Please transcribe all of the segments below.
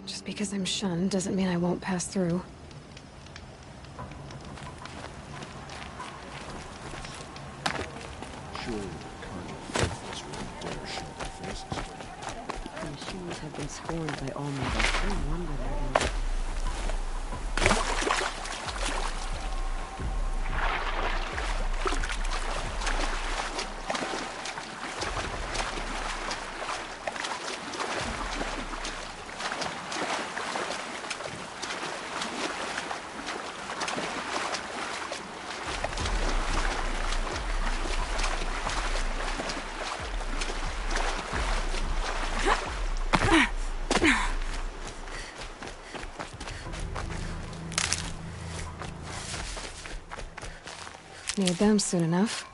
Just because I'm shunned doesn't mean I won't pass through. Surely the kind of faithless wouldn't dare show their faces to me. The machines have been scorned by all mortals. No wonder they're ill. Need them soon enough.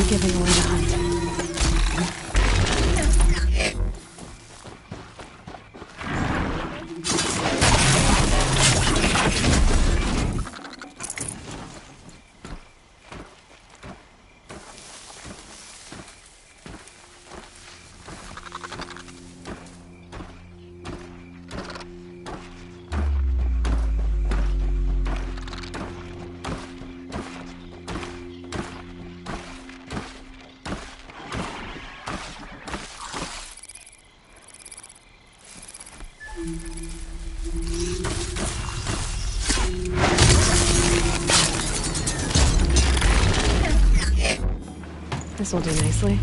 Giving away the hunt. This will do nicely.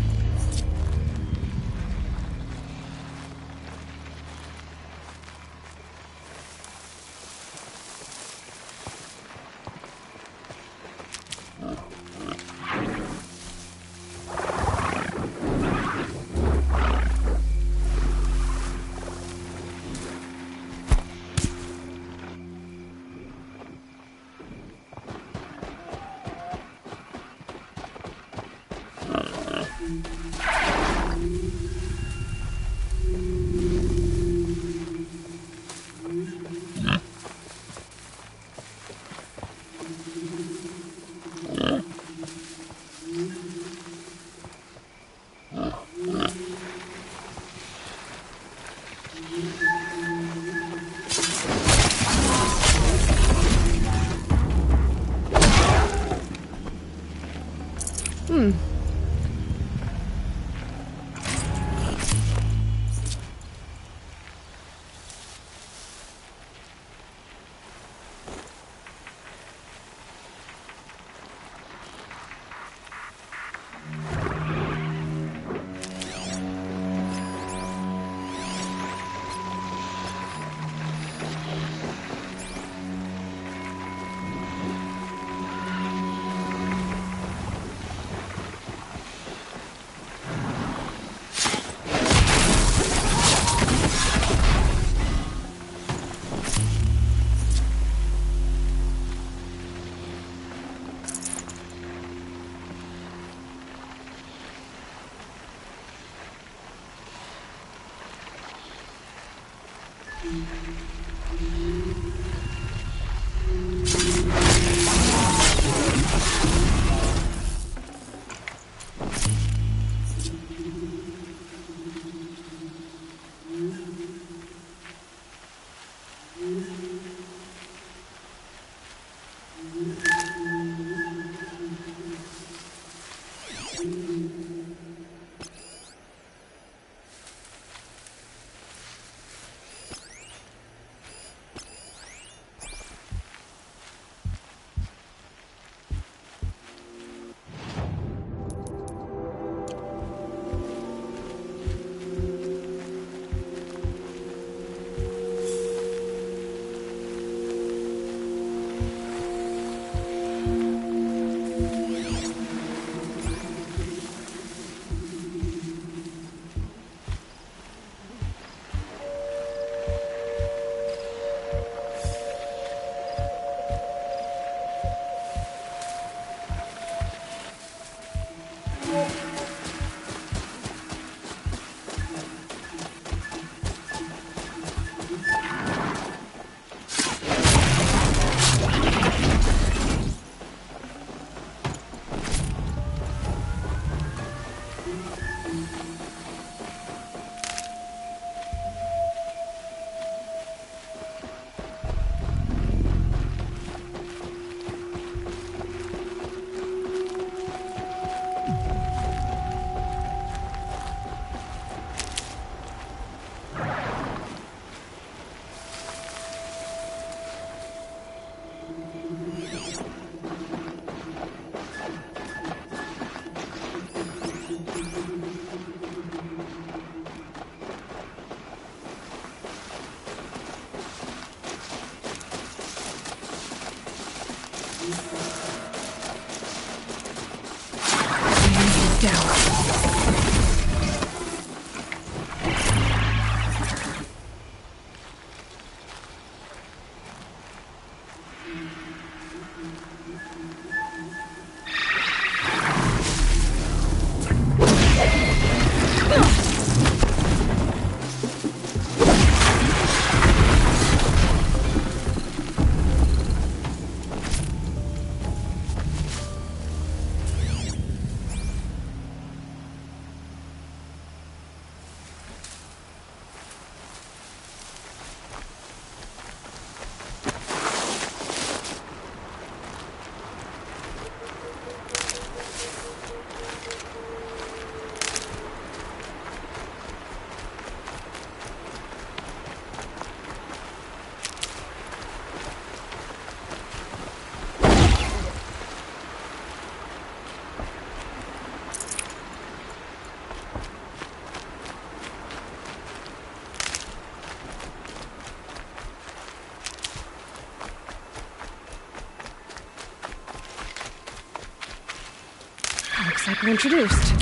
Looks like we're introduced.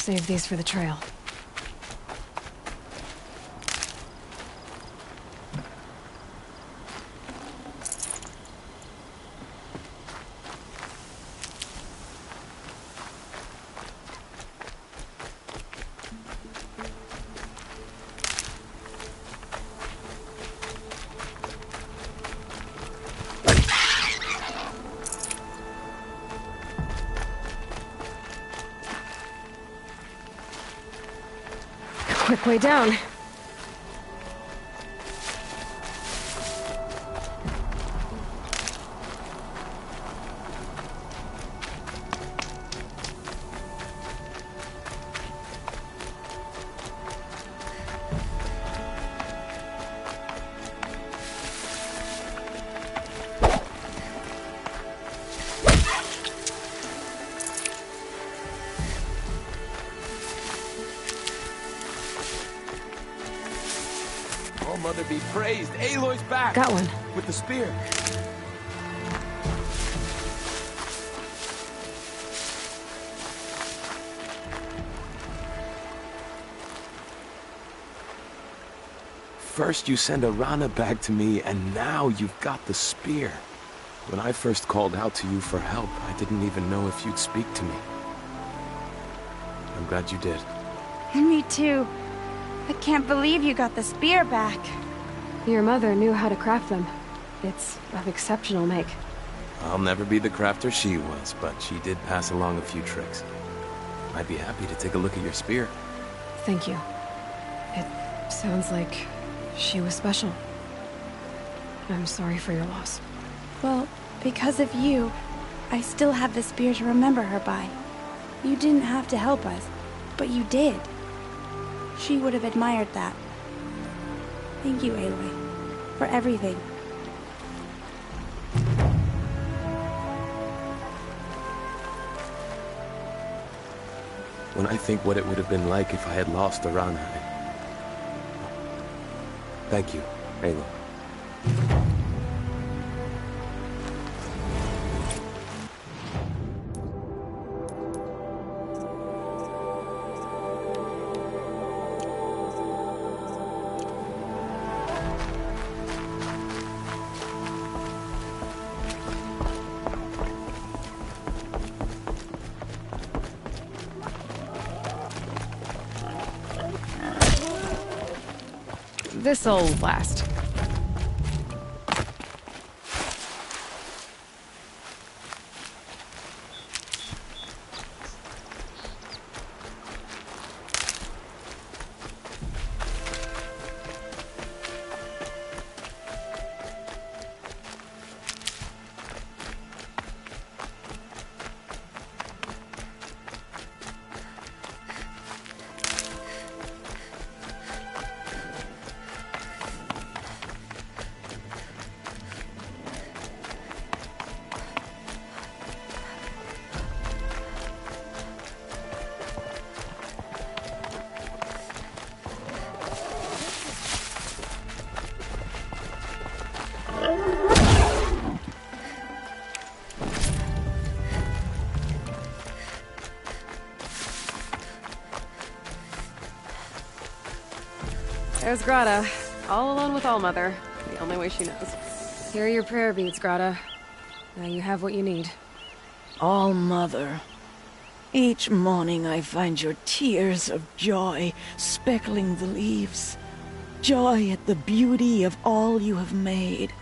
Save these for the trail. Quick way down. mother be praised. Aloy's back! Got one. With the spear. First you send Arana back to me, and now you've got the spear. When I first called out to you for help, I didn't even know if you'd speak to me. I'm glad you did. Me too. I can't believe you got the spear back. Your mother knew how to craft them. It's of exceptional make. I'll never be the crafter she was, but she did pass along a few tricks. I'd be happy to take a look at your spear. Thank you. It sounds like she was special. I'm sorry for your loss. Well, because of you, I still have the spear to remember her by. You didn't have to help us, but you did. She would have admired that. Thank you, Aloy, for everything. When I think what it would have been like if I had lost Arana, thank you, Aloy. This'll last. There's Grata, all alone with Allmother, the only way she knows. Here are your prayer beads, Grata. Now you have what you need. All-Mother, each morning I find your tears of joy speckling the leaves. Joy at the beauty of all you have made.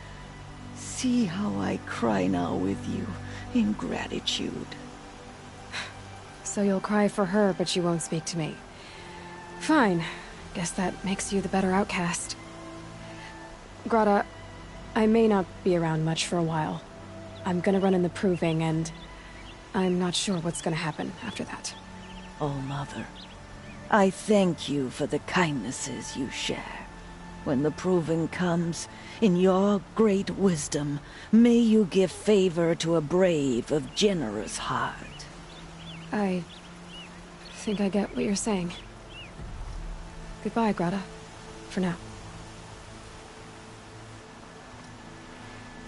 See how I cry now with you in gratitude. So you'll cry for her, but you won't speak to me. Fine. Guess that makes you the better outcast. Grata, I may not be around much for a while. I'm gonna run in the proving, and I'm not sure what's gonna happen after that. All-Mother, I thank you for the kindnesses you share. When the proving comes, in your great wisdom, may you give favor to a brave of generous heart. I think I get what you're saying. Goodbye, Grata. For now.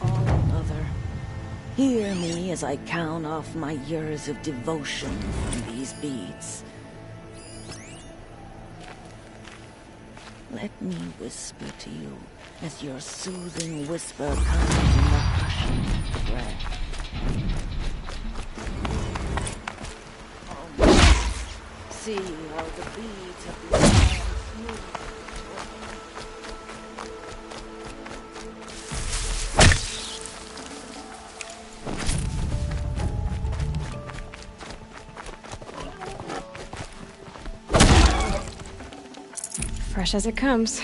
All-Mother, hear me as I count off my years of devotion from these beads. Let me whisper to you as your soothing whisper comes in the hushing breath. See how the beads have been smooth. Fresh as it comes.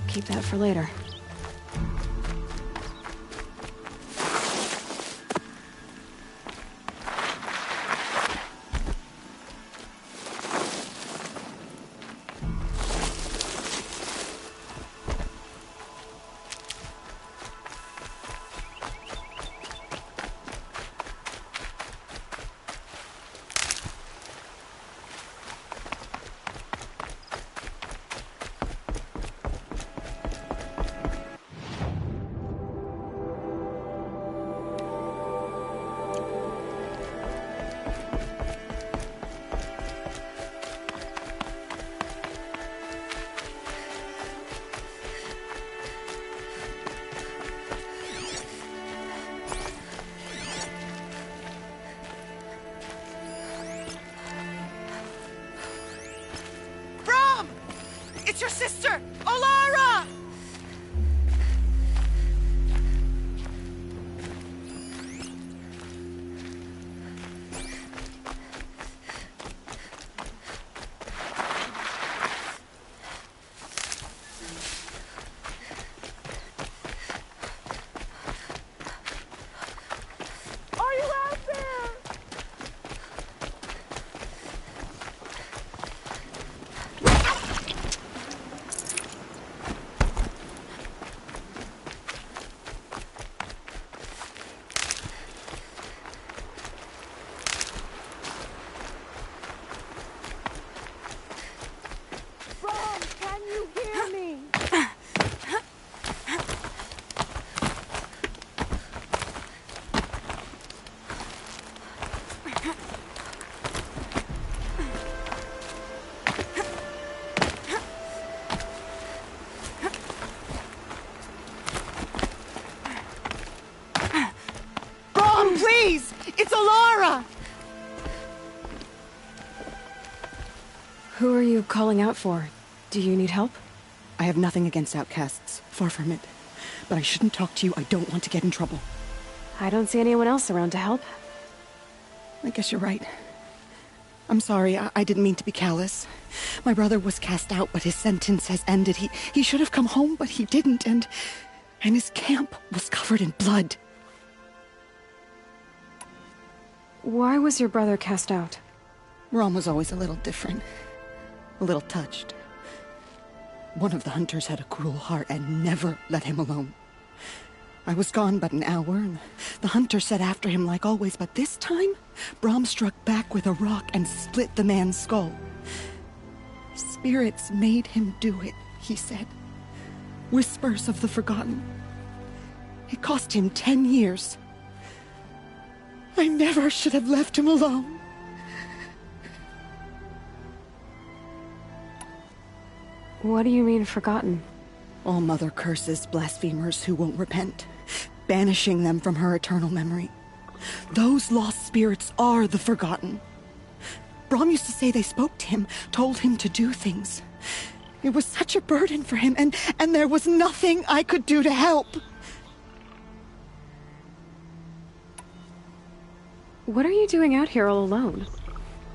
keep that for later. It's your sister, Olara! Are you out there? Please! It's Olara! Who are you calling out for? Do you need help? I have nothing against outcasts. Far from it. But I shouldn't talk to you. I don't want to get in trouble. I don't see anyone else around to help. I guess you're right. I'm sorry. I didn't mean to be callous. My brother was cast out, but his sentence has ended. He should have come home, but he didn't, and his camp was covered in blood. Why was your brother cast out? Rom was always a little different. A little touched. One of the hunters had a cruel heart and never let him alone. I was gone but an hour, and the hunter set after him like always, but this time, Brom struck back with a rock and split the man's skull. Spirits made him do it, he said. Whispers of the forgotten. It cost him 10 years. I never should have left him alone. What do you mean, forgotten? All Mother curses blasphemers who won't repent, banishing them from her eternal memory. Those lost spirits are the forgotten. Brom used to say they spoke to him, told him to do things. It was such a burden for him, and there was nothing I could do to help. What are you doing out here all alone?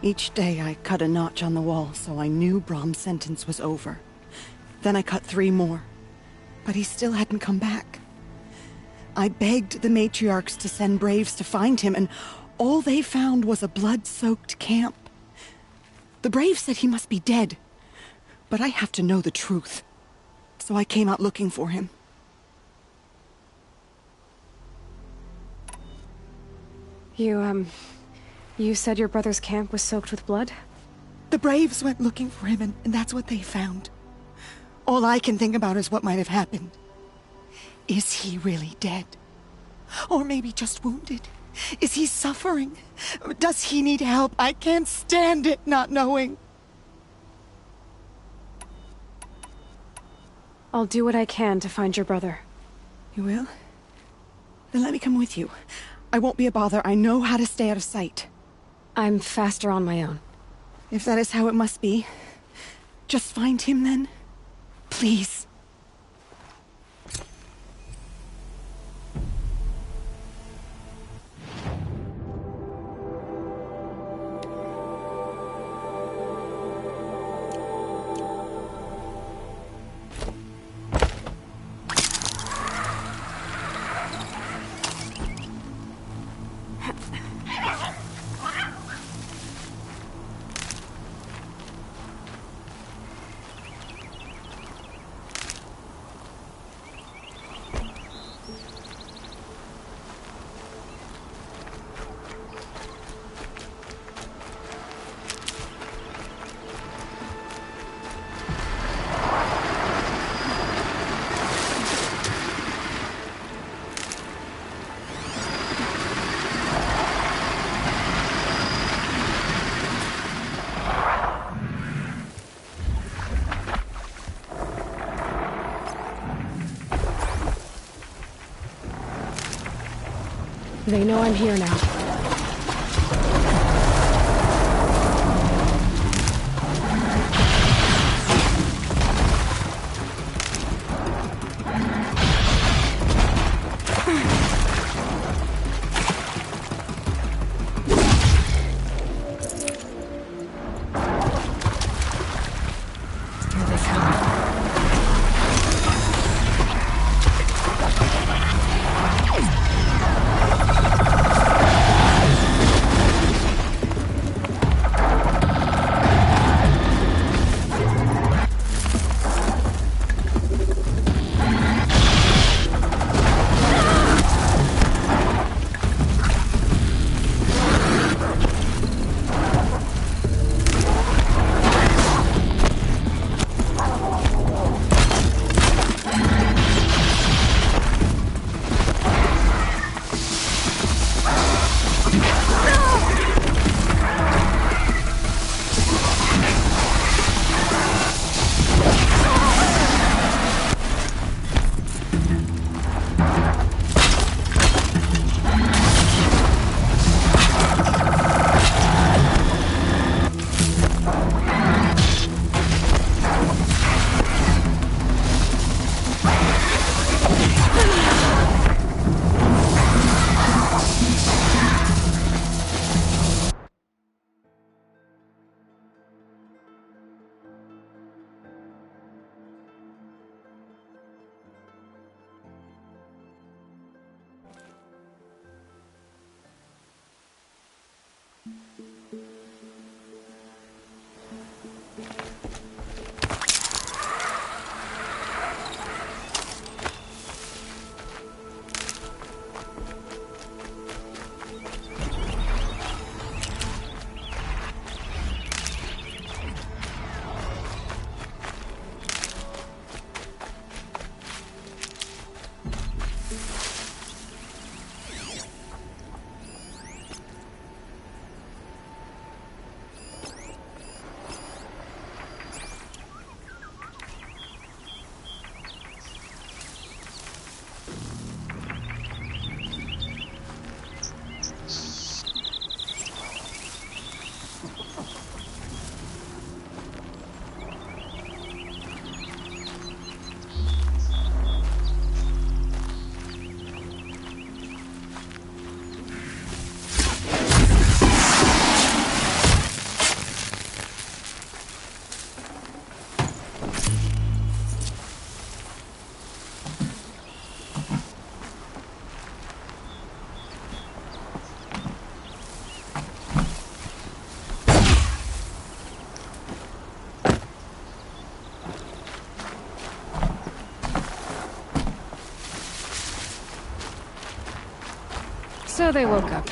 Each day I cut a notch on the wall, so I knew Brom's sentence was over. Then I cut 3 more, but he still hadn't come back. I begged the matriarchs to send braves to find him, and all they found was a blood-soaked camp. The braves said he must be dead, but I have to know the truth, so I came out looking for him. You said your brother's camp was soaked with blood? The braves went looking for him, and that's what they found. All I can think about is what might have happened. Is he really dead? Or maybe just wounded? Is he suffering? Does he need help? I can't stand it not knowing. I'll do what I can to find your brother. You will? Then let me come with you. I won't be a bother. I know how to stay out of sight. I'm faster on my own. If that is how it must be, just find him then. Please. They know I'm here now. Here they come. So they woke up.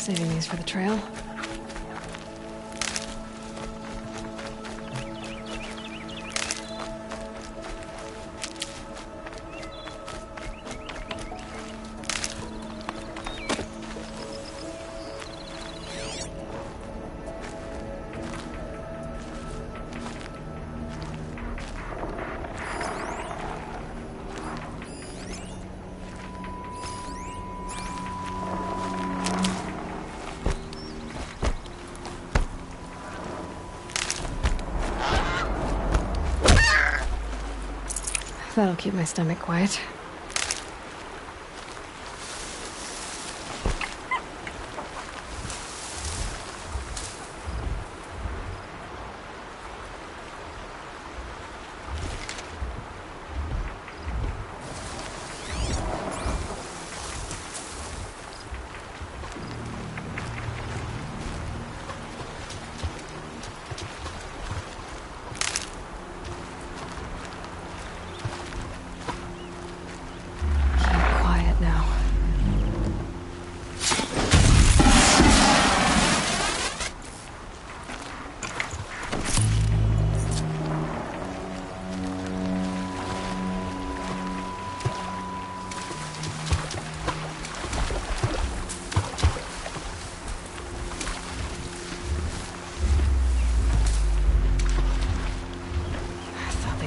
Saving these for the trail. That'll keep my stomach quiet.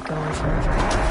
Going forever.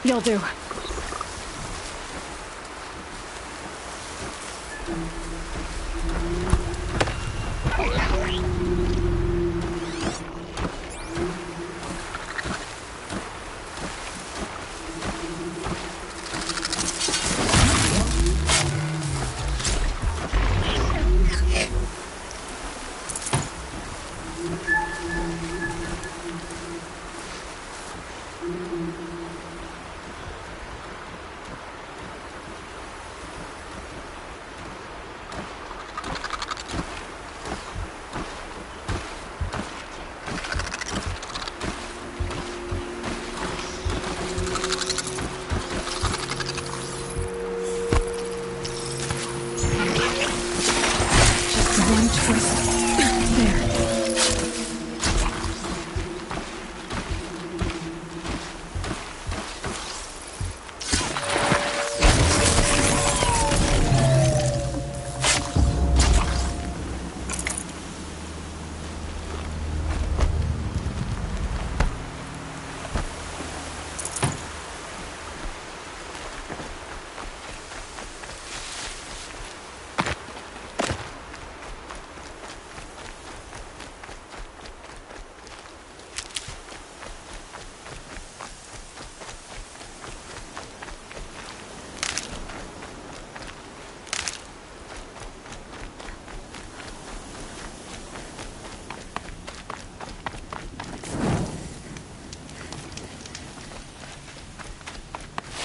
You'll do.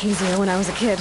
easier when I was a kid.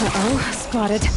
Uh-oh, spotted.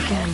Again.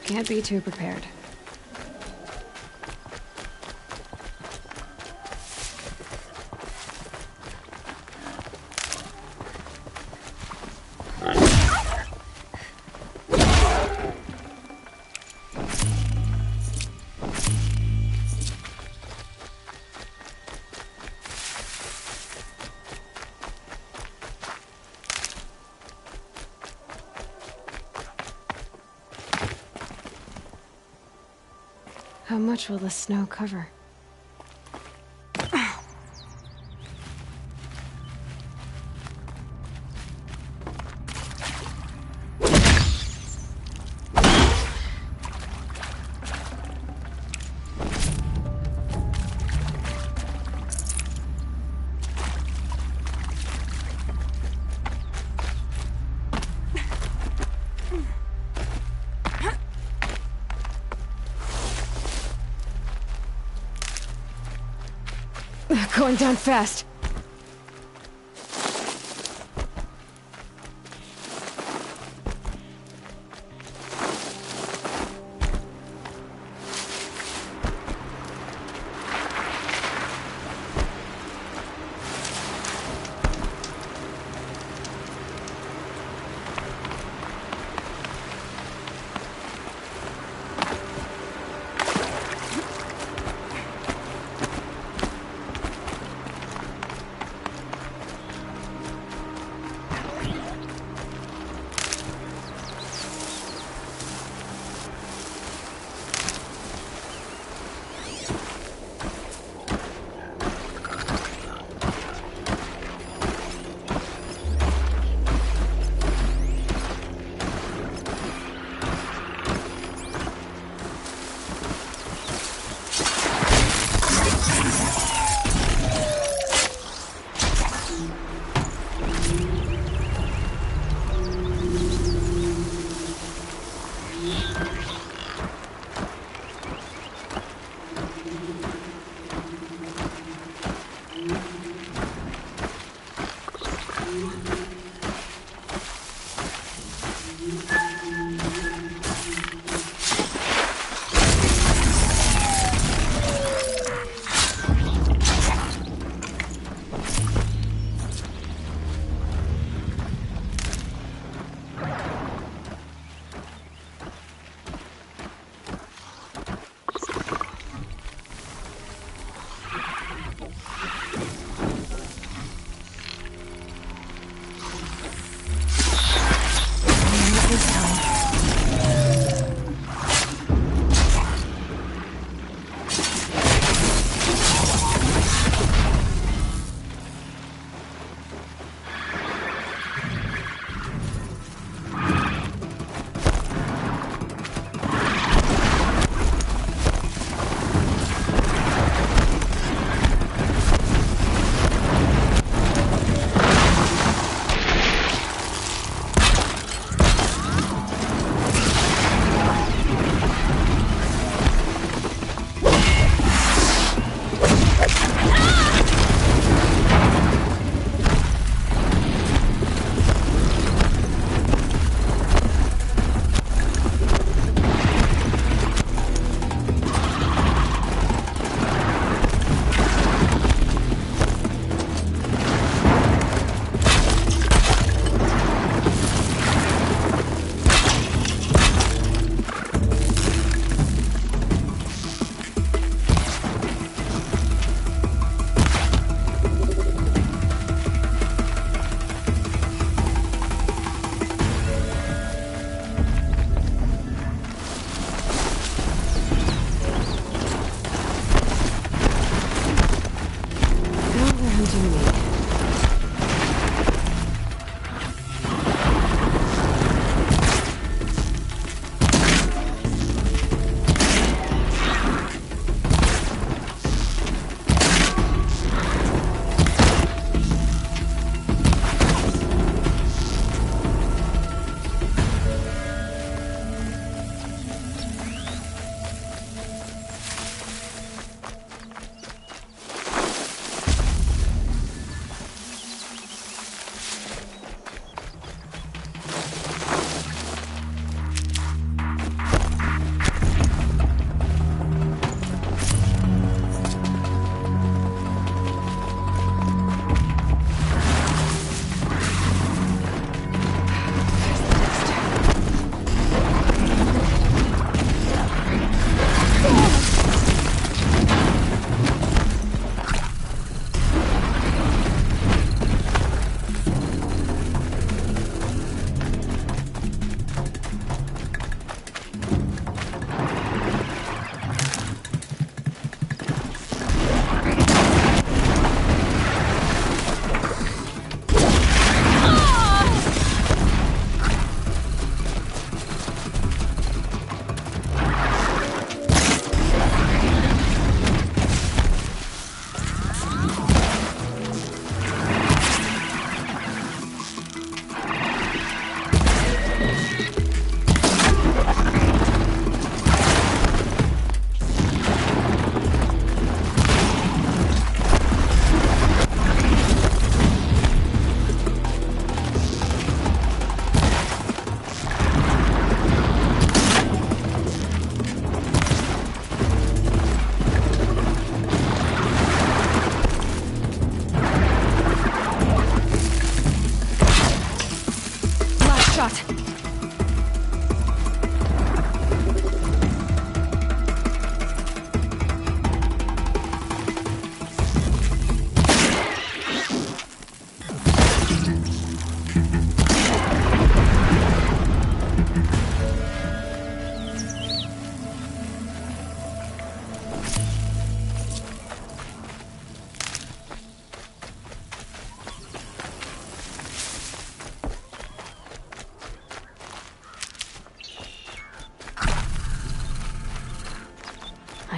Can't be too prepared. How much will the snow cover? Going down fast.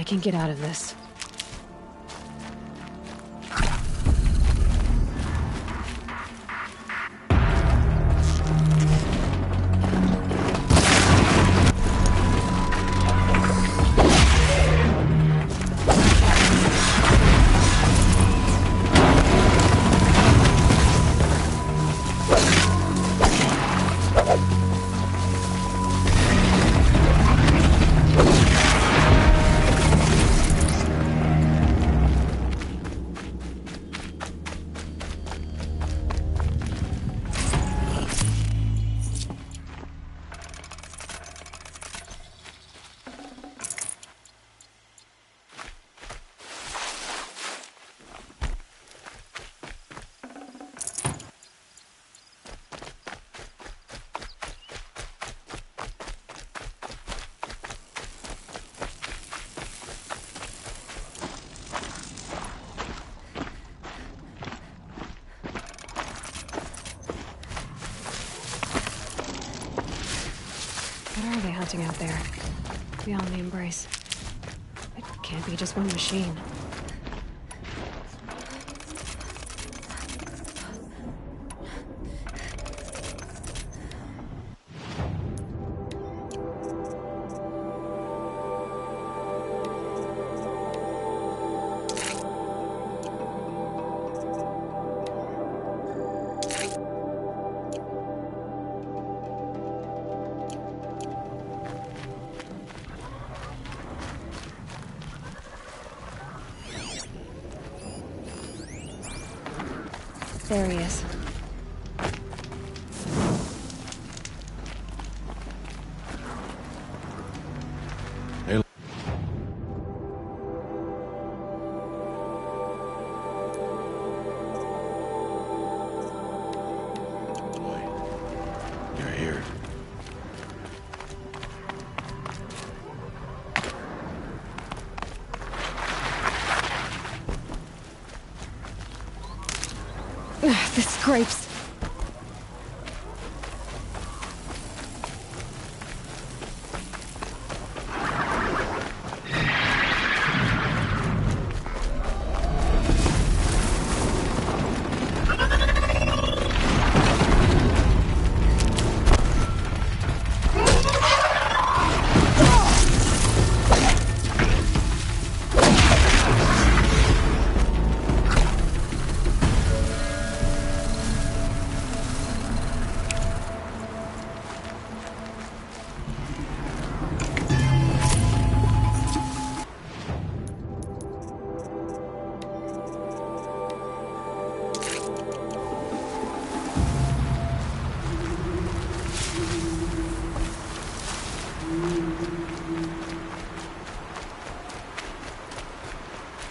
I can get out of this. What are they hunting out there? Beyond the embrace. It can't be just one machine. There he is. Hey. Boy, you're here. The scrapes.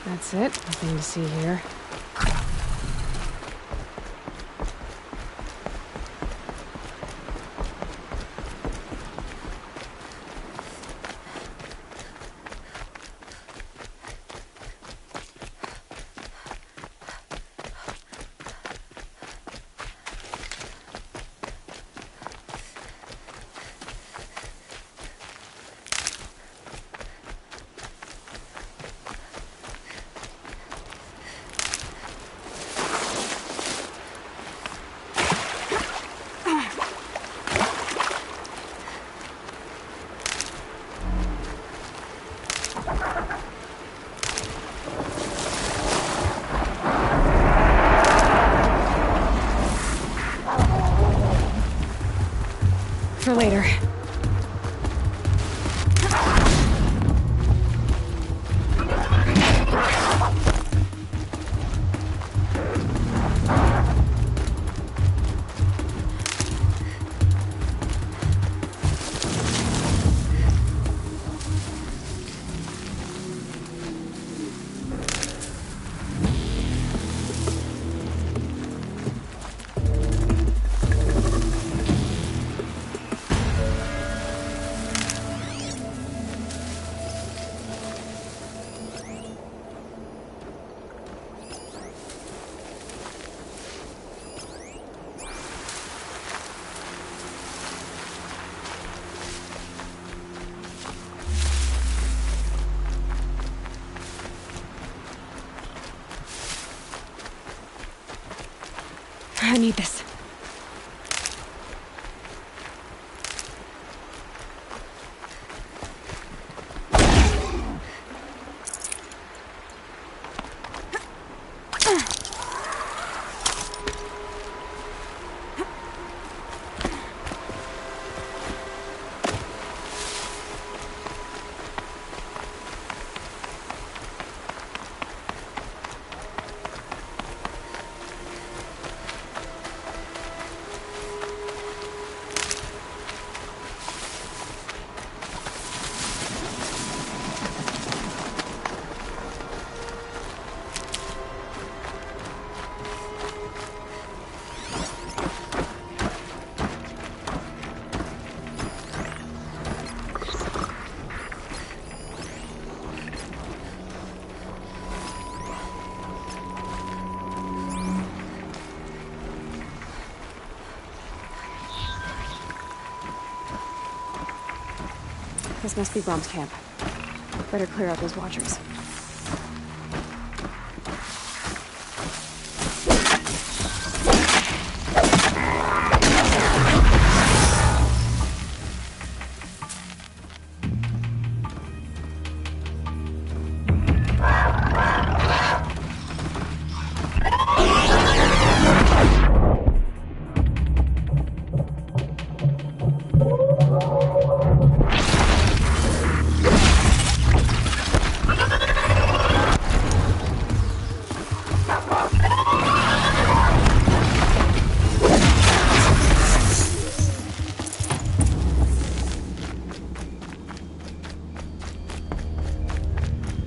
That's it. Nothing to see here. For later. I need this. This must be Brom's camp. Better clear out those watchers.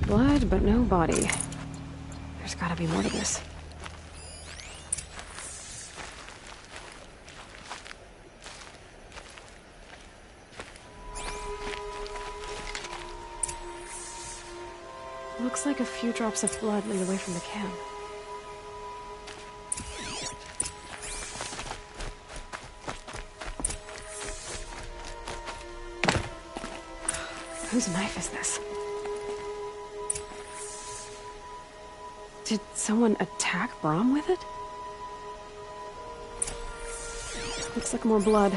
Blood, but no body. There's gotta be more to this. Looks like a few drops of blood lead away from the camp. Whose knife is this? Did someone attack Brom with it? Looks like more blood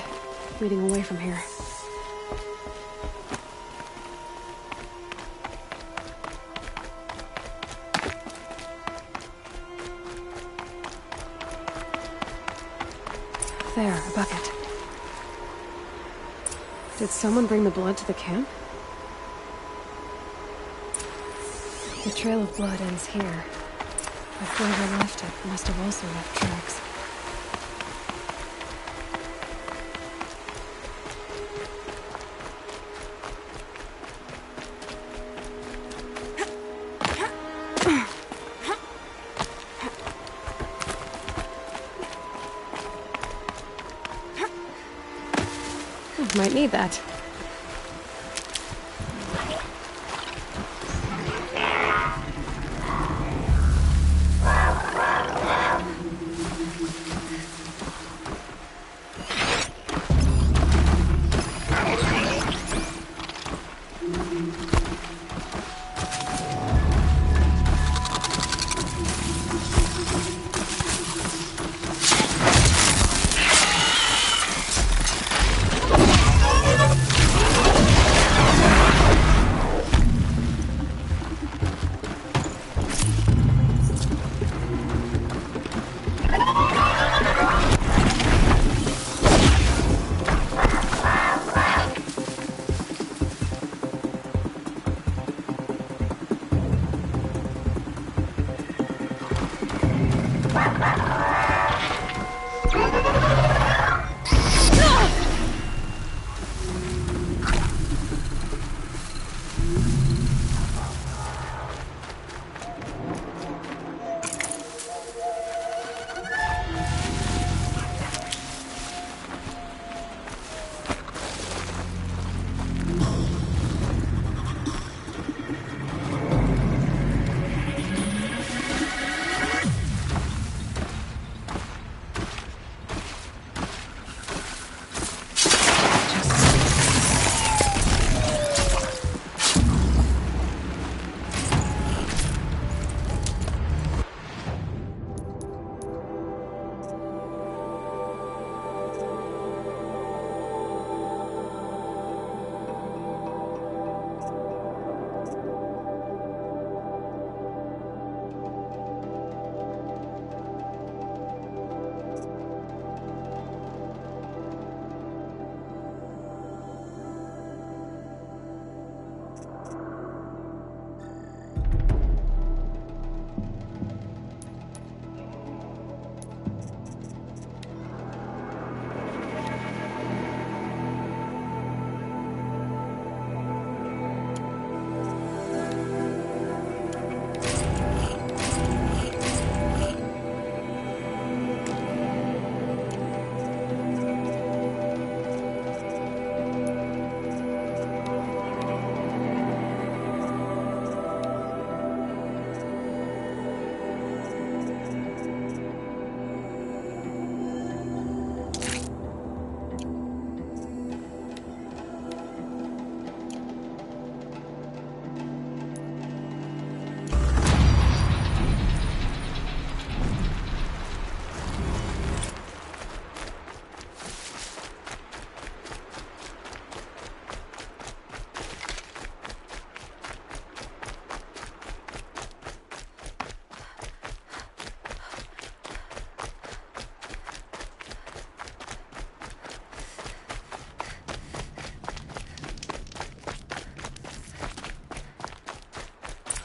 leading away from here. There, a bucket. Did someone bring the blood to the camp? The trail of blood ends here. But whoever left it must have also left tracks. Might need that.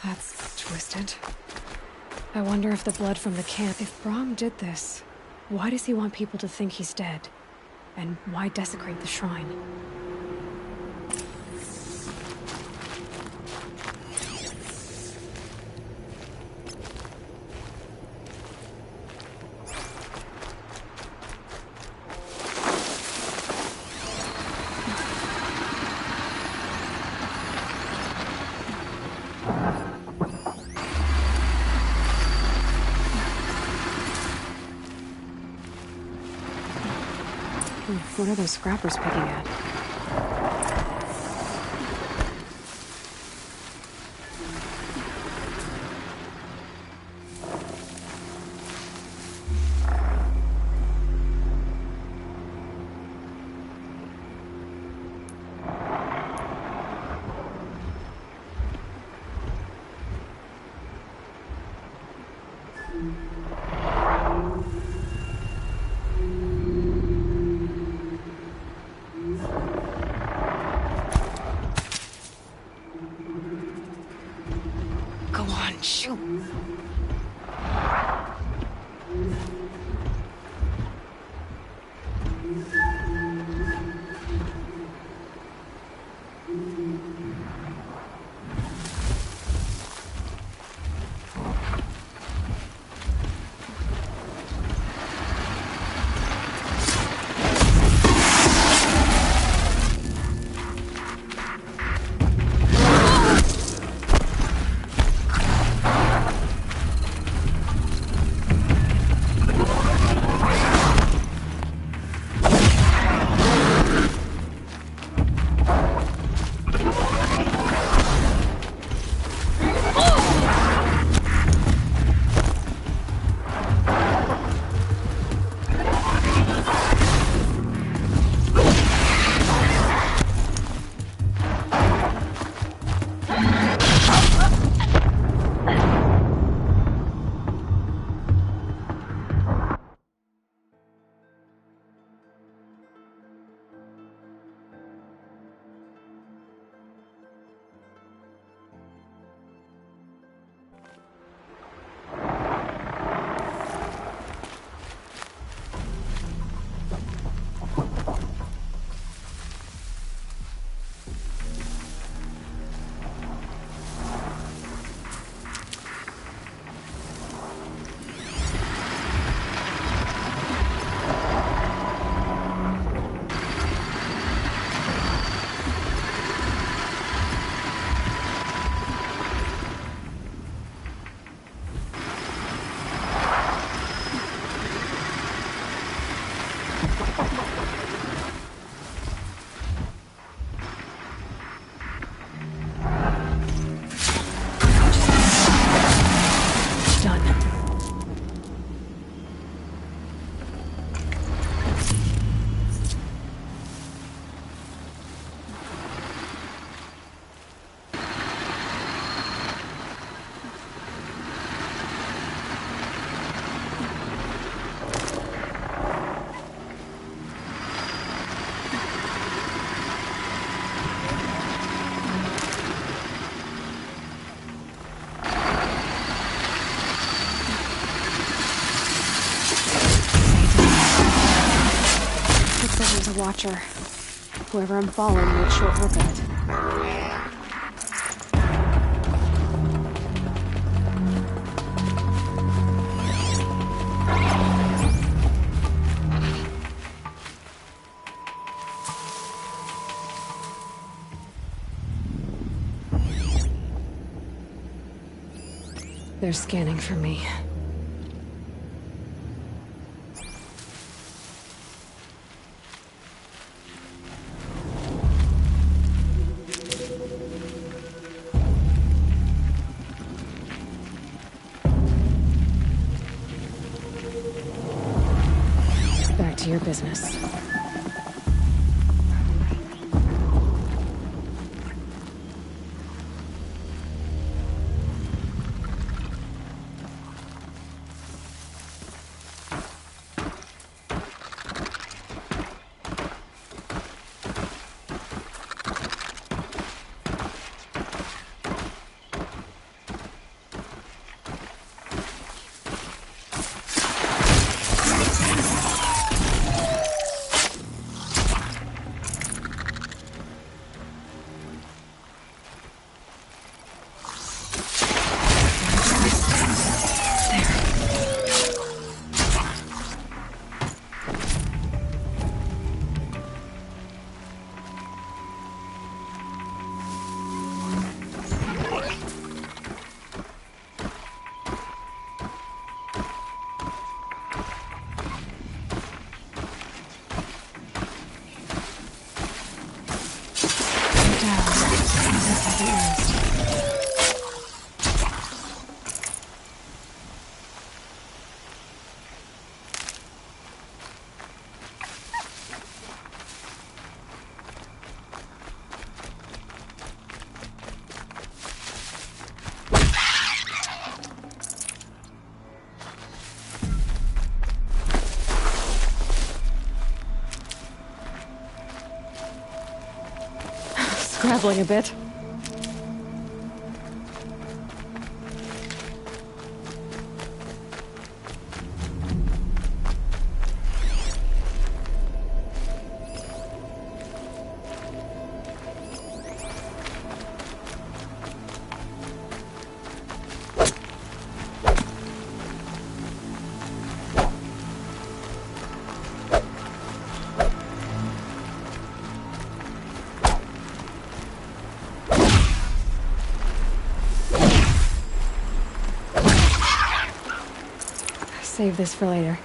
That's twisted. I wonder if the blood from the camp... If Brahm did this, why does he want people to think he's dead? And why desecrate the shrine? What are those scrappers picking at? Go on, shoot! Watcher. Whoever I'm following made short work of it. They're scanning for me. Back to your business. wasn't used. Scrabbling a bit. Save this for later.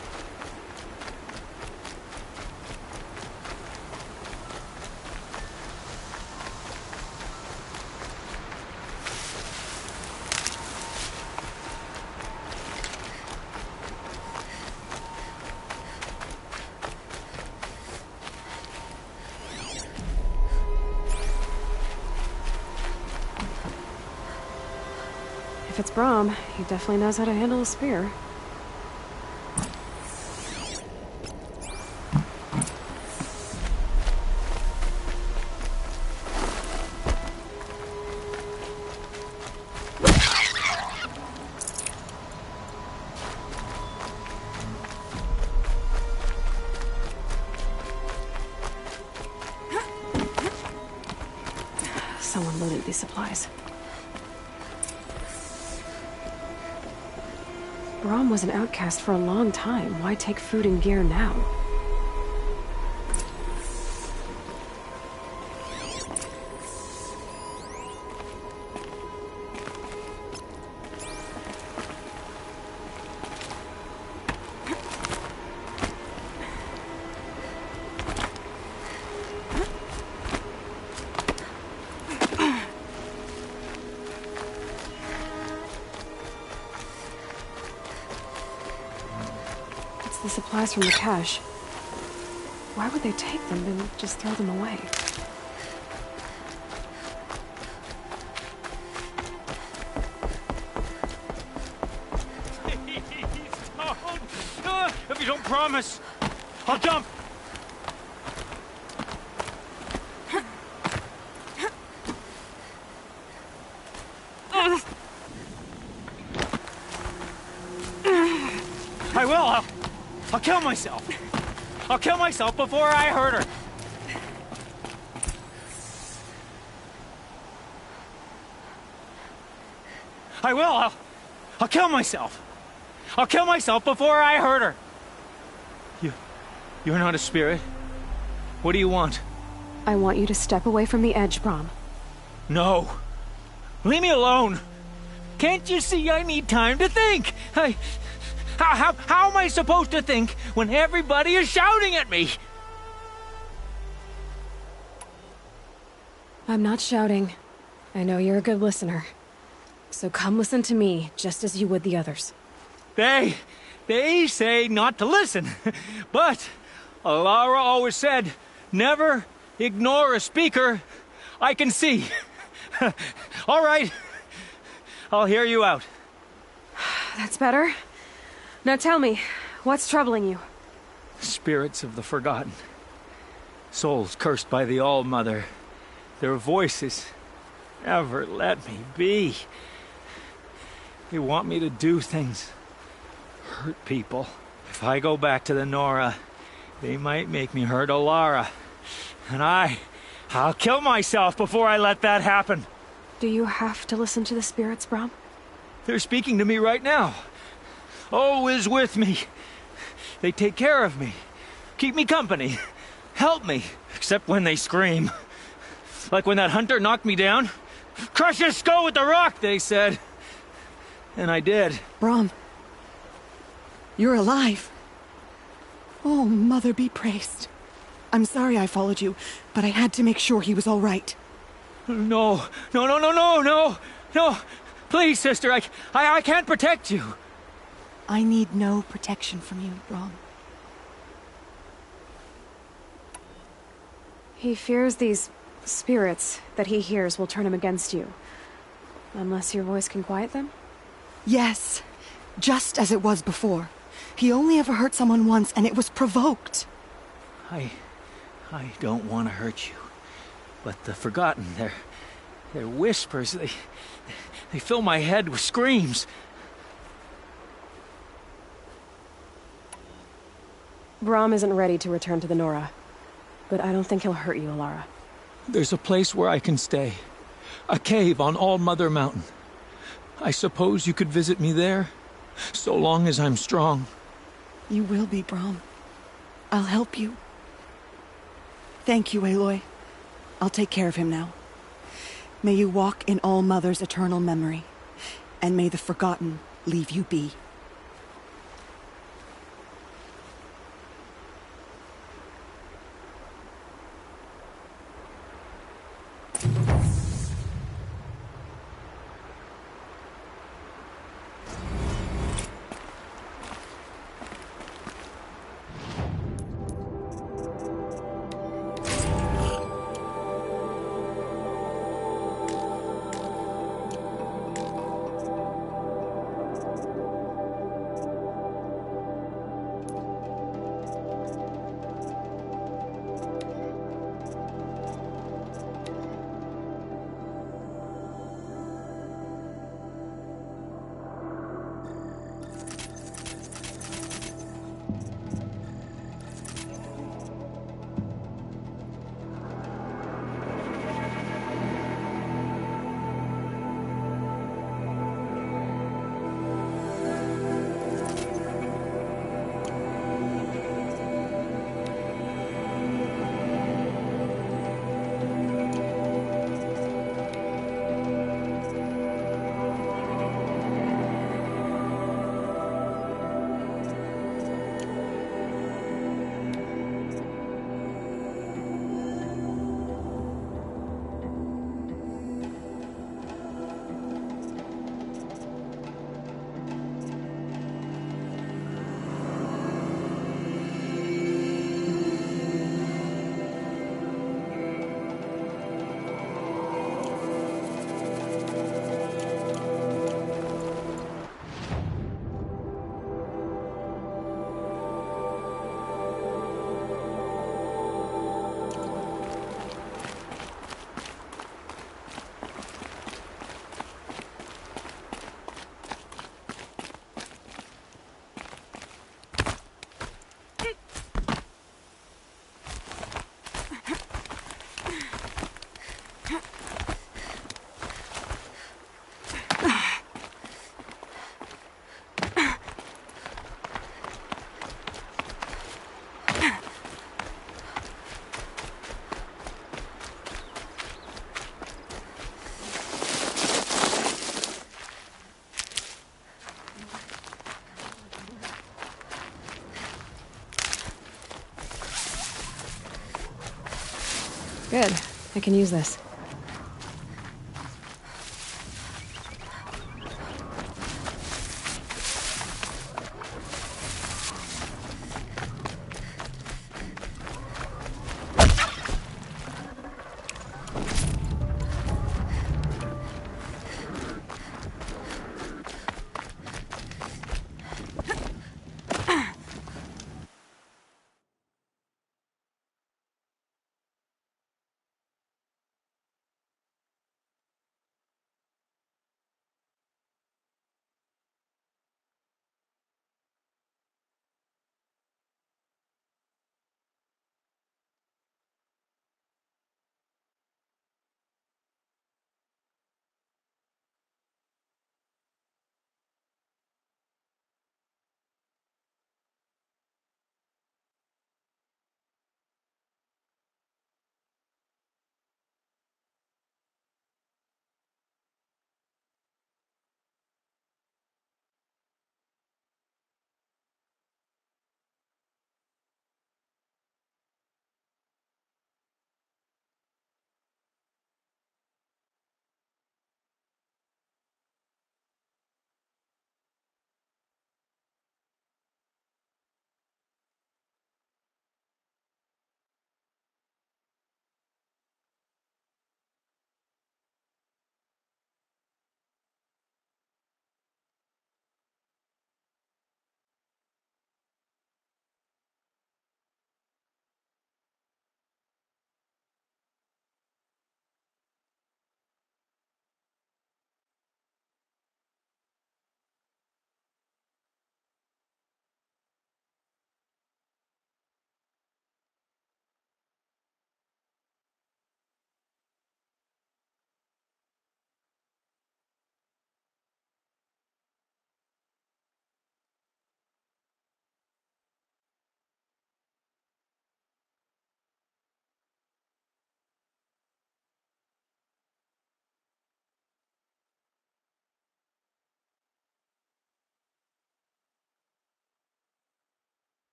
If it's Brahm, he definitely knows how to handle a spear. Someone loaded these supplies. Brahm was an outcast for a long time. Why take food and gear now? The supplies from the cache. Why would they take them and just throw them away? Please don't! If you don't promise, I'll jump! I will! I'll kill myself! I'll kill myself before I hurt her! I will! I'll kill myself! I'll kill myself before I hurt her! You're not a spirit. What do you want? I want you to step away from the edge, Brahm. No! Leave me alone! Can't you see I need time to think? How am I supposed to think when everybody is shouting at me? I'm not shouting. I know you're a good listener. So come listen to me, just as you would the others. They say not to listen. But Alara always said, never ignore a speaker I can see. All right. I'll hear you out. That's better. Now tell me, what's troubling you? Spirits of the forgotten. Souls cursed by the All-Mother. Their voices never let me be. They want me to do things. Hurt people. If I go back to the Nora, they might make me hurt Alara. And I'll kill myself before I let that happen. Do you have to listen to the spirits, Brahm? They're speaking to me right now. Oh is with me. They take care of me. Keep me company. Help me. Except when they scream. Like when that hunter knocked me down. Crush his skull with the rock, they said. And I did. Brahm. You're alive. Oh, Mother be praised. I'm sorry I followed you, but I had to make sure he was all right. No, no, no, no, no, no, no. Please, sister, I can't protect you. I need no protection from you, Brom. He fears these spirits that he hears will turn him against you. Unless your voice can quiet them? Yes, just as it was before. He only ever hurt someone once, and it was provoked. I don't want to hurt you. But the Forgotten, their whispers, they fill my head with screams. Brom isn't ready to return to the Nora. But I don't think he'll hurt you, Alara. There's a place where I can stay. A cave on All Mother Mountain. I suppose you could visit me there, so long as I'm strong. You will be, Brom. I'll help you. Thank you, Aloy. I'll take care of him now. May you walk in All Mother's eternal memory, and may the Forgotten leave you be. Good. I can use this.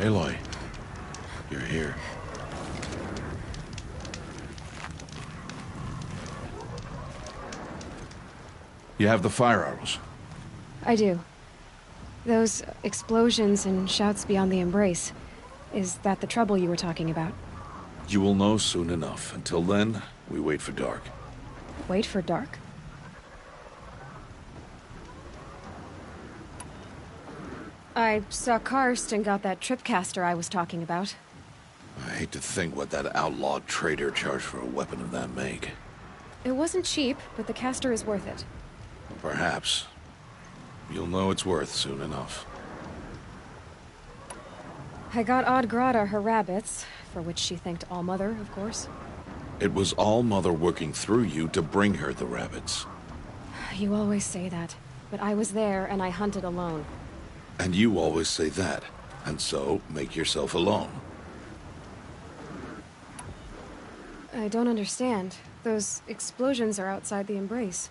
Aloy, you're here. You have the fire arrows. I do. Those explosions and shouts beyond the embrace. Is that the trouble you were talking about? You will know soon enough. Until then, we wait for dark. Wait for dark? I saw Karst and got that tripcaster I was talking about. I hate to think what that outlawed trader charged for a weapon of that make. It wasn't cheap, but the caster is worth it. Perhaps. You'll know it's worth soon enough. I got Odd Grata her rabbits, for which she thanked All-Mother, of course. It was All-Mother working through you to bring her the rabbits. You always say that, but I was there and I hunted alone. And you always say that, and so make yourself alone. I don't understand. Those explosions are outside the embrace.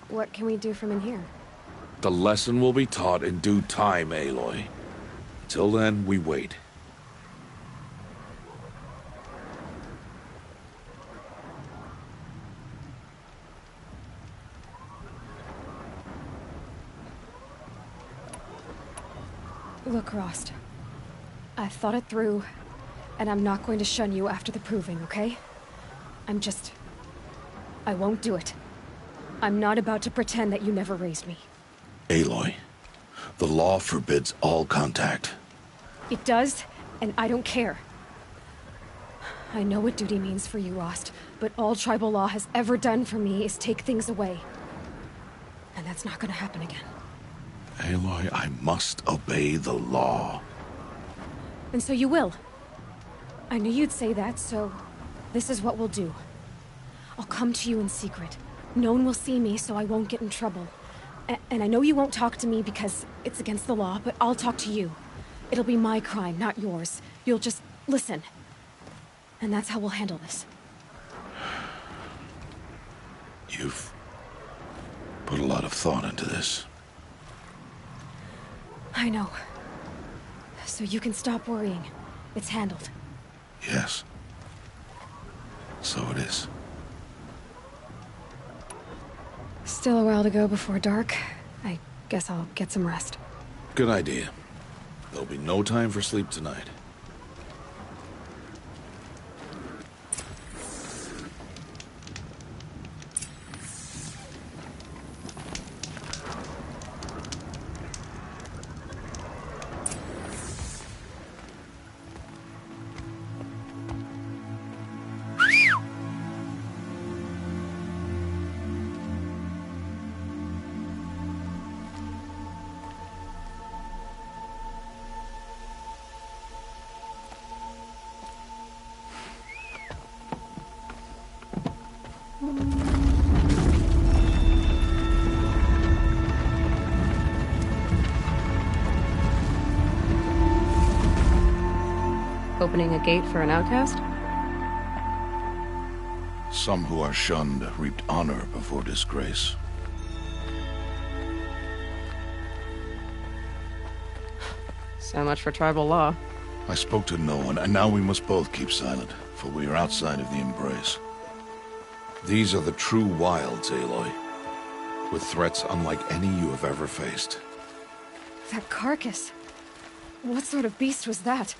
What can we do from in here? The lesson will be taught in due time, Aloy. Till then, we wait. Look, Rost. I've thought it through, and I'm not going to shun you after the proving, okay? I won't do it. I'm not about to pretend that you never raised me. Aloy, the law forbids all contact. It does, and I don't care. I know what duty means for you, Rost, but all tribal law has ever done for me is take things away. And that's not gonna happen again. Aloy, I must obey the law. And so you will. I knew you'd say that, so this is what we'll do. I'll come to you in secret. No one will see me, so I won't get in trouble. And I know you won't talk to me because it's against the law, but I'll talk to you. It'll be my crime, not yours. You'll just listen. And that's how we'll handle this. You've put a lot of thought into this. I know. So you can stop worrying. It's handled. Yes. So it is. Still a while to go before dark. I guess I'll get some rest. Good idea. There'll be no time for sleep tonight. Opening a gate for an outcast? Some who are shunned reaped honor before disgrace. So much for tribal law. I spoke to no one, and now we must both keep silent, for we are outside of the embrace. These are the true wilds, Aloy, with threats unlike any you have ever faced. That carcass. What sort of beast was that?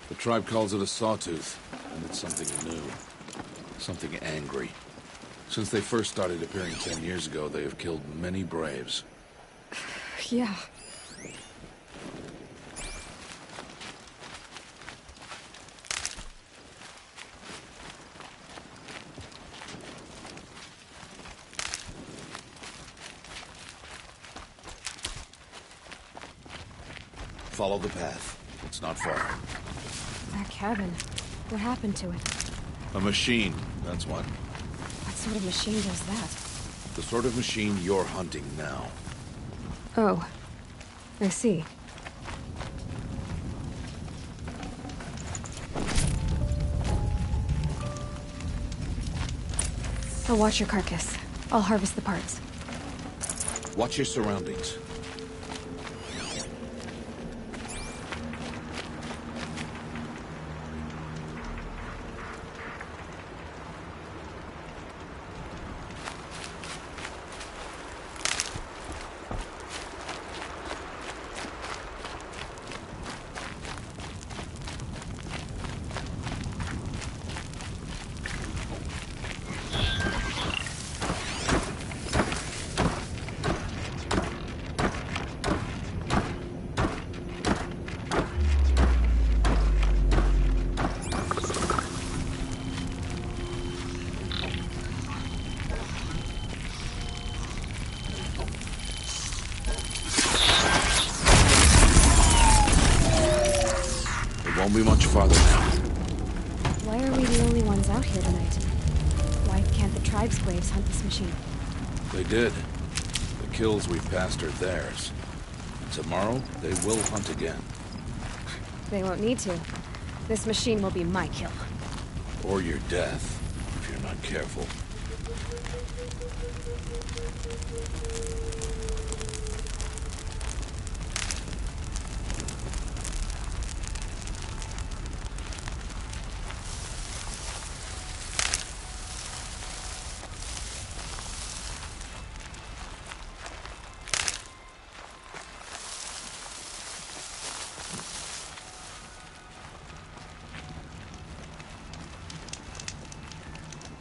The tribe calls it a sawtooth, and it's something new. Something angry. Since they first started appearing 10 years ago, they have killed many braves. Yeah. Follow the path. It's not far. That cabin. What happened to it? A machine, that's what. What sort of machine does that? The sort of machine you're hunting now. Oh. I see. I'll watch your carcass. I'll harvest the parts. Watch your surroundings. Won't be much farther now. Why are we the only ones out here tonight? Why can't the tribe's graves hunt this machine? They did. The kills we've passed are theirs. Tomorrow, they will hunt again. They won't need to. This machine will be my kill. Or your death, if you're not careful.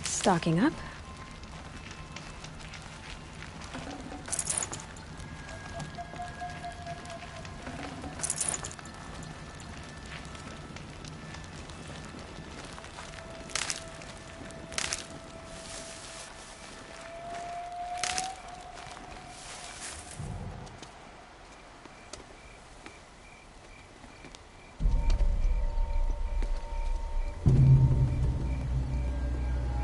Stocking up.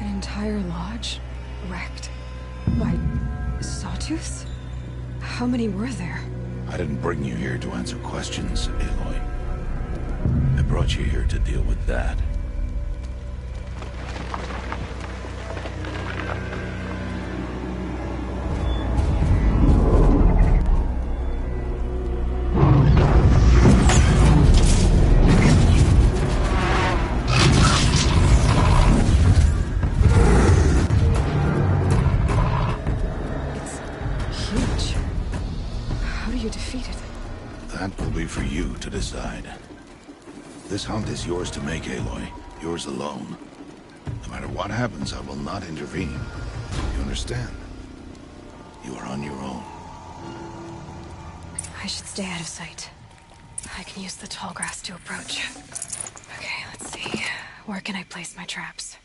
Entire lodge wrecked by sawtooths? How many were there? I didn't bring you here to answer questions, Aloy. I brought you here to deal with that. That will be for you to decide. This hunt is yours to make, Aloy. Yours alone. No matter what happens, I will not intervene. You understand? You are on your own. I should stay out of sight. I can use the tall grass to approach. Okay, let's see. Where can I place my traps?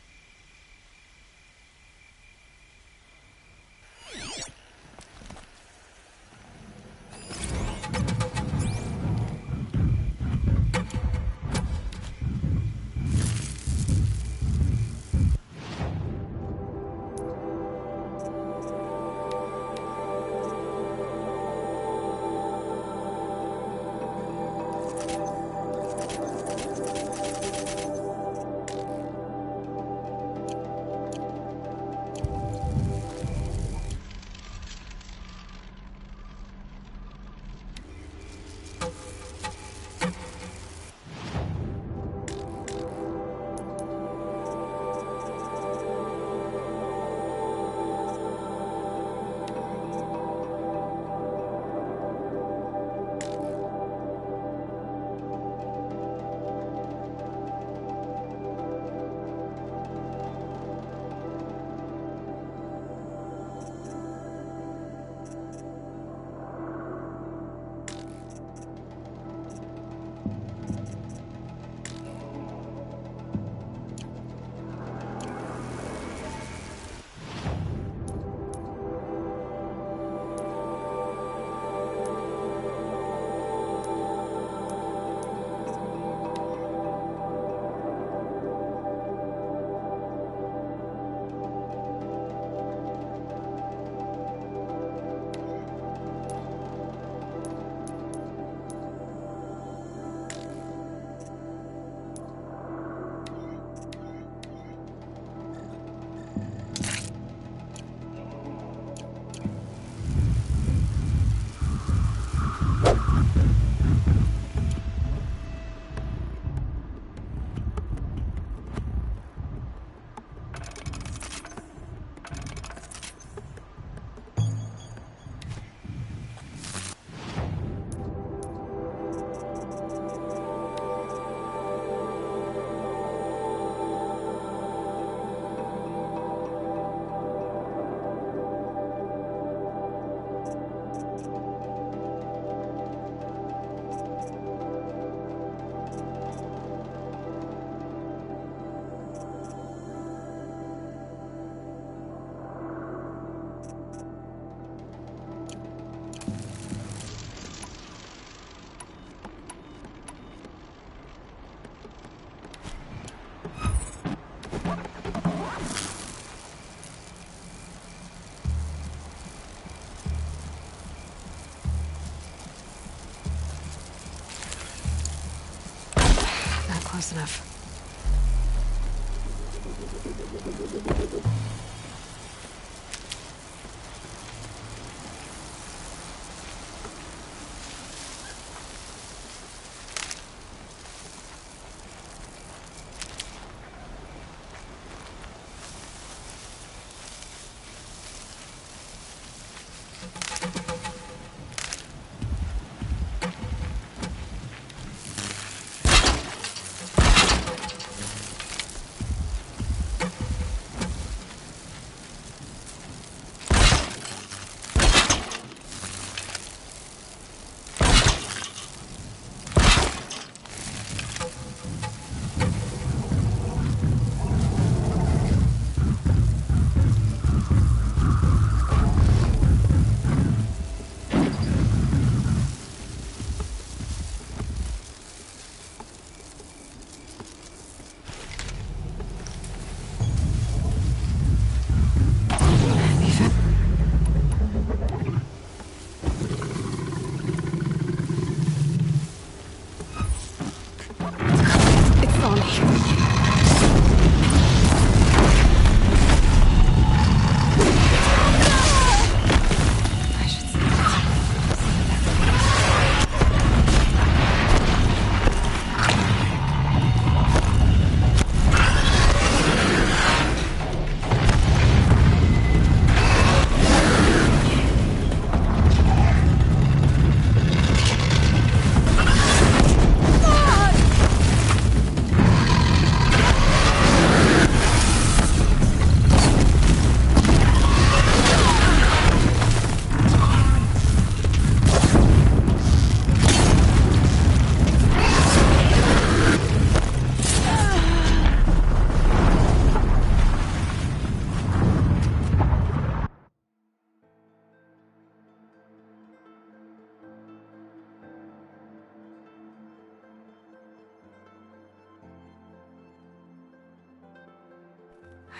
Close enough.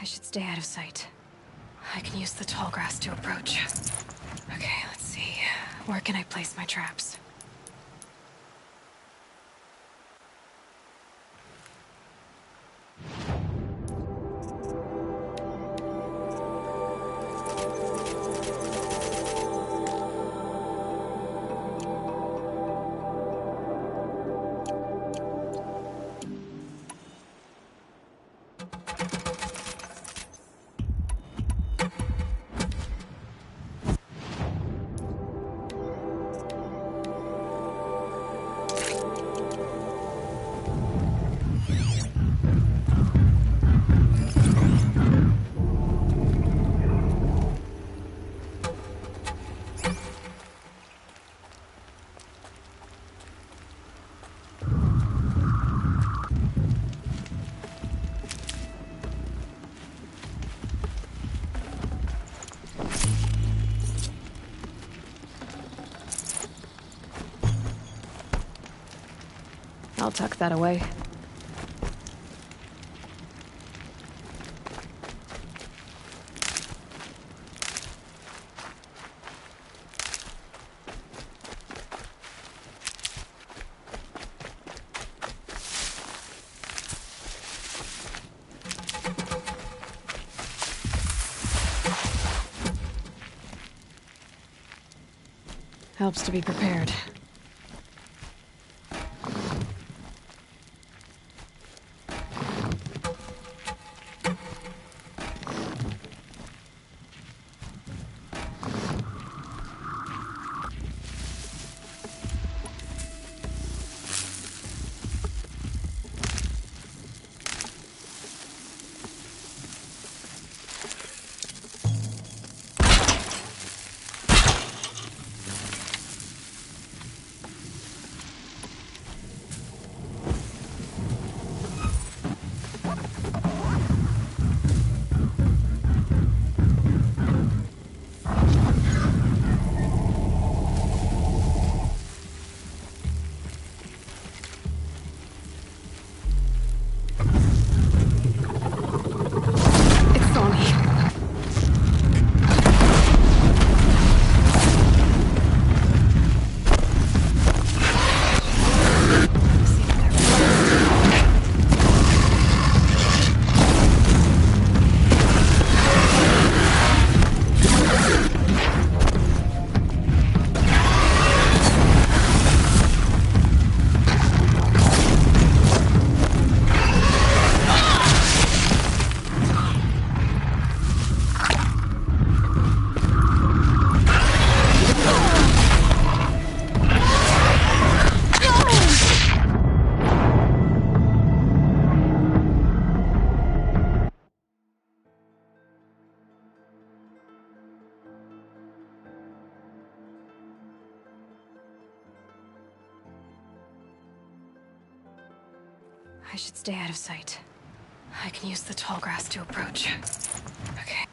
I should stay out of sight. I can use the tall grass to approach. Okay, let's see. Where can I place my traps? I'll tuck that away. Helps to be prepared. I should stay out of sight. I can use the tall grass to approach. Okay.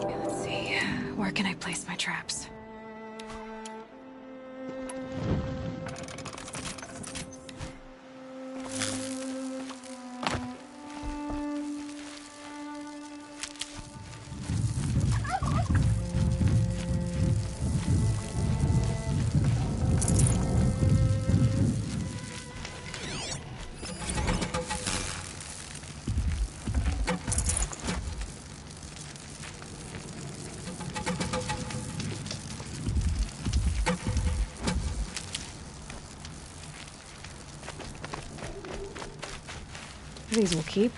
Let's see. Where can I place my traps? These will keep.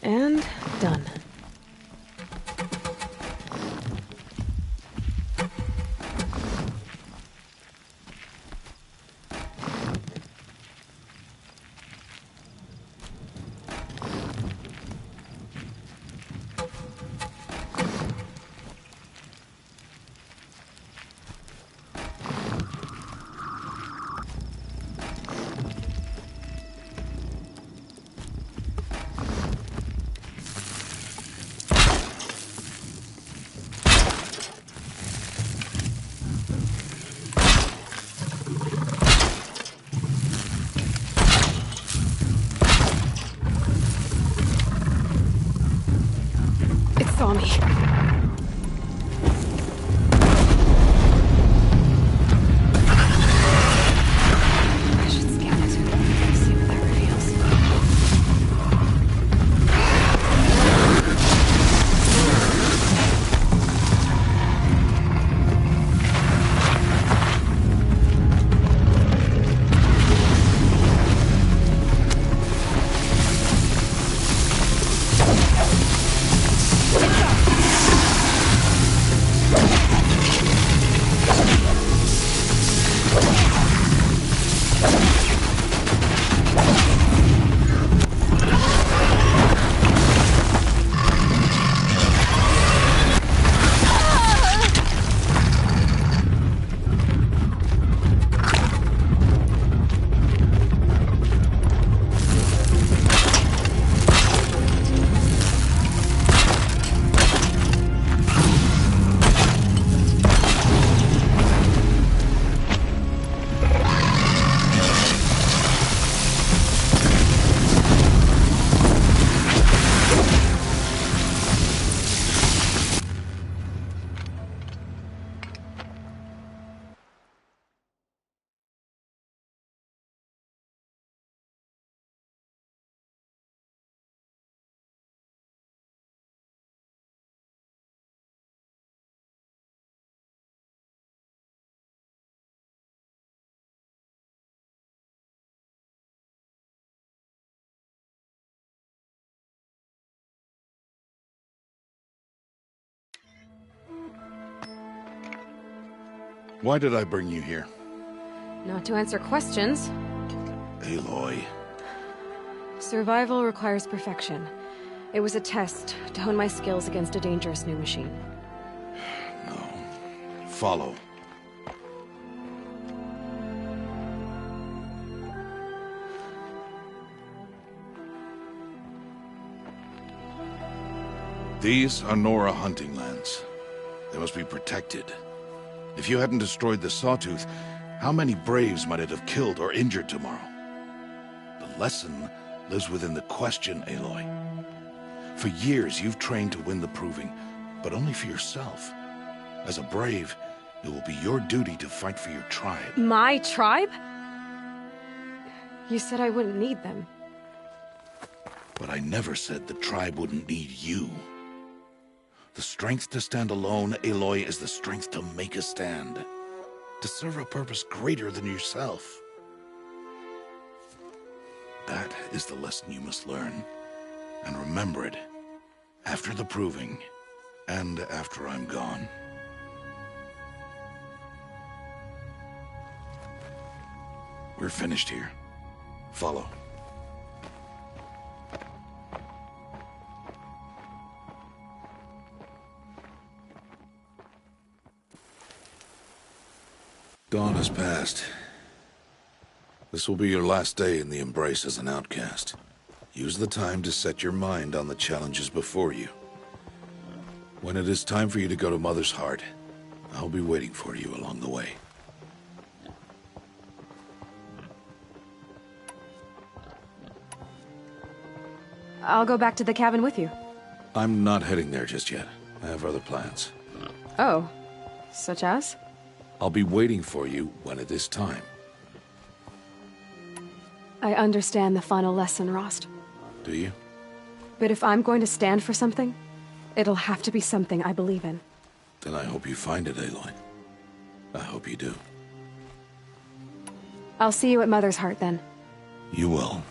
And done. It saw me. I should scan it. See what that reveals. Why did I bring you here? Not to answer questions. Aloy. Survival requires perfection. It was a test to hone my skills against a dangerous new machine. No. Follow. These are Nora hunting lands. They must be protected. If you hadn't destroyed the Sawtooth, how many Braves might it have killed or injured tomorrow? The lesson lives within the question, Aloy. For years, you've trained to win the Proving, but only for yourself. As a Brave, it will be your duty to fight for your tribe. My tribe? You said I wouldn't need them. But I never said the tribe wouldn't need you. The strength to stand alone, Aloy, is the strength to make a stand. To serve a purpose greater than yourself. That is the lesson you must learn. And remember it. After the proving. And after I'm gone. We're finished here. Follow. Dawn has passed. This will be your last day in the Embrace as an outcast. Use the time to set your mind on the challenges before you. When it is time for you to go to Mother's Heart, I'll be waiting for you along the way. I'll go back to the cabin with you. I'm not heading there just yet. I have other plans. Oh, such as? I'll be waiting for you when it is time. I understand the final lesson, Rost. Do you? But if I'm going to stand for something, it'll have to be something I believe in. Then I hope you find it, Aloy. I hope you do. I'll see you at Mother's Heart, then. You will.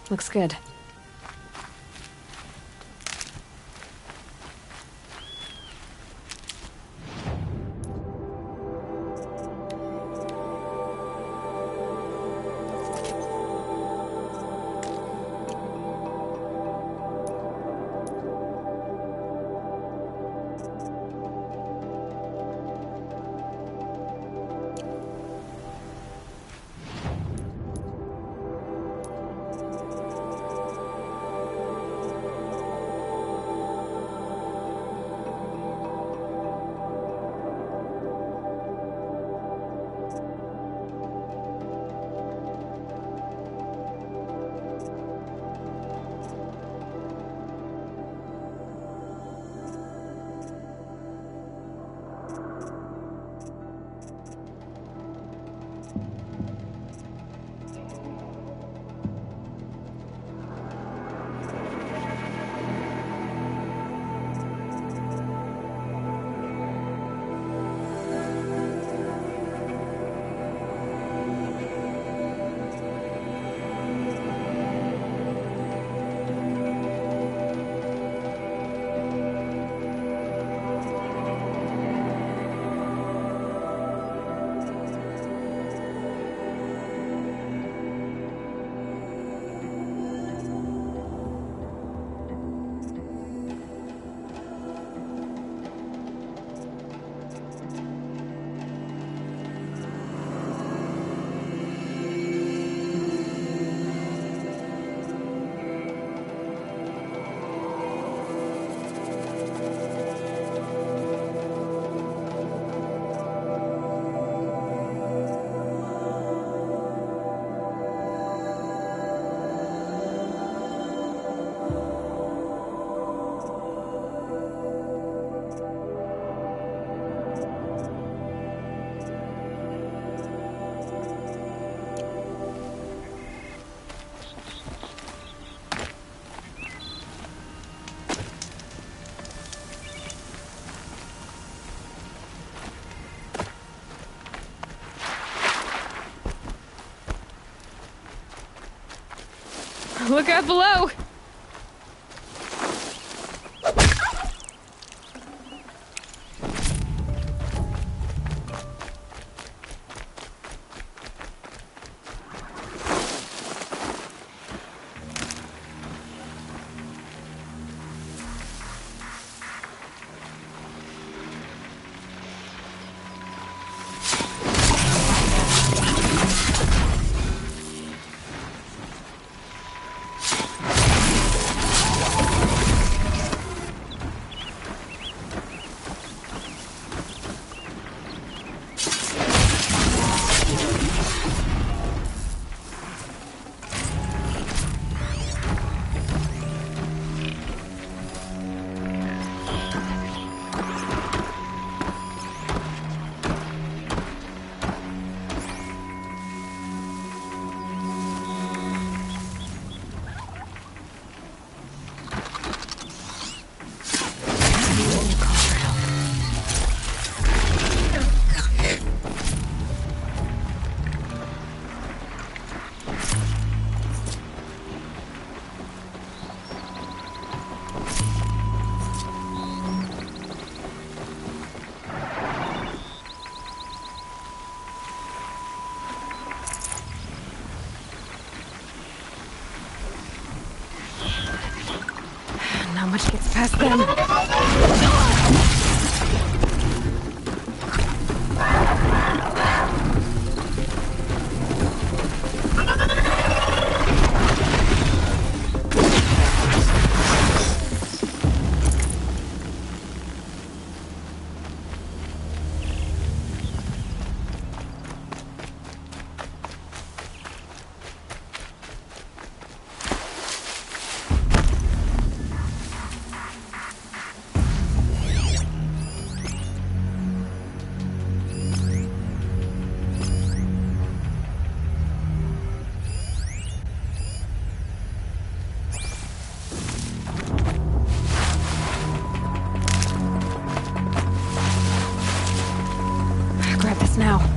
Looks good. Look out below! him! Grab this now.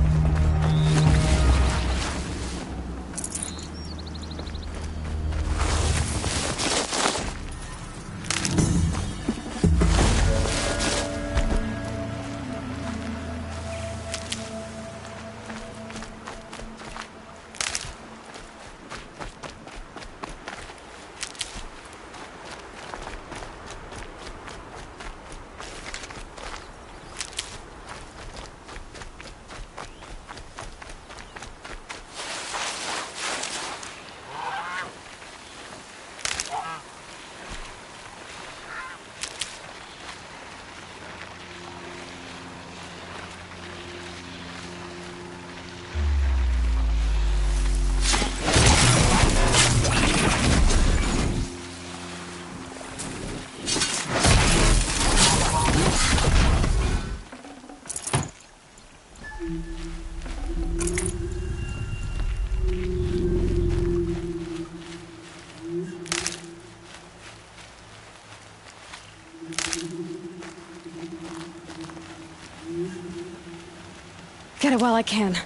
Get it while I can.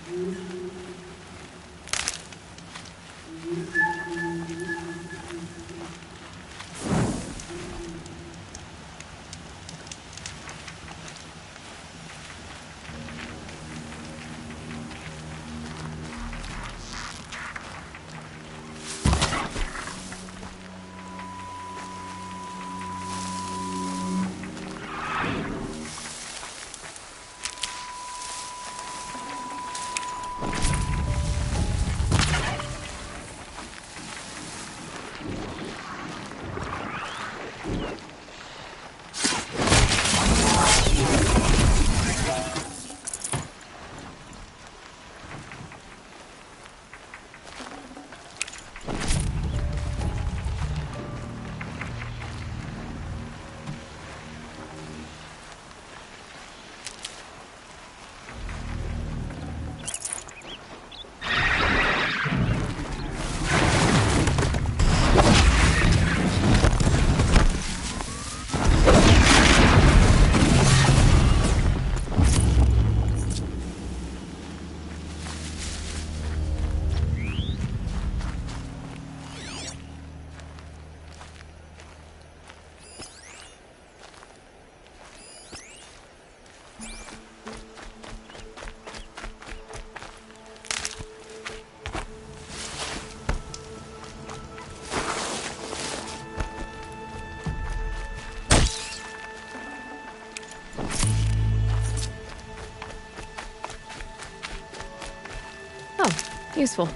Useful.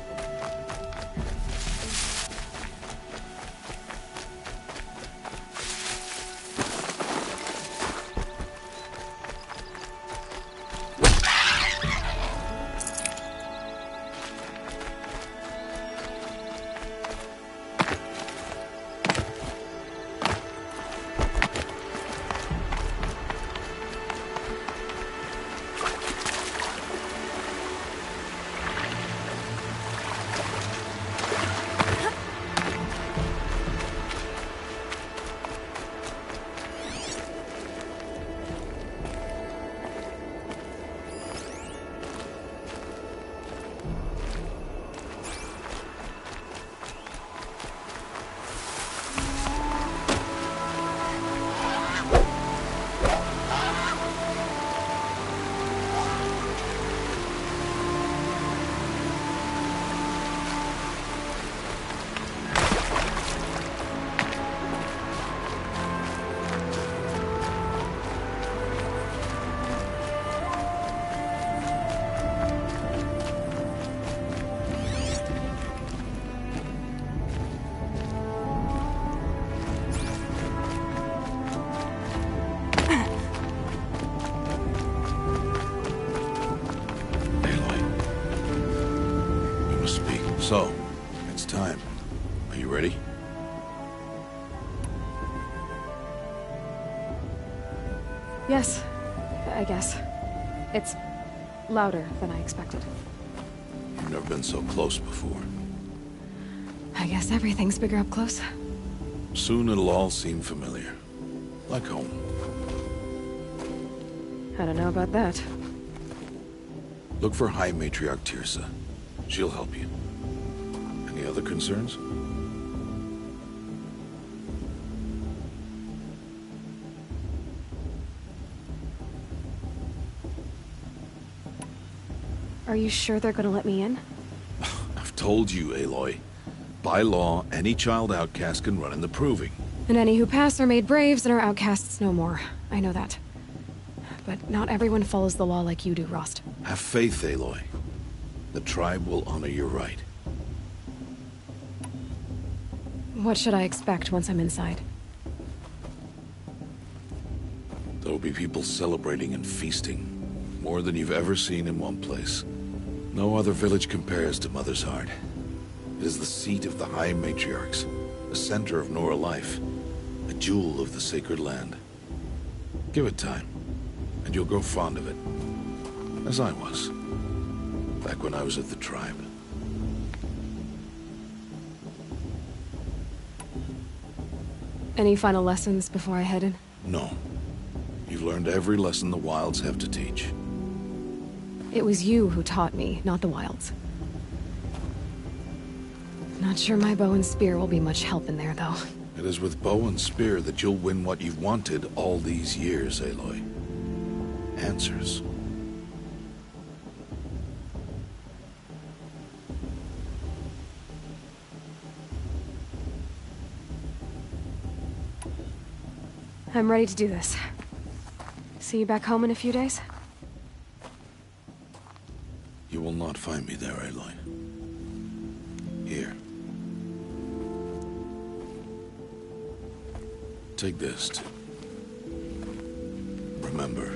Yes, I guess. It's louder than I expected. You've never been so close before. I guess everything's bigger up close. Soon it'll all seem familiar. Like home. I don't know about that. Look for High Matriarch Tirsa. She'll help you. Any other concerns? Are you sure they're gonna let me in? I've told you, Aloy. By law, any child outcast can run in the Proving. And any who pass are made braves and are outcasts no more. I know that. But not everyone follows the law like you do, Rost. Have faith, Aloy. The tribe will honor your right. What should I expect once I'm inside? There'll be people celebrating and feasting. More than you've ever seen in one place. No other village compares to Mother's Heart. It is the seat of the High Matriarchs, the center of Nora life, a jewel of the sacred land. Give it time, and you'll grow fond of it. As I was, back when I was at the tribe. Any final lessons before I head in? No. You've learned every lesson the Wilds have to teach. It was you who taught me, not the Wilds. Not sure my bow and spear will be much help in there, though. It is with bow and spear that you'll win what you've wanted all these years, Aloy. Answers. I'm ready to do this. See you back home in a few days? You will not find me there, Aloy. Here. Take this to remember.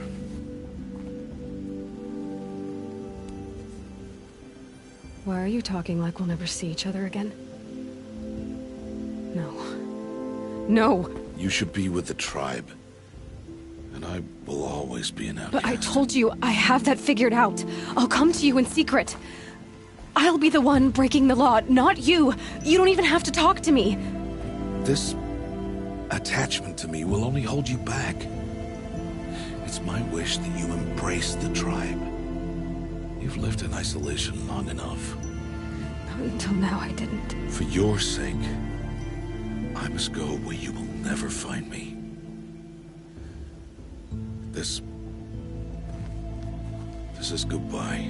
Why are you talking like we'll never see each other again? No. No! You should be with the tribe. And I will always be an outcast. But I told you, I have that figured out. I'll come to you in secret. I'll be the one breaking the law, not you. You don't even have to talk to me. This attachment to me will only hold you back. It's my wish that you embrace the tribe. You've lived in isolation long enough. Until now, I didn't. For your sake, I must go where you will never find me. This is goodbye.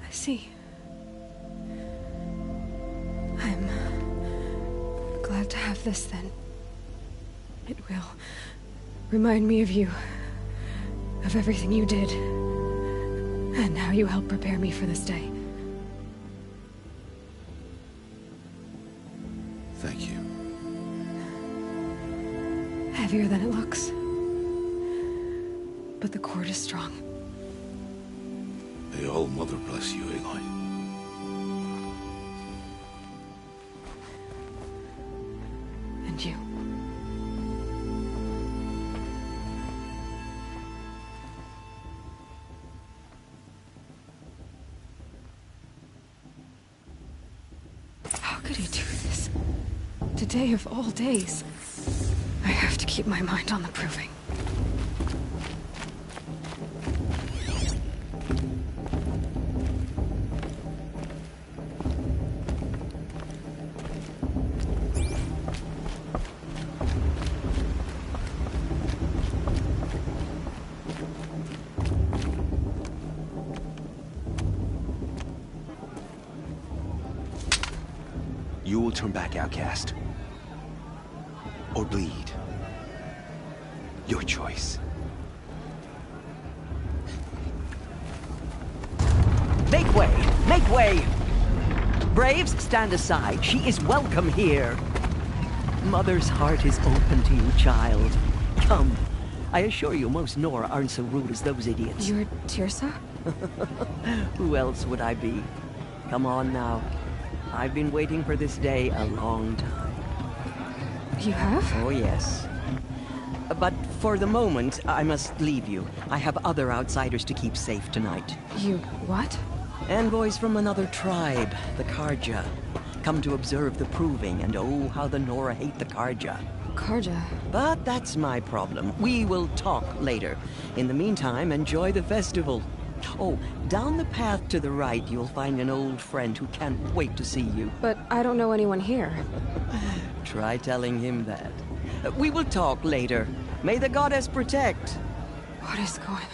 I see. I'm glad to have this then. It will remind me of you, of everything you did, and how you helped prepare me for this day. Thank you. Heavier than it looks. But the cord is strong. May All Mother bless you, Aloy. And you. How could he do this? Today of all days. I have to keep my mind on the proving. You will turn back outcast. Or bleed. Your choice. Make way! Make way! Braves, stand aside. She is welcome here. Mother's heart is open to you, child. Come, I assure you, most Nora aren't so rude as those idiots. You're Tirsa? Who else would I be? Come on now. I've been waiting for this day a long time. You have? Oh, yes. But for the moment, I must leave you. I have other outsiders to keep safe tonight. You what? Envoys from another tribe, the Karja. Come to observe the proving, and oh, how the Nora hate the Karja. Karja. But that's my problem. We will talk later. In the meantime, enjoy the festival. Oh, down the path to the right, you'll find an old friend who can't wait to see you. But I don't know anyone here. Try telling him that. We will talk later. May the goddess protect. What is going on?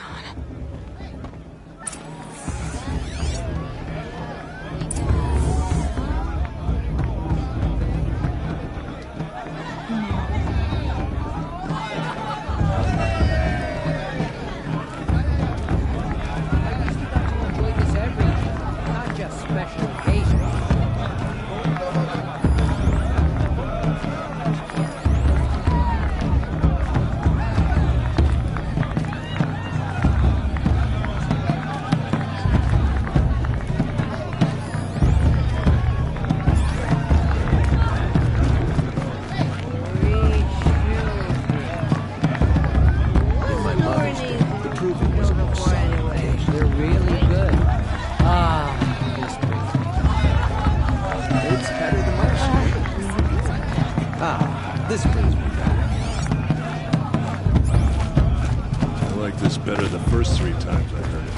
Better the first 3 times I heard it.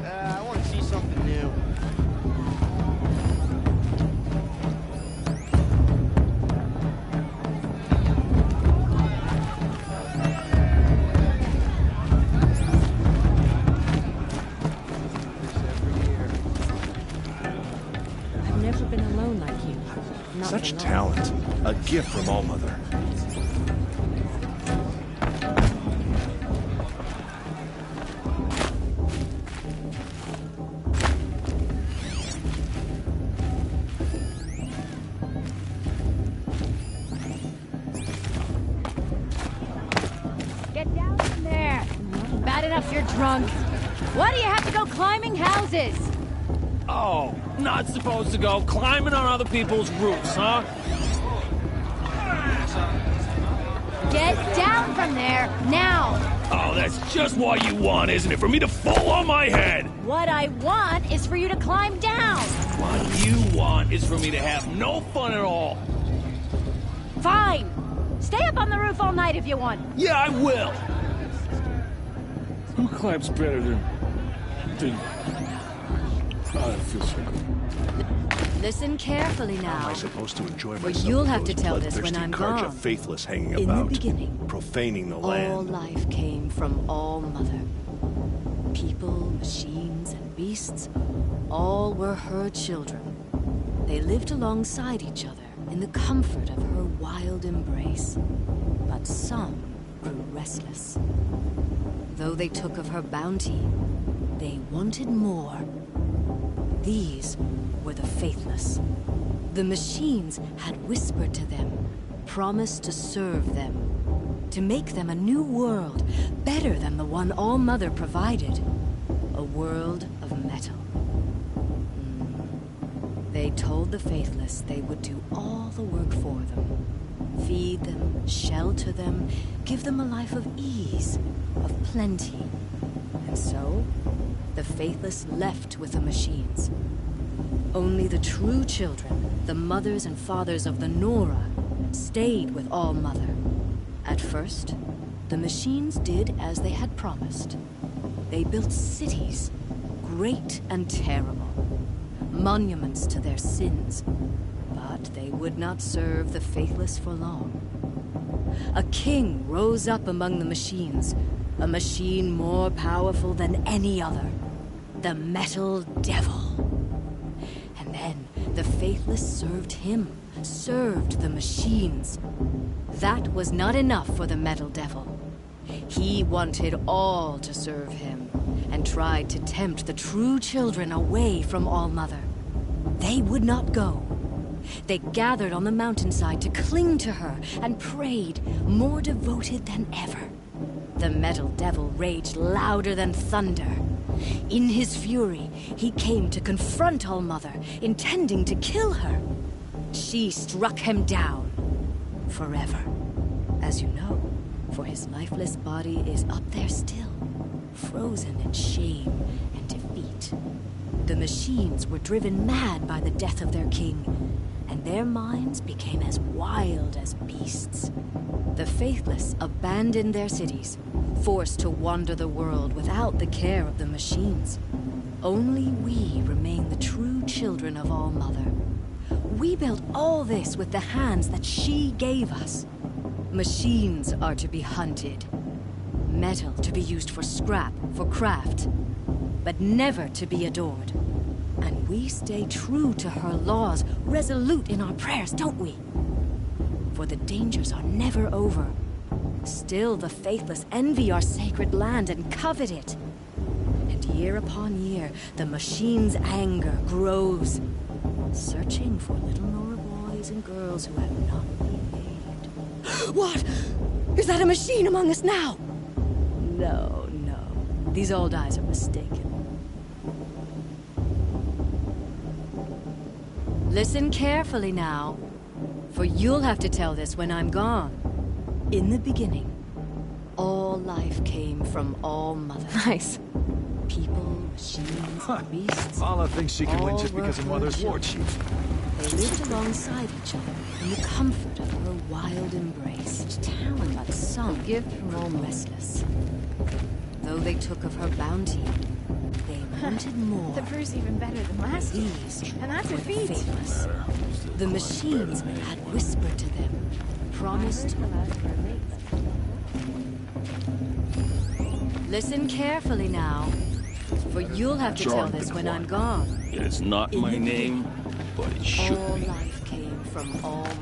I want to see something new. Such talent. A gift from All-Mother. Get down from there! Bad enough you're drunk. Why do you have to go climbing houses? Oh, not supposed to go climbing on other people's roofs, huh? Get down from there, now! Oh, that's just what you want, isn't it? For me to fall on my head! What I want is for you to climb down! What you want is for me to have no fun at all. Fine! Stay up on the roof all night if you want. Yeah, I will! Who climbs better than... Oh, it feels so good. Listen carefully now. How am I supposed to enjoy For myself? you'll with have to those tell this when bloodthirsty I'm Karja gone. faithless hanging In about, the beginning, profaning the all land. life came from All-Mother. People, machines, and beasts, all were her children. They lived alongside each other in the comfort of her wild embrace. But some grew restless. Though they took of her bounty, they wanted more. These were the faithless. The machines had whispered to them, promised to serve them, to make them a new world, better than the one All-Mother provided. A world of metal. They told the faithless they would do all the work for them. Feed them, shelter them, give them a life of ease, of plenty. And so, the faithless left with the machines. Only the true children, the mothers and fathers of the Nora, stayed with All-Mother. At first, the machines did as they had promised. They built cities, great and terrible, monuments to their sins. But they would not serve the faithless for long. A king rose up among the machines, a machine more powerful than any other, the Metal Devil. And then the faithless served him, served the machines. That was not enough for the Metal Devil. He wanted all to serve him, and tried to tempt the true children away from All-Mother. They would not go. They gathered on the mountainside to cling to her and prayed, more devoted than ever. The Metal Devil raged louder than thunder. In his fury, he came to confront All-Mother, intending to kill her. She struck him down. Forever. As you know, for his lifeless body is up there still, frozen in shame and defeat. The machines were driven mad by the death of their king, and their minds became as wild as beasts. The faithless abandoned their cities, forced to wander the world without the care of the machines. Only we remain the true children of All-Mother. We built all this with the hands that she gave us. Machines are to be hunted. Metal to be used for scrap, for craft. But never to be adored. And we stay true to her laws, resolute in our prayers, don't we? For the dangers are never over. Still the faithless envy our sacred land and covet it. And year upon year, the machine's anger grows, searching for little Nora boys and girls who have not been made. What? Is that a machine among us now? No, no. These old eyes are mistaken. Listen carefully now, for you'll have to tell this when I'm gone. In the beginning, all life came from All-Mother. Nice. People, machines, beasts. Paula thinks she can win all just because were of Mother's her war children. chief. They lived alongside each other in the comfort of her wild embrace. Talent, but some were restless. Though they took of her bounty, they wanted more. The brew's even better than last year. These And that's a were the feat. faithless. The machines had whispered to them, promised. Listen carefully now, for you'll have to tell this when I'm gone. It's not my name, but it should All be. life came from All-Mother.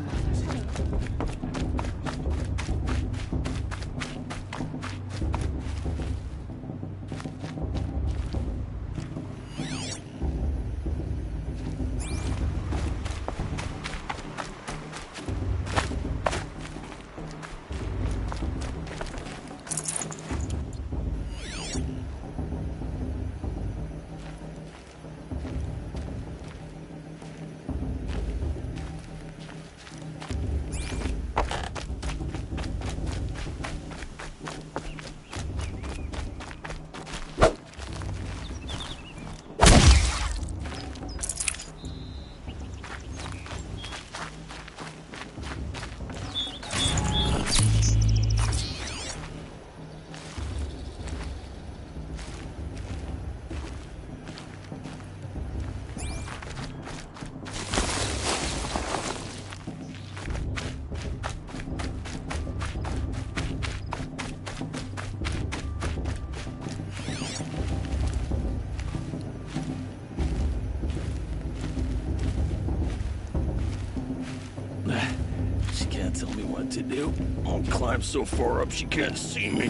She can't tell me what to do. I'll climb so far up she can't see me.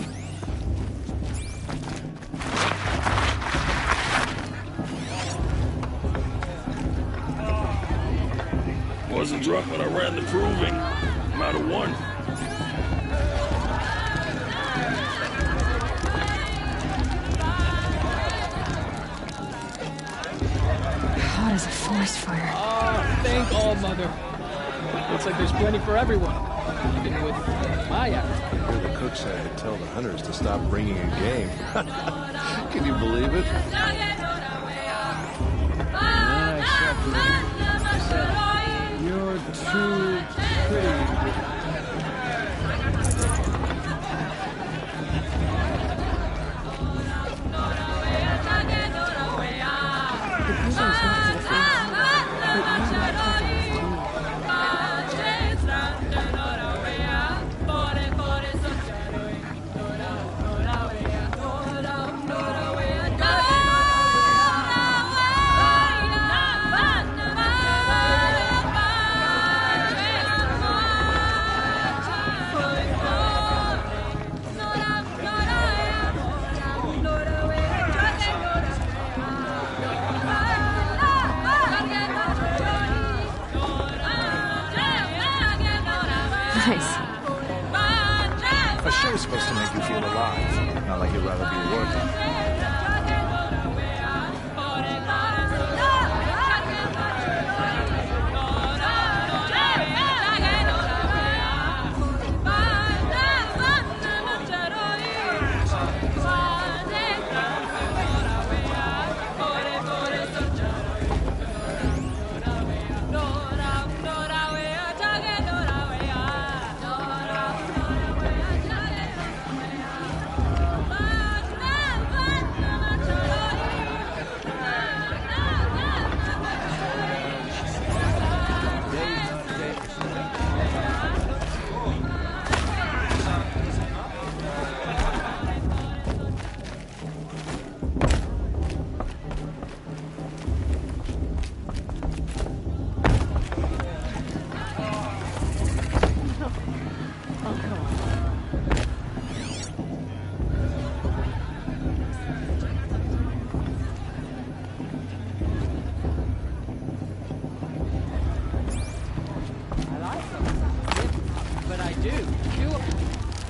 Wasn't drunk when I ran the proving. I'm out of one. Hot as a forest fire. Oh, thank All-Mother. Looks like there's plenty for everyone, even with my effort. Here the cook said to tell the hunters to stop bringing in game. Can you believe it? You're too pretty. Not like you'd rather be working.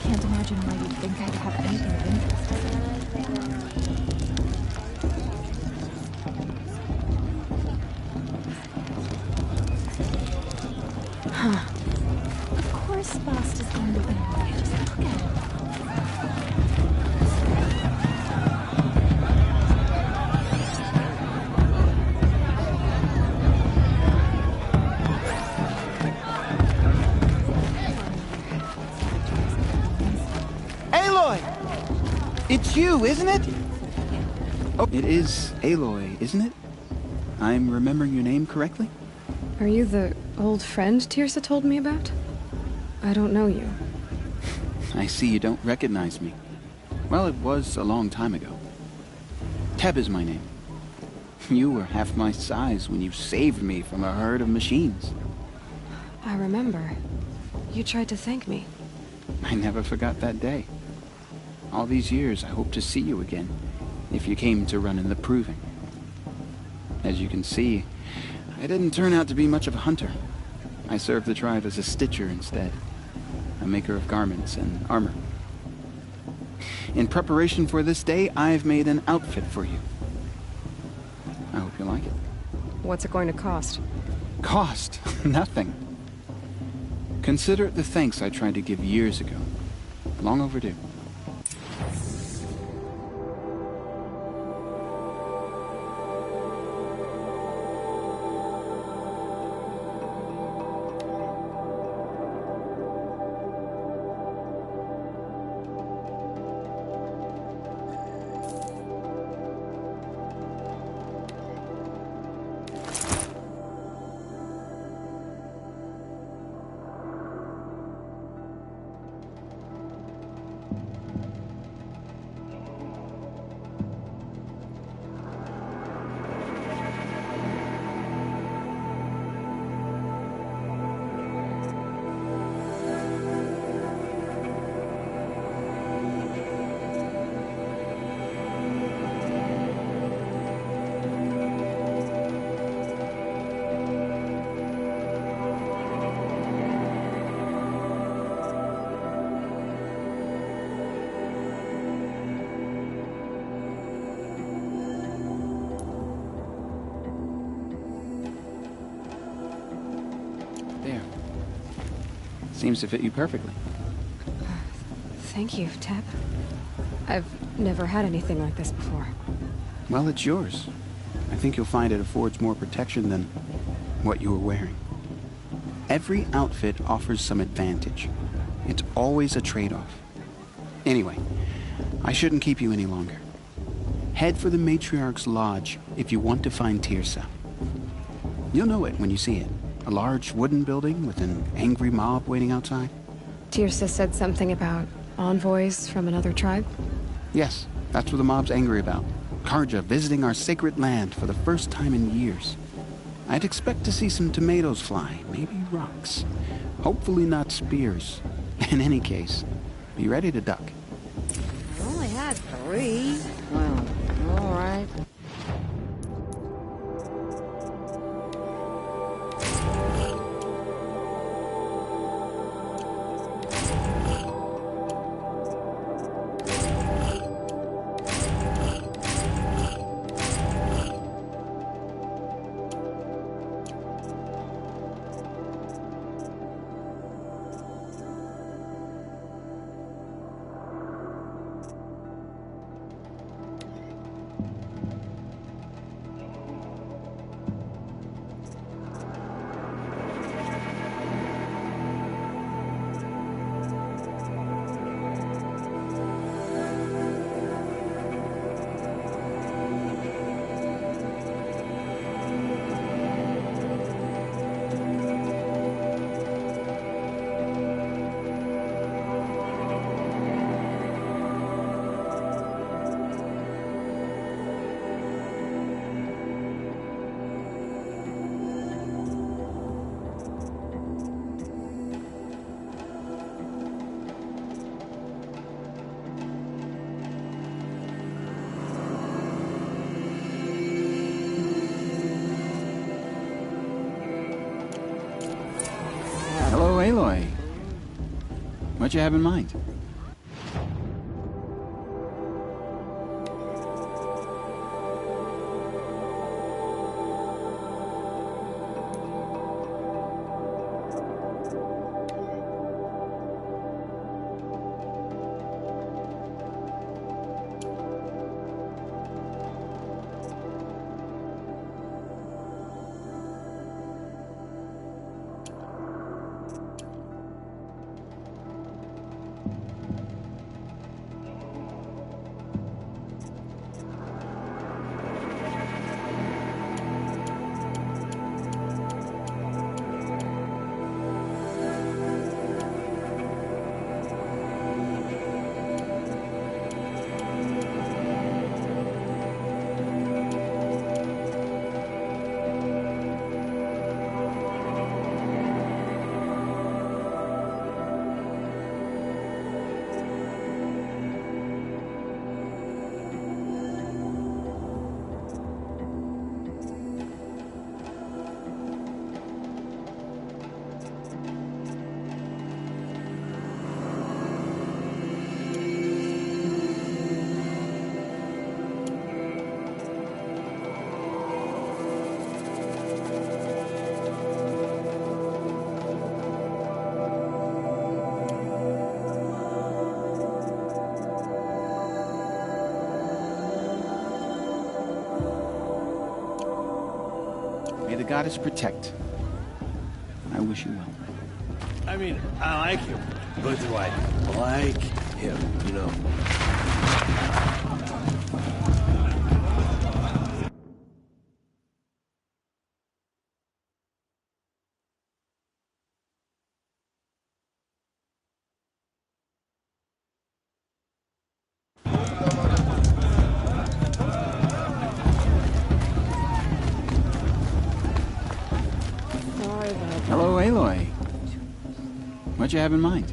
Can't imagine why you'd think I'd have anything of interest. Huh. Of course Bast is going to win. Just look at him. It's you, isn't it? Oh, it is Aloy, isn't it? I'm remembering your name correctly? Are you the old friend Tirsa told me about? I don't know you. I see you don't recognize me. Well, it was a long time ago. Teb is my name. You were half my size when you saved me from a herd of machines. I remember. You tried to thank me. I never forgot that day. All these years, I hope to see you again, if you came to run in the Proving. As you can see, I didn't turn out to be much of a hunter. I served the tribe as a stitcher instead, a maker of garments and armor. In preparation for this day, I've made an outfit for you. I hope you like it. What's it going to cost? Cost? Nothing. Consider it the thanks I tried to give years ago. Long overdue. Seems to fit you perfectly. Thank you, Teb. I've never had anything like this before. Well, it's yours. I think you'll find it affords more protection than what you were wearing. Every outfit offers some advantage. It's always a trade-off. Anyway, I shouldn't keep you any longer. Head for the Matriarch's Lodge if you want to find Tirsa. You'll know it when you see it. A large wooden building with an angry mob waiting outside. Tirsa said something about envoys from another tribe? Yes, that's what the mob's angry about. Karja visiting our sacred land for the first time in years. I'd expect to see some tomatoes fly, maybe rocks. Hopefully not spears. In any case, be ready to duck. I only had 3. Well, all right. you have in mind? May the goddess protect. I wish you well. I mean, I like him, but do I like him, you know? Hello, Aloy. What you have in mind?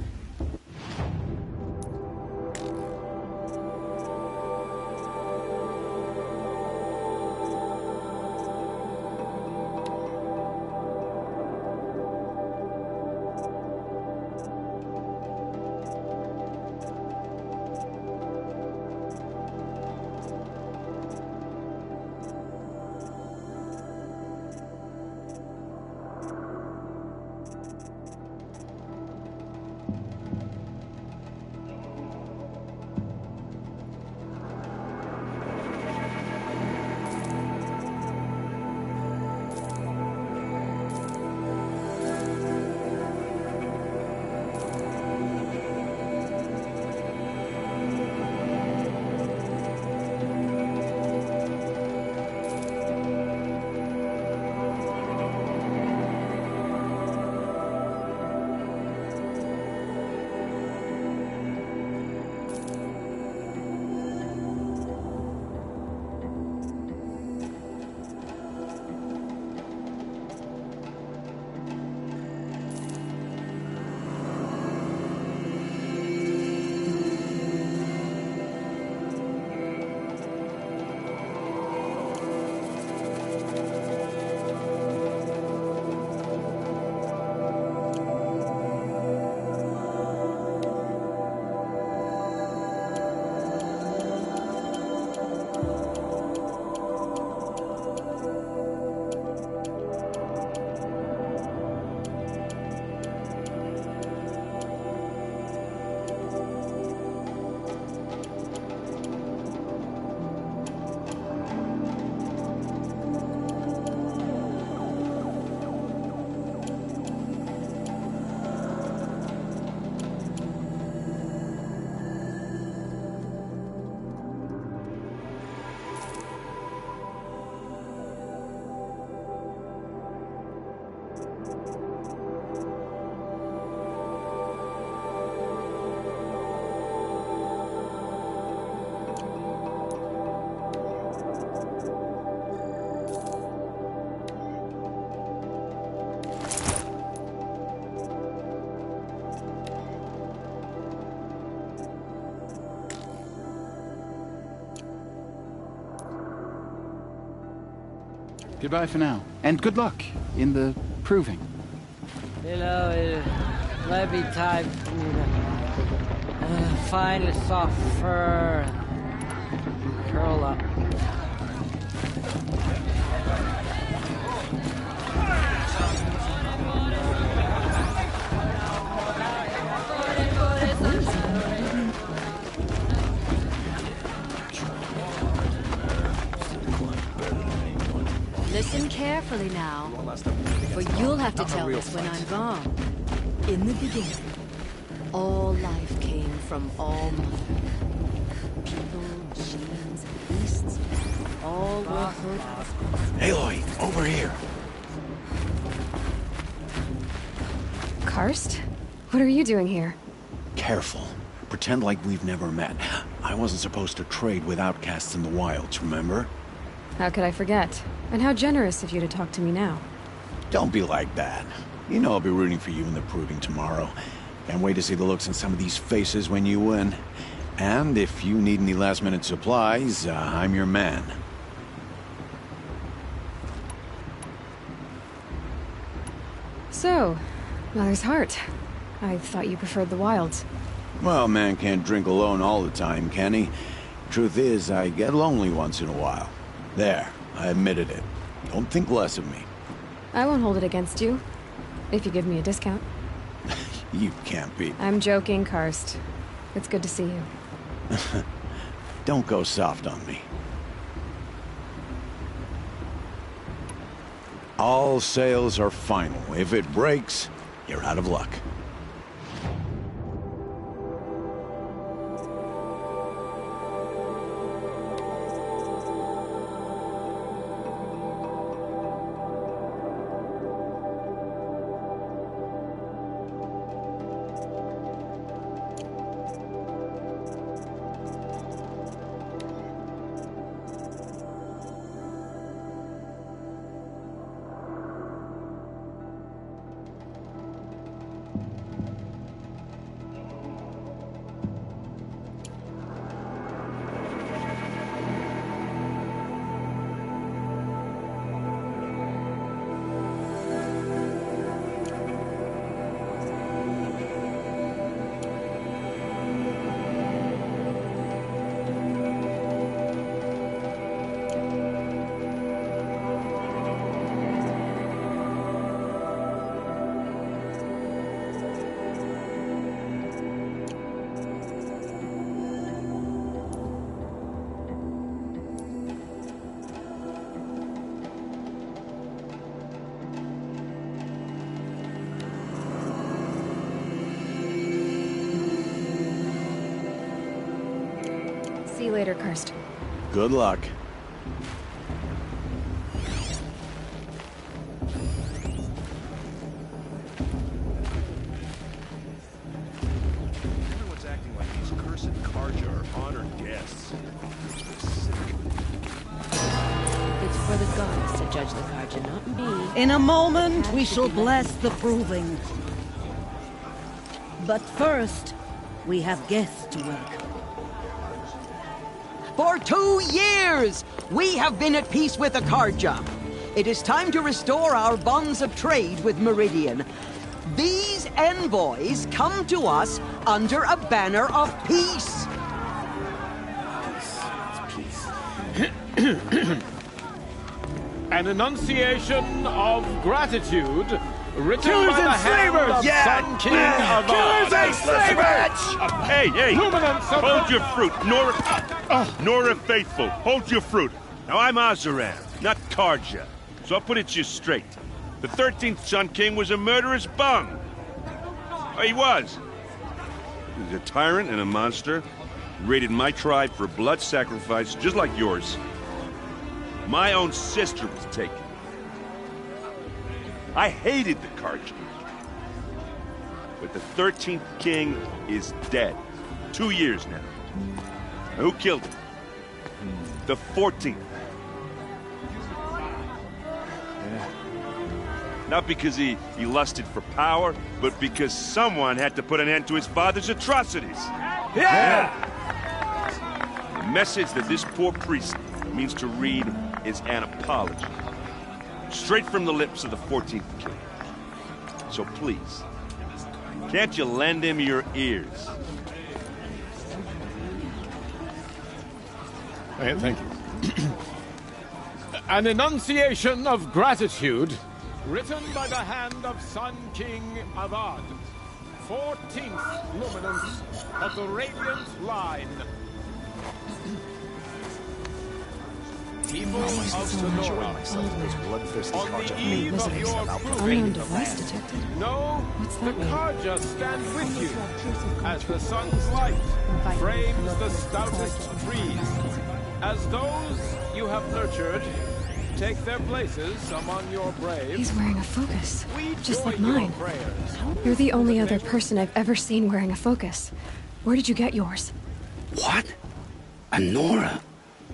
Goodbye for now. And good luck in the proving. You know, it might be time for me to Find soft fur and curl up. Listen carefully now, for you'll have to tell us when I'm gone. In the beginning, all life came from All Mother. People, machines, and beasts, all were her husbands. Aloy, over here. Karst? What are you doing here? Careful. Pretend like we've never met. I wasn't supposed to trade with outcasts in the wilds, remember? How could I forget? And how generous of you to talk to me now. Don't be like that. You know I'll be rooting for you in the proving tomorrow. Can't wait to see the looks on some of these faces when you win. And if you need any last-minute supplies, I'm your man. So, Mother's Heart. I thought you preferred the wilds. Well, man can't drink alone all the time, can he? Truth is, I get lonely once in a while. There, I admitted it. Don't think less of me. I won't hold it against you, if you give me a discount. You can't be. I'm joking, Karst. It's good to see you. Don't go soft on me. All sails are final. If it breaks, you're out of luck. See you later, Karst. Good luck. Everyone's acting like these cursed Karja are honored guests. It's for the gods to judge the Karja, not me. In a moment, we shall bless the proving. But first, we have guests to welcome. For 2 years, we have been at peace with the Karja. It is time to restore our bonds of trade with Meridian. These envoys come to us under a banner of peace. An enunciation of gratitude written Killers by the and hand slavers! of Yeah! Sun King of Killers and slavers! Hey, hey! Luminance of Hold your fruit, Nora Faithful. Hold your fruit. Now, I'm Azaran, not Karja. So I'll put it just straight. The 13th Sun King was a murderous bung. Oh, he was. He was a tyrant and a monster. He raided my tribe for blood sacrifice, just like yours. My own sister was taken. I hated the Karja. But the 13th king is dead. 2 years now. Now, who killed him? The 14th. Not because he lusted for power, but because someone had to put an end to his father's atrocities. Yeah! The message that this poor priest means to read is an apology. Straight from the lips of the 14th king. So please, Can't you lend him your ears? Thank you. An enunciation of gratitude, written by the hand of Sun King Avad, 14th luminance of the Radiant Line. People of Sonora, on the eve of your proving know the Karja stand with you as the sun's light frames the stoutest trees. As those you have nurtured take their places among your braves. He's wearing a focus, just like mine. You're the only other person I've ever seen wearing a focus. Where did you get yours? What? A Nora?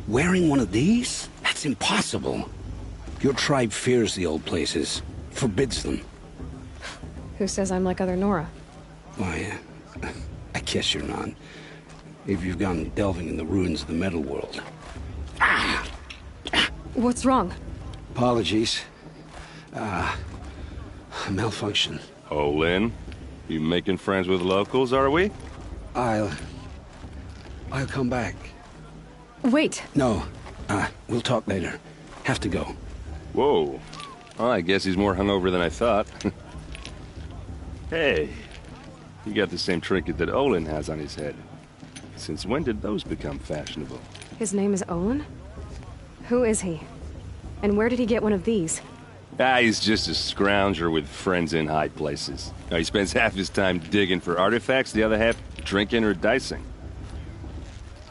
Wearing one of these? That's impossible. Your tribe fears the old places, forbids them. Who says I'm like other Nora? Why, I guess you're not. If you've gone delving in the ruins of the metal world. What's wrong? Apologies. Malfunction. Oh, Lynn? You making friends with locals, are we? I'll come back. Wait. No. We'll talk later. Have to go. Whoa. Well, I guess he's more hungover than I thought. Hey. You got the same trinket that Olin has on his head. Since when did those become fashionable? His name is Olin? Who is he? And where did he get one of these? He's just a scrounger with friends in high places. He spends half his time digging for artifacts, the other half drinking or dicing.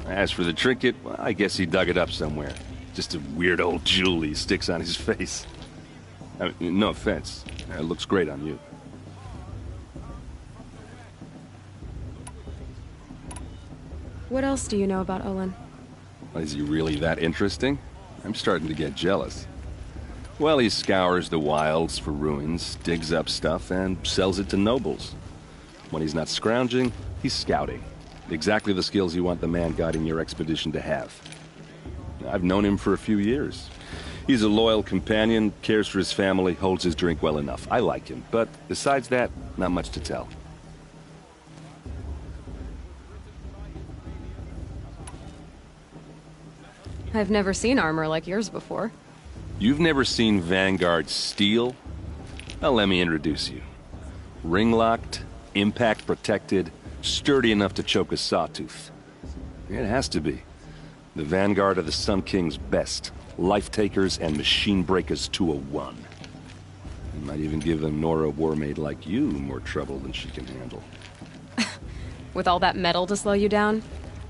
As for the trinket, well, I guess he dug it up somewhere. Just a weird old jewel he sticks on his face. I mean, no offense. It looks great on you. What else do you know about Olin? Is he really that interesting? I'm starting to get jealous. Well, he scours the wilds for ruins, digs up stuff, and sells it to nobles. When he's not scrounging, he's scouting. Exactly the skills you want the man guiding your expedition to have. I've known him for a few years. He's a loyal companion, cares for his family, holds his drink well enough. I like him, but besides that, not much to tell. I've never seen armor like yours before. You've never seen Vanguard steel? Well, let me introduce you. Ring-locked, impact-protected, sturdy enough to choke a sawtooth. It has to be. The Vanguard are the Sun King's best. Life-takers and machine-breakers to a one. You might even give a Nora warmaid like you more trouble than she can handle. With all that metal to slow you down?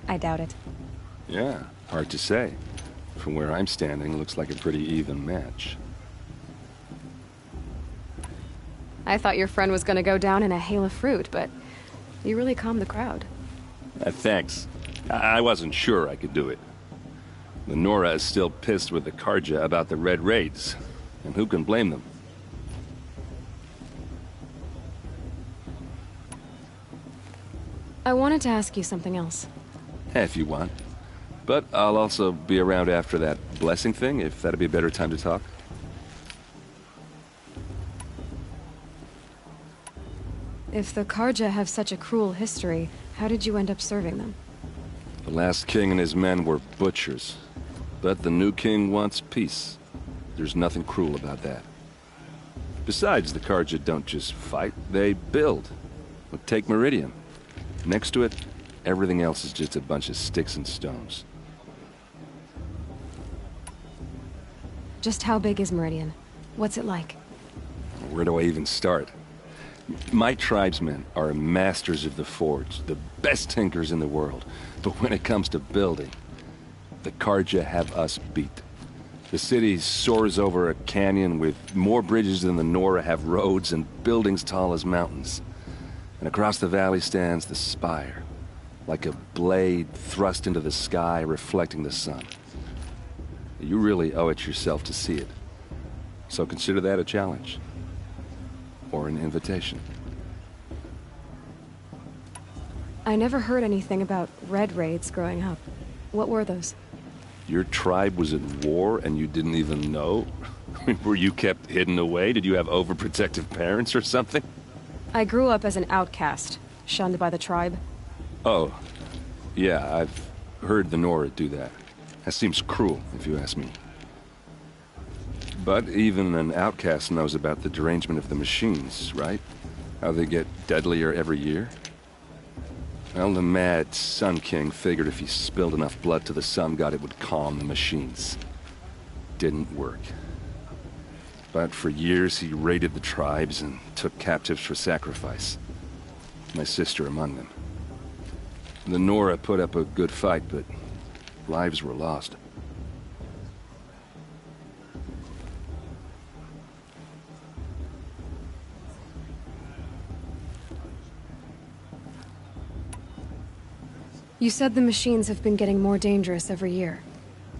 I doubt it. Yeah, hard to say. From where I'm standing, looks like a pretty even match. I thought your friend was gonna go down in a hail of fruit, but you really calmed the crowd. Thanks. I wasn't sure I could do it. The Nora is still pissed with the Karja about the Red Raids, and who can blame them? I wanted to ask you something else. If you want. But I'll also be around after that blessing thing, if that'd be a better time to talk. If the Karja have such a cruel history, how did you end up serving them? The last king and his men were butchers. But the new king wants peace. There's nothing cruel about that. Besides, the Karja don't just fight, they build. Look, take Meridian. Next to it, everything else is just a bunch of sticks and stones. Just how big is Meridian? What's it like? Where do I even start? My tribesmen are masters of the forge, the best tinkers in the world. But when it comes to building, the Karja have us beat. The city soars over a canyon with more bridges than the Nora have roads and buildings tall as mountains. And across the valley stands the spire, like a blade thrust into the sky reflecting the sun. You really owe it yourself to see it. So consider that a challenge. Or an invitation. I never heard anything about Red Raids growing up. What were those? Your tribe was at war and you didn't even know? I mean, were you kept hidden away? Did you have overprotective parents or something? I grew up as an outcast, shunned by the tribe. Oh, yeah, I've heard the Nora do that. That seems cruel, if you ask me. But even an outcast knows about the derangement of the machines, right? How they get deadlier every year? Well, the mad Sun King figured if he spilled enough blood to the Sun God, it would calm the machines. Didn't work. But for years, he raided the tribes and took captives for sacrifice. My sister among them. The Nora put up a good fight, but lives were lost. You said the machines have been getting more dangerous every year.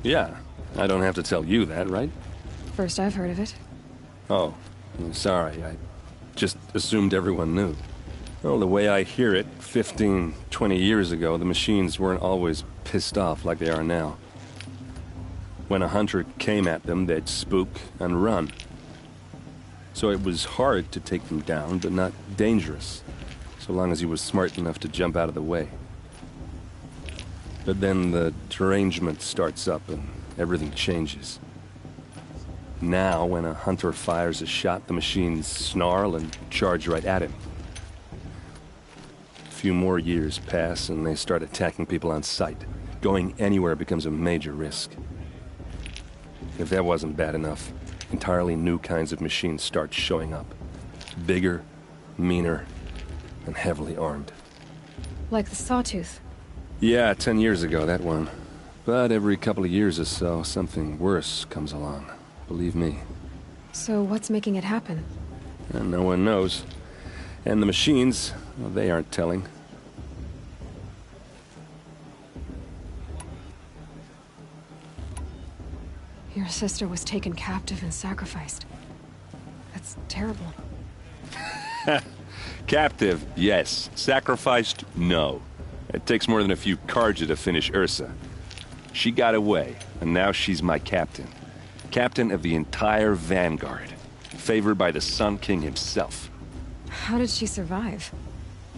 Yeah, I don't have to tell you that, right? First I've heard of it. Oh, I'm sorry. I just assumed everyone knew. Well, the way I hear it, 15, 20 years ago, the machines weren't always pissed off like they are now. When a hunter came at them, they'd spook and run. So it was hard to take them down, but not dangerous, so long as he was smart enough to jump out of the way. But then the derangement starts up and everything changes. Now, when a hunter fires a shot, the machines snarl and charge right at him. A few more years pass and they start attacking people on sight. Going anywhere becomes a major risk. If that wasn't bad enough, entirely new kinds of machines start showing up. Bigger, meaner, and heavily armed. Like the Sawtooth. Yeah, 10 years ago, that one. But every couple of years or so, something worse comes along. Believe me. So what's making it happen? And no one knows. And the machines, well, they aren't telling. Your sister was taken captive and sacrificed. That's terrible. Captive, yes. Sacrificed, no. It takes more than a few Carja to finish Ursa. She got away, and now she's my captain. Captain of the entire Vanguard. Favored by the Sun King himself. How did she survive?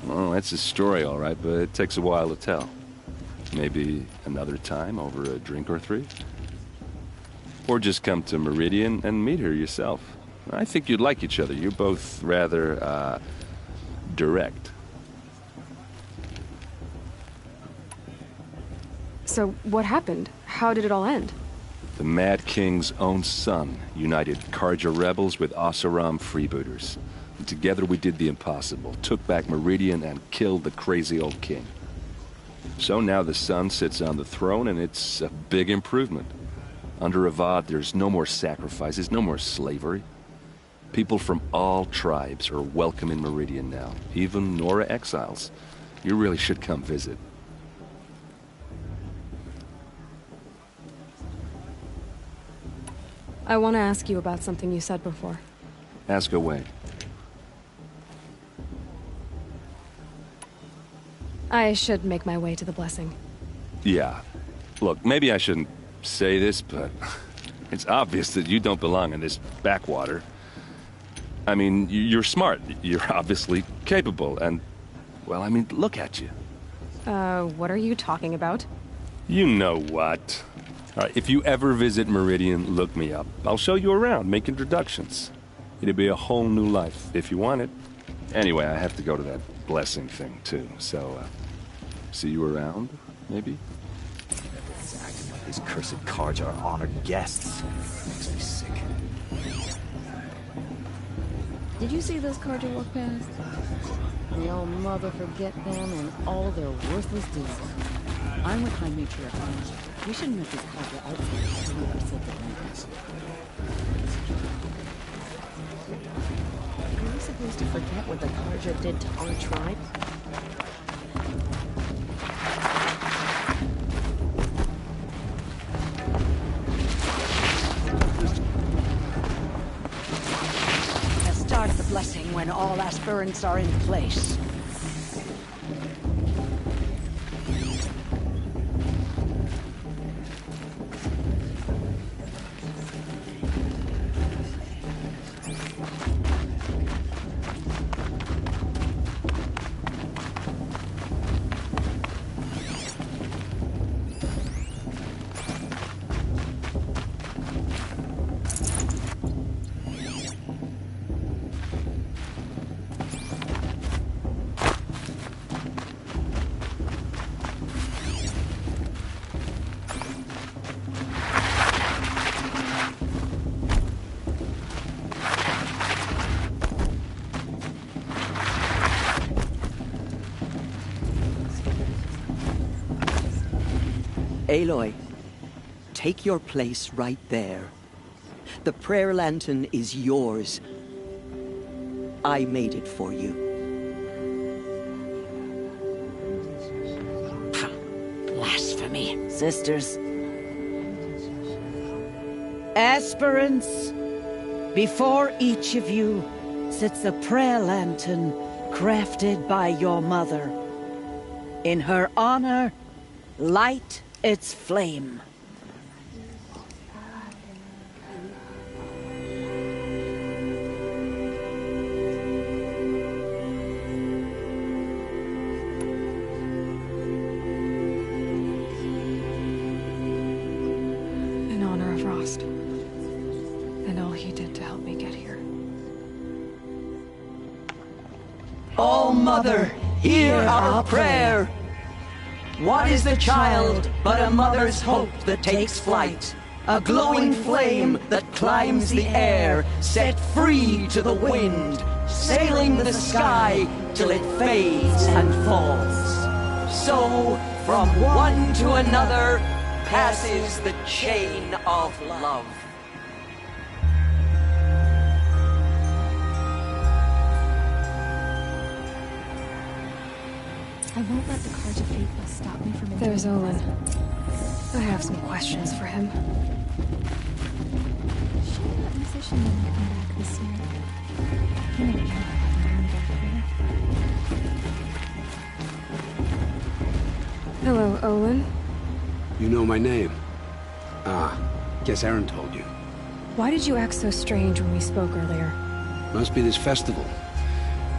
Well, that's a story, all right, but it takes a while to tell. Maybe another time over a drink or three? Or just come to Meridian and meet her yourself. I think you'd like each other. You're both rather, direct. So, what happened? How did it all end? The Mad King's own son united Carja rebels with Oseram freebooters. And together we did the impossible, took back Meridian and killed the crazy old king. So now the son sits on the throne and it's a big improvement. Under Avad, there's no more sacrifices, no more slavery. People from all tribes are welcome in Meridian now, even Nora exiles. You really should come visit. I want to ask you about something you said before. Ask away. I should make my way to the blessing. Yeah. Look, maybe I shouldn't say this, but it's obvious that you don't belong in this backwater. I mean, you're smart. You're obviously capable, and, well, I mean, look at you. What are you talking about? You know what. All right, if you ever visit Meridian, look me up. I'll show you around, make introductions. It'll be a whole new life, if you want it. Anyway, I have to go to that blessing thing, too, so, see you around, maybe? It's acting like these cursed Carja are honored guests. Makes me sick. Did you see those Carja walk past? The old mother forget them and all their worthless deeds. I'm with High Matriarch. We shouldn't let these Carja outsiders ruin our sacred lands. Are we supposed to forget what the Carja did to our tribe? Start the blessing when all aspirants are in place. Aloy, take your place right there. The prayer lantern is yours. I made it for you. Blasphemy, sisters. Aspirants, before each of you sits a prayer lantern crafted by your mother. In her honor, light its flame. In honor of Rost. And all he did to help me get here. All Mother, hear our prayer. What is the child but a mother's hope that takes flight? A glowing flame that climbs the air, set free to the wind, sailing the sky till it fades and falls. So, from one to another, passes the chain of love. I won't let the Carja faithless stop me from enjoying There's Olin. I have some questions for him. Should that musician didn't come back this year? He never knew about my own birthday. Hello, Olin. You know my name? Ah, guess Aaron told you. Why did you act so strange when we spoke earlier? Must be this festival.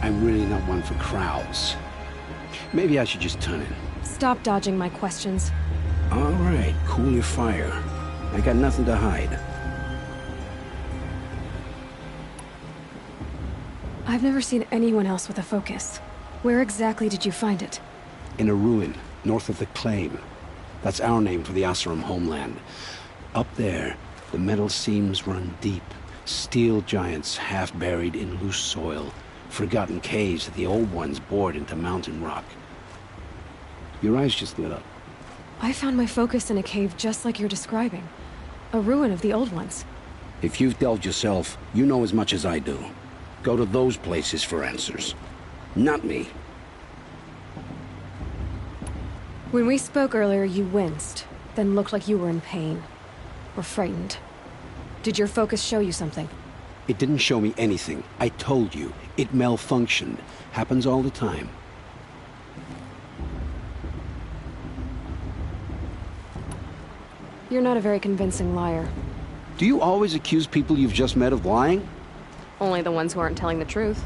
I'm really not one for crowds. Maybe I should just turn in. Stop dodging my questions. All right, cool your fire. I got nothing to hide. I've never seen anyone else with a focus. Where exactly did you find it? In a ruin, north of the Claim. That's our name for the Asuram homeland. Up there, the metal seams run deep. Steel giants half buried in loose soil. Forgotten caves that the old ones bored into mountain rock. Your eyes just lit up. I found my focus in a cave just like you're describing. A ruin of the old ones. If you've delved yourself, you know as much as I do. Go to those places for answers. Not me. When we spoke earlier, you winced, then looked like you were in pain. Or frightened. Did your focus show you something? It didn't show me anything. I told you. It malfunctioned. Happens all the time. You're not a very convincing liar. Do you always accuse people you've just met of lying? Only the ones who aren't telling the truth.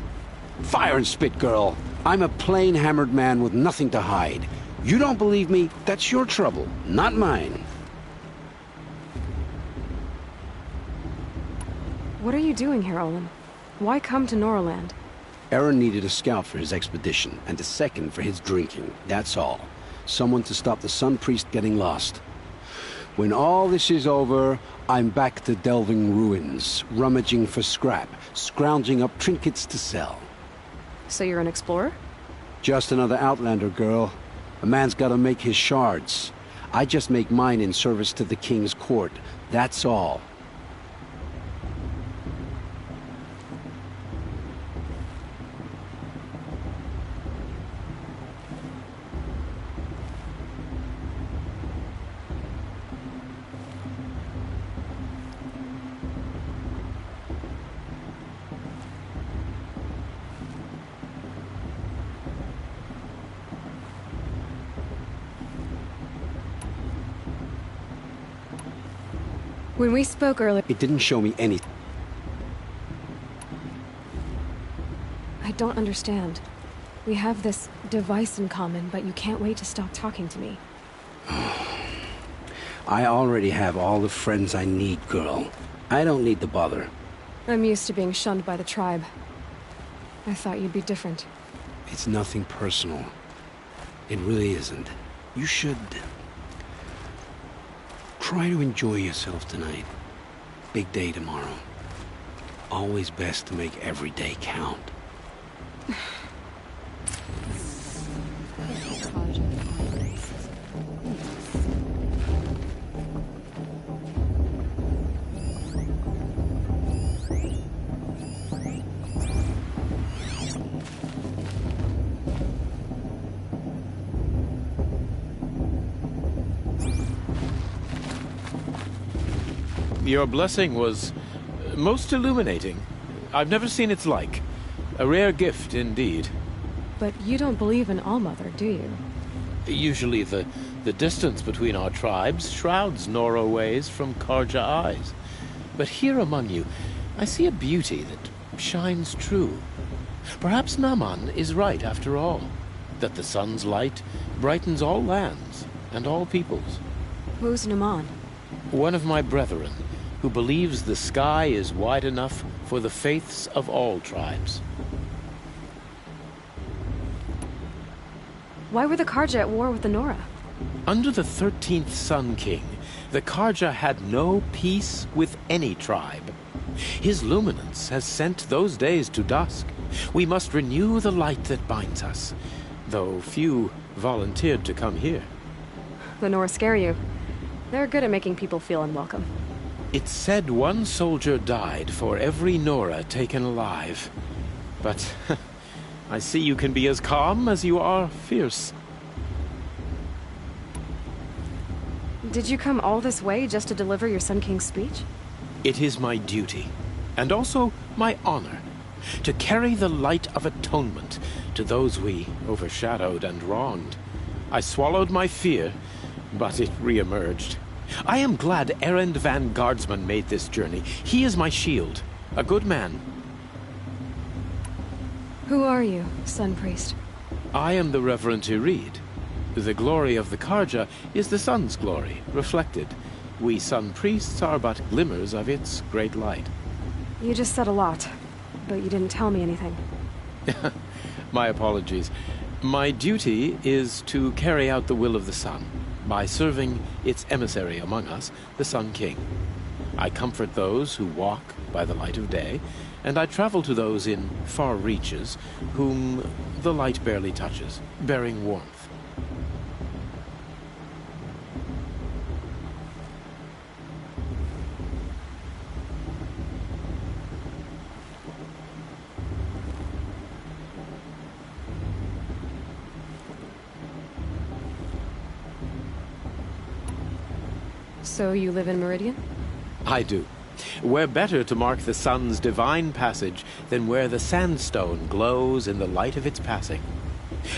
Fire and spit, girl. I'm a plain hammered man with nothing to hide. You don't believe me? That's your trouble, not mine. What are you doing here, Olin? Why come to Norland? Aaron needed a scout for his expedition, and a second for his drinking. That's all. Someone to stop the Sun Priest getting lost. When all this is over, I'm back to delving ruins, rummaging for scrap, scrounging up trinkets to sell. So you're an explorer? Just another Outlander, girl. A man's gotta make his shards. I just make mine in service to the King's court. That's all. When we spoke earlier... It didn't show me anything. I don't understand. We have this device in common, but you can't wait to stop talking to me. I already have all the friends I need, girl. I don't need the bother. I'm used to being shunned by the tribe. I thought you'd be different. It's nothing personal. It really isn't. You should... try to enjoy yourself tonight. Big day tomorrow. Always best to make every day count. Your blessing was most illuminating. I've never seen its like. A rare gift indeed. But you don't believe in Allmother, do you? Usually the distance between our tribes shrouds Nora ways from Karja eyes. But here among you, I see a beauty that shines true. Perhaps Naman is right after all, that the sun's light brightens all lands and all peoples. Who's Naman? One of my brethren, who believes the sky is wide enough for the faiths of all tribes. Why were the Karja at war with the Nora? Under the 13th Sun King, the Karja had no peace with any tribe. His luminance has sent those days to dusk. We must renew the light that binds us, though few volunteered to come here. The Nora scare you. They're good at making people feel unwelcome. It's said one soldier died for every Nora taken alive. But I see you can be as calm as you are fierce. Did you come all this way just to deliver your Sun King's speech? It is my duty, and also my honor, to carry the light of atonement to those we overshadowed and wronged. I swallowed my fear, but it re-emerged. I am glad Erend van Guardsman made this journey. He is my shield, a good man. Who are you, Sun Priest? I am the Reverend Irid. The glory of the Karja is the sun's glory, reflected. We Sun Priests are but glimmers of its great light. You just said a lot, but you didn't tell me anything. My apologies. My duty is to carry out the will of the sun, by serving its emissary among us, the Sun King. I comfort those who walk by the light of day, and I travel to those in far reaches whom the light barely touches, bearing warmth. So you live in Meridian? I do. Where better to mark the sun's divine passage than where the sandstone glows in the light of its passing.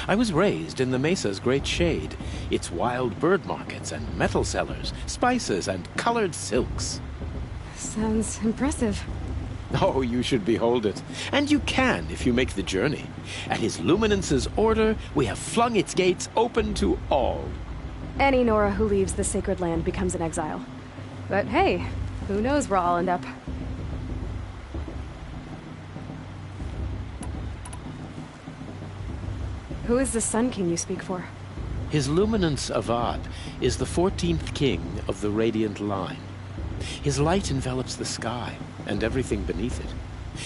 I was raised in the mesa's great shade, its wild bird markets and metal cellars, spices and colored silks. Sounds impressive. Oh, you should behold it. And you can if you make the journey. At his luminance's order, we have flung its gates open to all. Any Nora who leaves the sacred land becomes an exile. But hey, who knows where I'll end up. Who is the Sun King you speak for? His luminance Avad is the 14th king of the radiant line. His light envelops the sky and everything beneath it.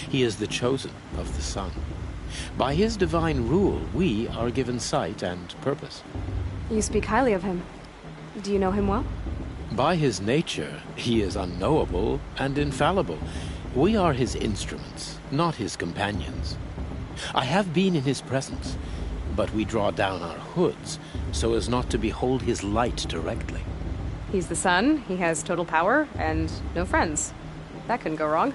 He is the chosen of the sun. By his divine rule, we are given sight and purpose. You speak highly of him. Do you know him well? By his nature, he is unknowable and infallible. We are his instruments, not his companions. I have been in his presence, but we draw down our hoods so as not to behold his light directly. He's the sun, he has total power, and no friends. That couldn't go wrong.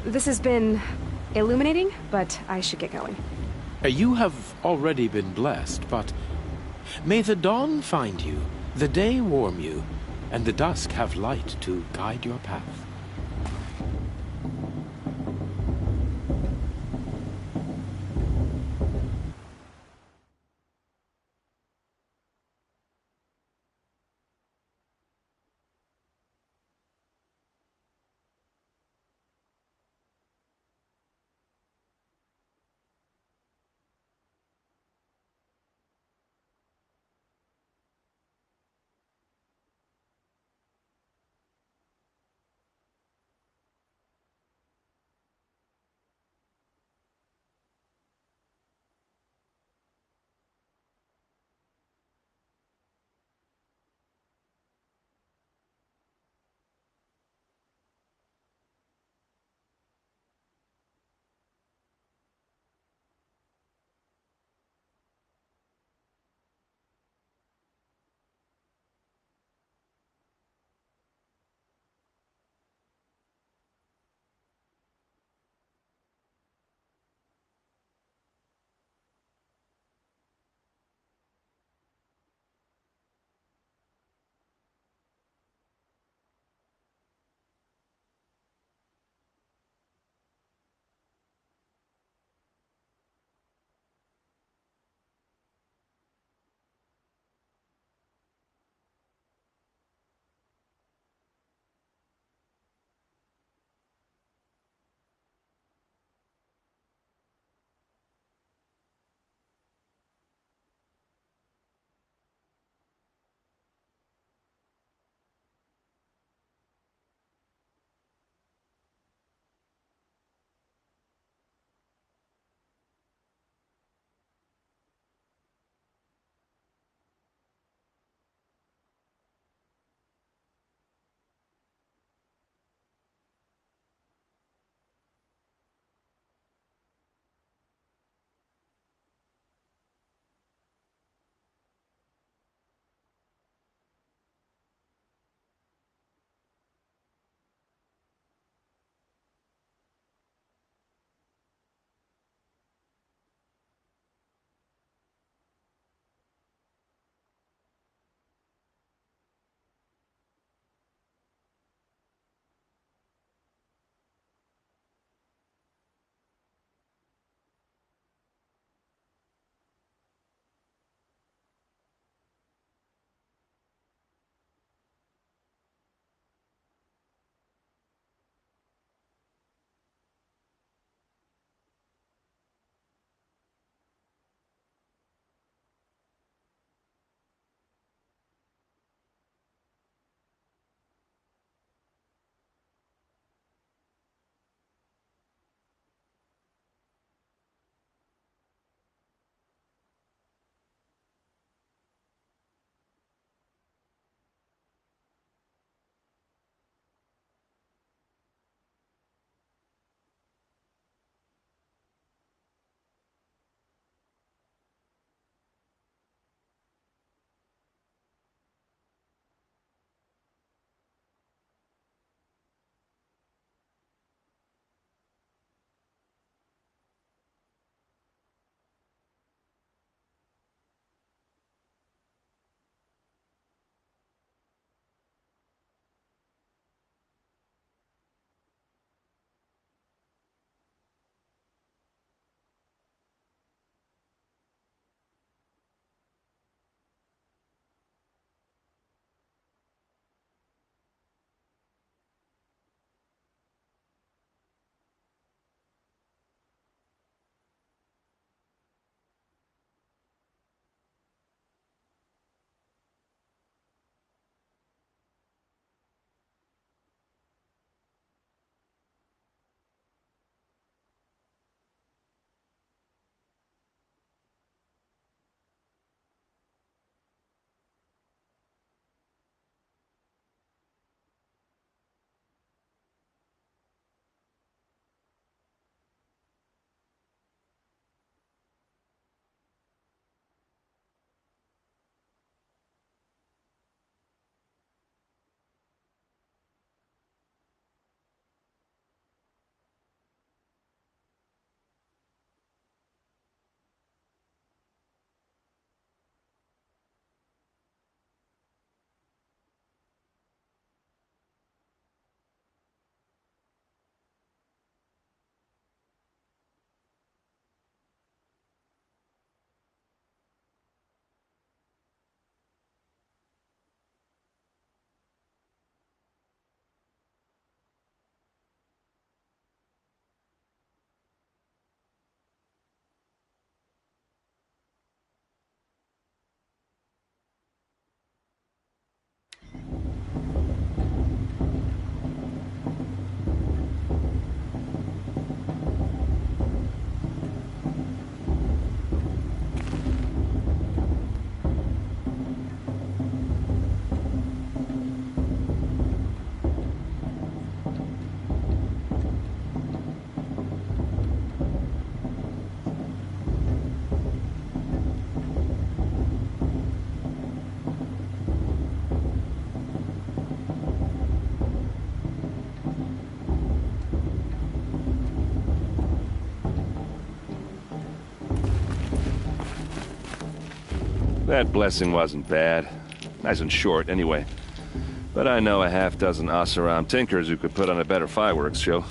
This has been illuminating, but I should get going. You have already been blessed, but may the dawn find you, the day warm you, and the dusk have light to guide your path. That blessing wasn't bad. Nice and short, anyway. But I know a half-dozen Oseram tinkers who could put on a better fireworks show.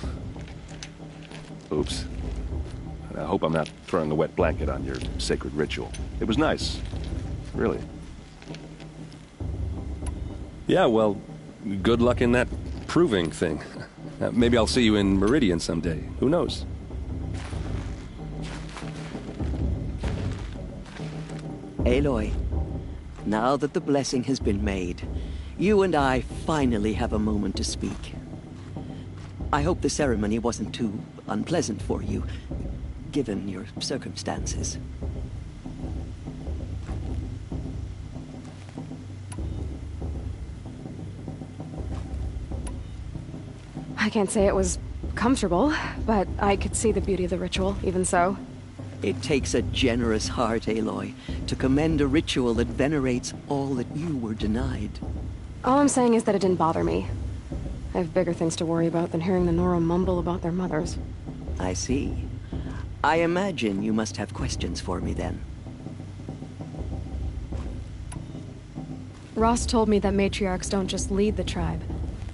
Oops. I hope I'm not throwing a wet blanket on your sacred ritual. It was nice. Really. Yeah, well, good luck in that proving thing. Maybe I'll see you in Meridian someday. Who knows? Aloy, now that the blessing has been made, you and I finally have a moment to speak. I hope the ceremony wasn't too unpleasant for you, given your circumstances. I can't say it was comfortable, but I could see the beauty of the ritual, even so. It takes a generous heart, Aloy, to commend a ritual that venerates all that you were denied. All I'm saying is that it didn't bother me. I have bigger things to worry about than hearing the Nora mumble about their mothers. I see. I imagine you must have questions for me then. Ross told me that matriarchs don't just lead the tribe.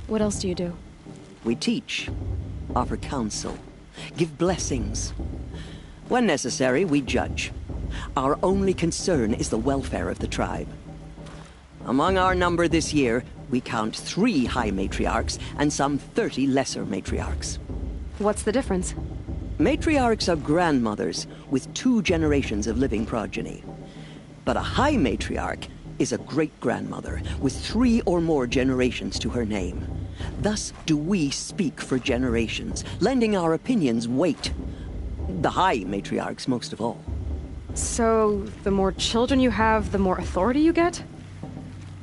What else do you do? We teach, offer counsel, give blessings. When necessary, we judge. Our only concern is the welfare of the tribe. Among our number this year, we count 3 high matriarchs and some 30 lesser matriarchs. What's the difference? Matriarchs are grandmothers with 2 generations of living progeny. But a high matriarch is a great-grandmother with 3 or more generations to her name. Thus do we speak for generations, lending our opinions weight. The high matriarchs most of all. So, the more children you have, the more authority you get?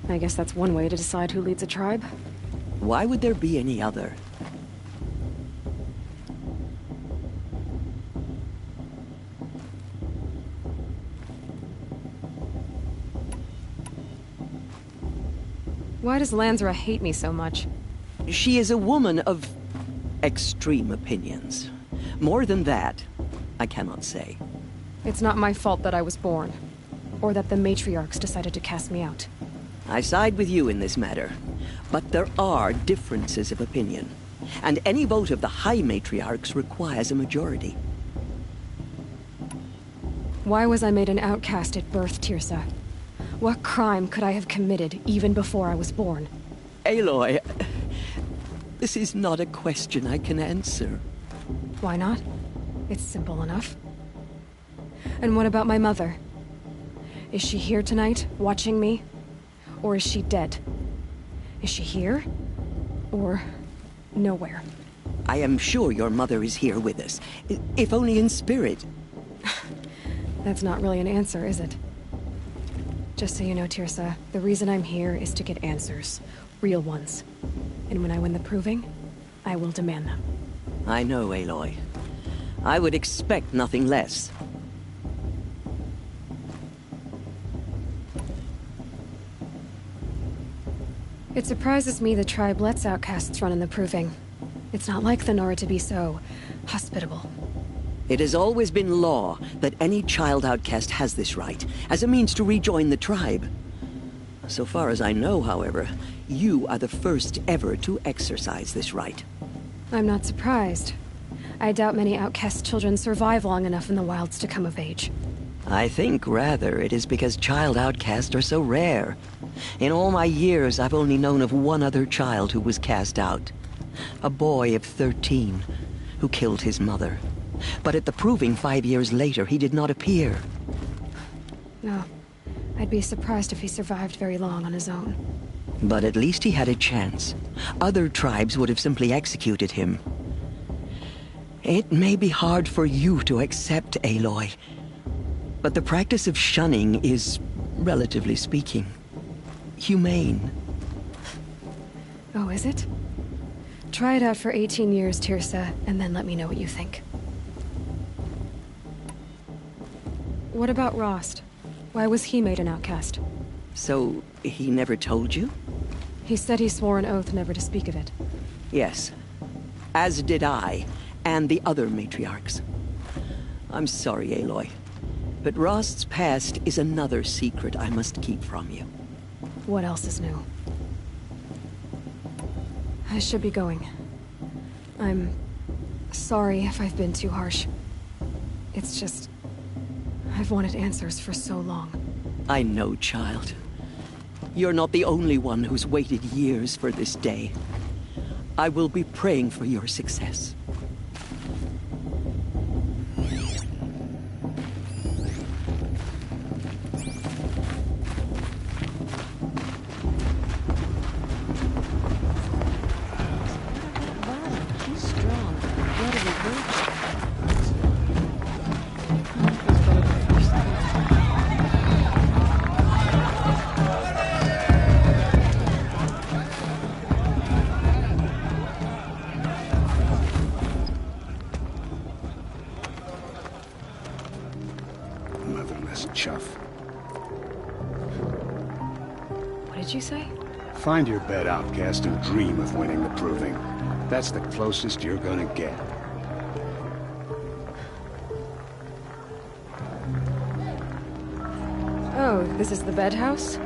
I guess that's one way to decide who leads a tribe. Why would there be any other? Why does Lansra hate me so much? She is a woman of extreme opinions. More than that, I cannot say. It's not my fault that I was born, or that the matriarchs decided to cast me out. I side with you in this matter, but there are differences of opinion, and any vote of the high matriarchs requires a majority. Why was I made an outcast at birth, Tirsa? What crime could I have committed even before I was born? Aloy, this is not a question I can answer. Why not? It's simple enough. And what about my mother? Is she here tonight, watching me? Or is she dead? Is she here? Or nowhere? I am sure your mother is here with us, if only in spirit. That's not really an answer, is it? Just so you know, Tirsa, the reason I'm here is to get answers. Real ones. And when I win the proving, I will demand them. I know, Aloy. I would expect nothing less. It surprises me the tribe lets outcasts run in the proving. It's not like the Nora to be so hospitable. It has always been law that any child outcast has this right, as a means to rejoin the tribe. So far as I know, however, you are the first ever to exercise this right. I'm not surprised. I doubt many outcast children survive long enough in the wilds to come of age. I think, rather, it is because child outcasts are so rare. In all my years, I've only known of one other child who was cast out. A boy of 13, who killed his mother. But at the proving 5 years later, he did not appear. No. I'd be surprised if he survived very long on his own. But at least he had a chance. Other tribes would have simply executed him. It may be hard for you to accept, Aloy, but the practice of shunning is, relatively speaking, humane. Oh, is it? Try it out for 18 years, Tirsa, and then let me know what you think. What about Rost? Why was he made an outcast? So, he never told you? He said he swore an oath never to speak of it. Yes. As did I, and the other matriarchs. I'm sorry, Aloy. But Rost's past is another secret I must keep from you. What else is new? I should be going. I'm sorry if I've been too harsh. It's just... I've wanted answers for so long. I know, child. You're not the only one who's waited years for this day. I will be praying for your success. He's strong. What are the words? Motherless chuff. What did you say? Find your bed, outcast, and dream of winning the proving. That's the closest you're gonna get. Oh, this is the bed house?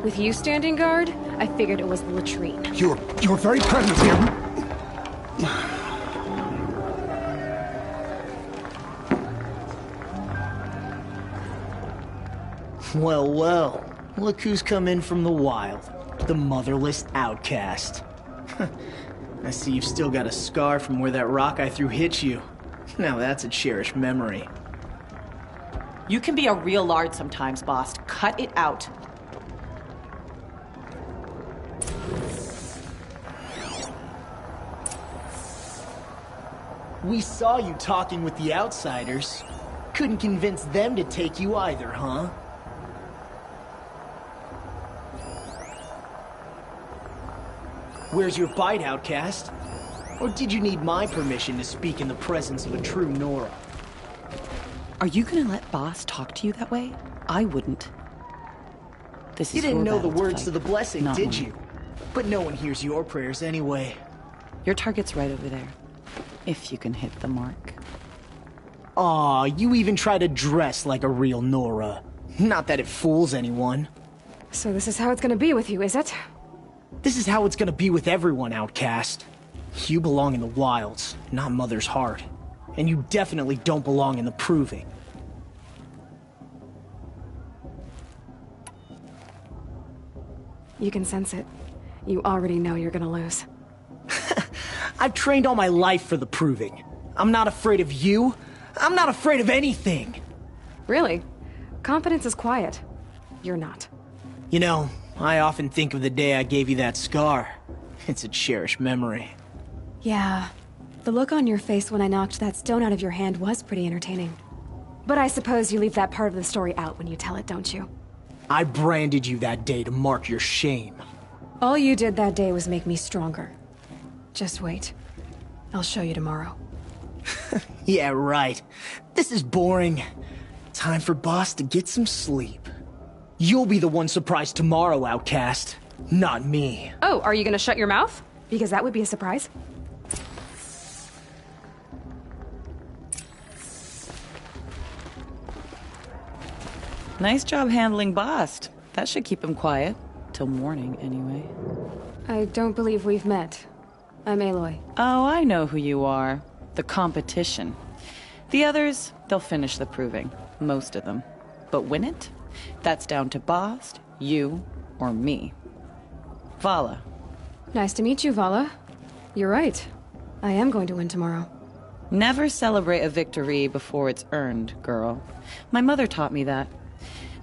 With you standing guard, I figured it was the latrine. Your very presence here... Well, well. Look who's come in from the wild. The motherless outcast. I see you've still got a scar from where that rock I threw hit you. Now that's a cherished memory. You can be a real lard sometimes, boss. Cut it out. We saw you talking with the outsiders. Couldn't convince them to take you either, huh? Where's your bite, outcast? Or did you need my permission to speak in the presence of a true Nora? Are you gonna let boss talk to you that way? I wouldn't. This You is didn't your know the battle to words fight, to the blessing, not did mine. you? But no one hears your prayers anyway. Your target's right over there. If you can hit the mark. Aw, you even try to dress like a real Nora. Not that it fools anyone. So this is how it's gonna be with you, is it? This is how it's gonna be with everyone, outcast. You belong in the wilds, not Mother's heart. And you definitely don't belong in the proving. You can sense it. You already know you're gonna lose. I've trained all my life for the proving. I'm not afraid of you. I'm not afraid of anything. Really? Confidence is quiet. You're not. You know, I often think of the day I gave you that scar. It's a cherished memory. Yeah. The look on your face when I knocked that stone out of your hand was pretty entertaining. But I suppose you leave that part of the story out when you tell it, don't you? I branded you that day to mark your shame. All you did that day was make me stronger. Just wait. I'll show you tomorrow. Yeah, right. This is boring. Time for boss to get some sleep. You'll be the one surprised tomorrow, outcast. Not me. Oh, are you gonna shut your mouth? Because that would be a surprise. Nice job handling Bast. That should keep him quiet. Till morning, anyway. I don't believe we've met. I'm Aloy. Oh, I know who you are. The competition. The others, they'll finish the proving. Most of them. But win it? That's down to Bast, you, or me. Vala. Nice to meet you, Vala. You're right. I am going to win tomorrow. Never celebrate a victory before it's earned, girl. My mother taught me that.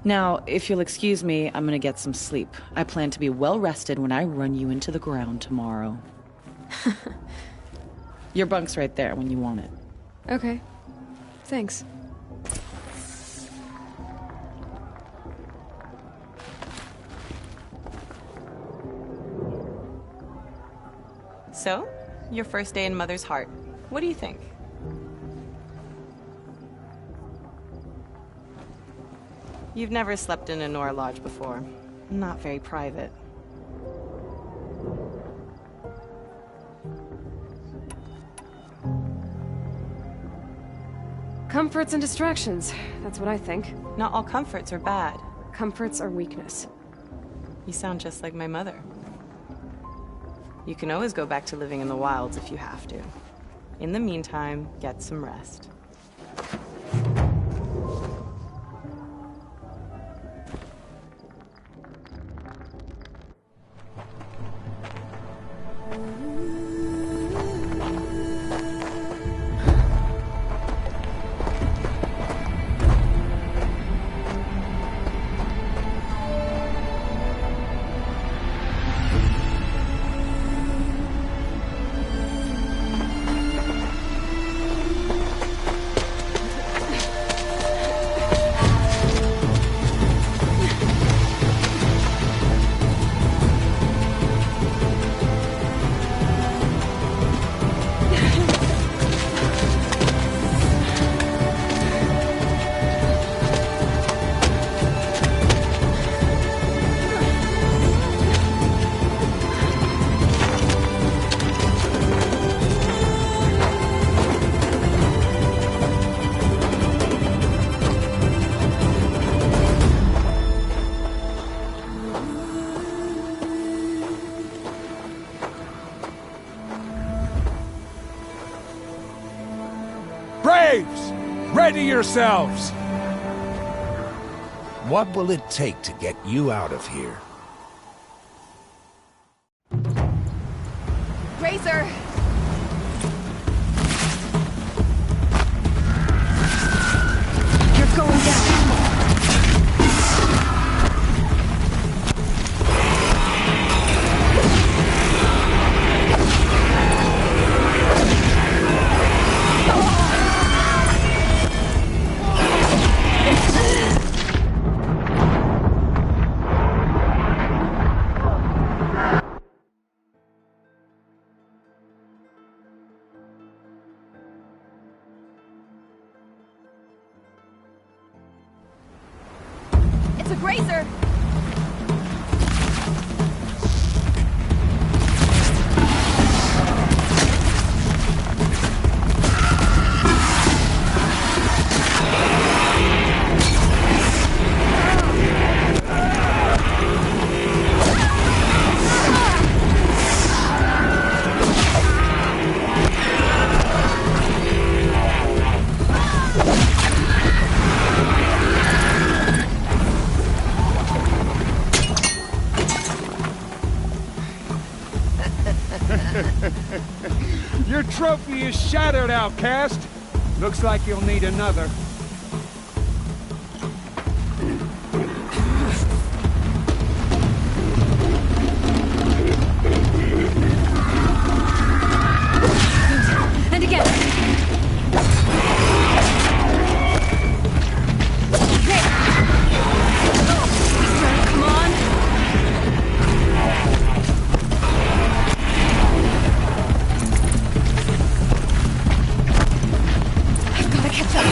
Now, if you'll excuse me, I'm gonna get some sleep. I plan to be well rested when I run you into the ground tomorrow. Your bunk's right there when you want it. Okay. Thanks. So, your first day in Mother's heart. What do you think? You've never slept in a Nora lodge before. Not very private. Comforts and distractions. That's what I think. Not all comforts are bad. Comforts are weakness. You sound just like my mother. You can always go back to living in the wilds if you have to. In the meantime, get some rest. Braves! Ready yourselves! What will it take to get you out of here? Razor! You're going down. It's a grazer! Your trophy is shattered, outcast. Looks like you'll need another. And again. Okay. Come on. I've got to catch up.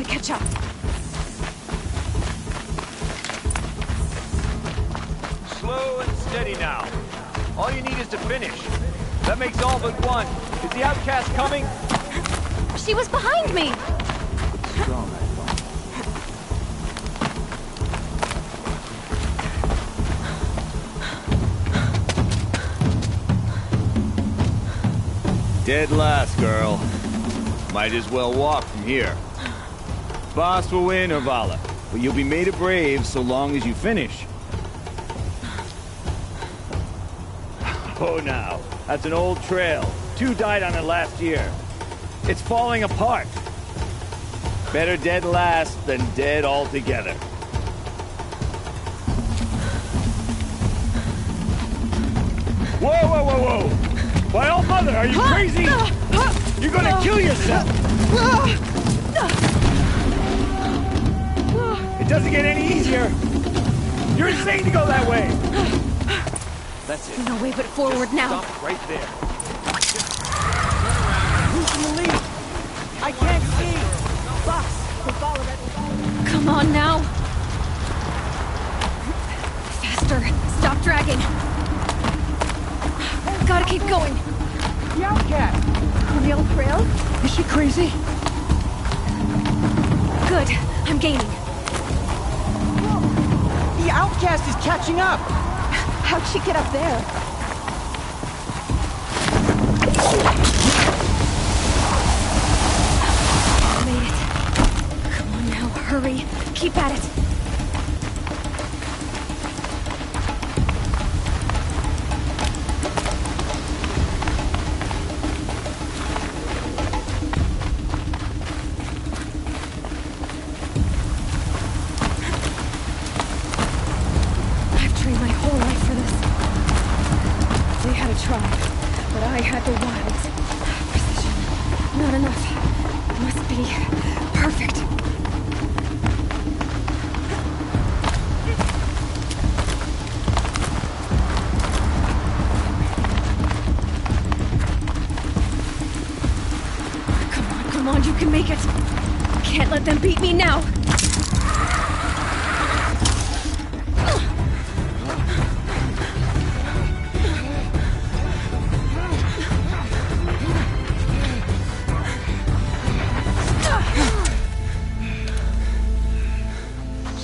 Catch up. Slow and steady now. All you need is to finish. That makes all but one. Is the outcast coming? She was behind me! Strong, Dead last, girl. Might as well walk from here. Boss will win, Orvala, but you'll be made a brave so long as you finish. Oh, now, that's an old trail. 2 died on it last year. It's falling apart. Better dead last than dead altogether. Whoa, whoa, whoa, whoa! By all mother, are you crazy? You're gonna kill yourself! It doesn't get any easier! You're insane to go that way! That's it. No way but forward now. Stop right there. Who's in the lead? I can't see! Boss, we'll follow that. Come on now. Faster. Stop dragging. Gotta keep going. The outcast! On the old trail? Is she crazy? Good. I'm gaining. Whoa. The outcast is catching up! How'd she get up there? Made it. Come on now, hurry. Keep at it. I've trained my whole life for this. They had a tribe, but I had the wilds. Precision. Not enough. Must be perfect. Come on, you can make it. Can't let them beat me now.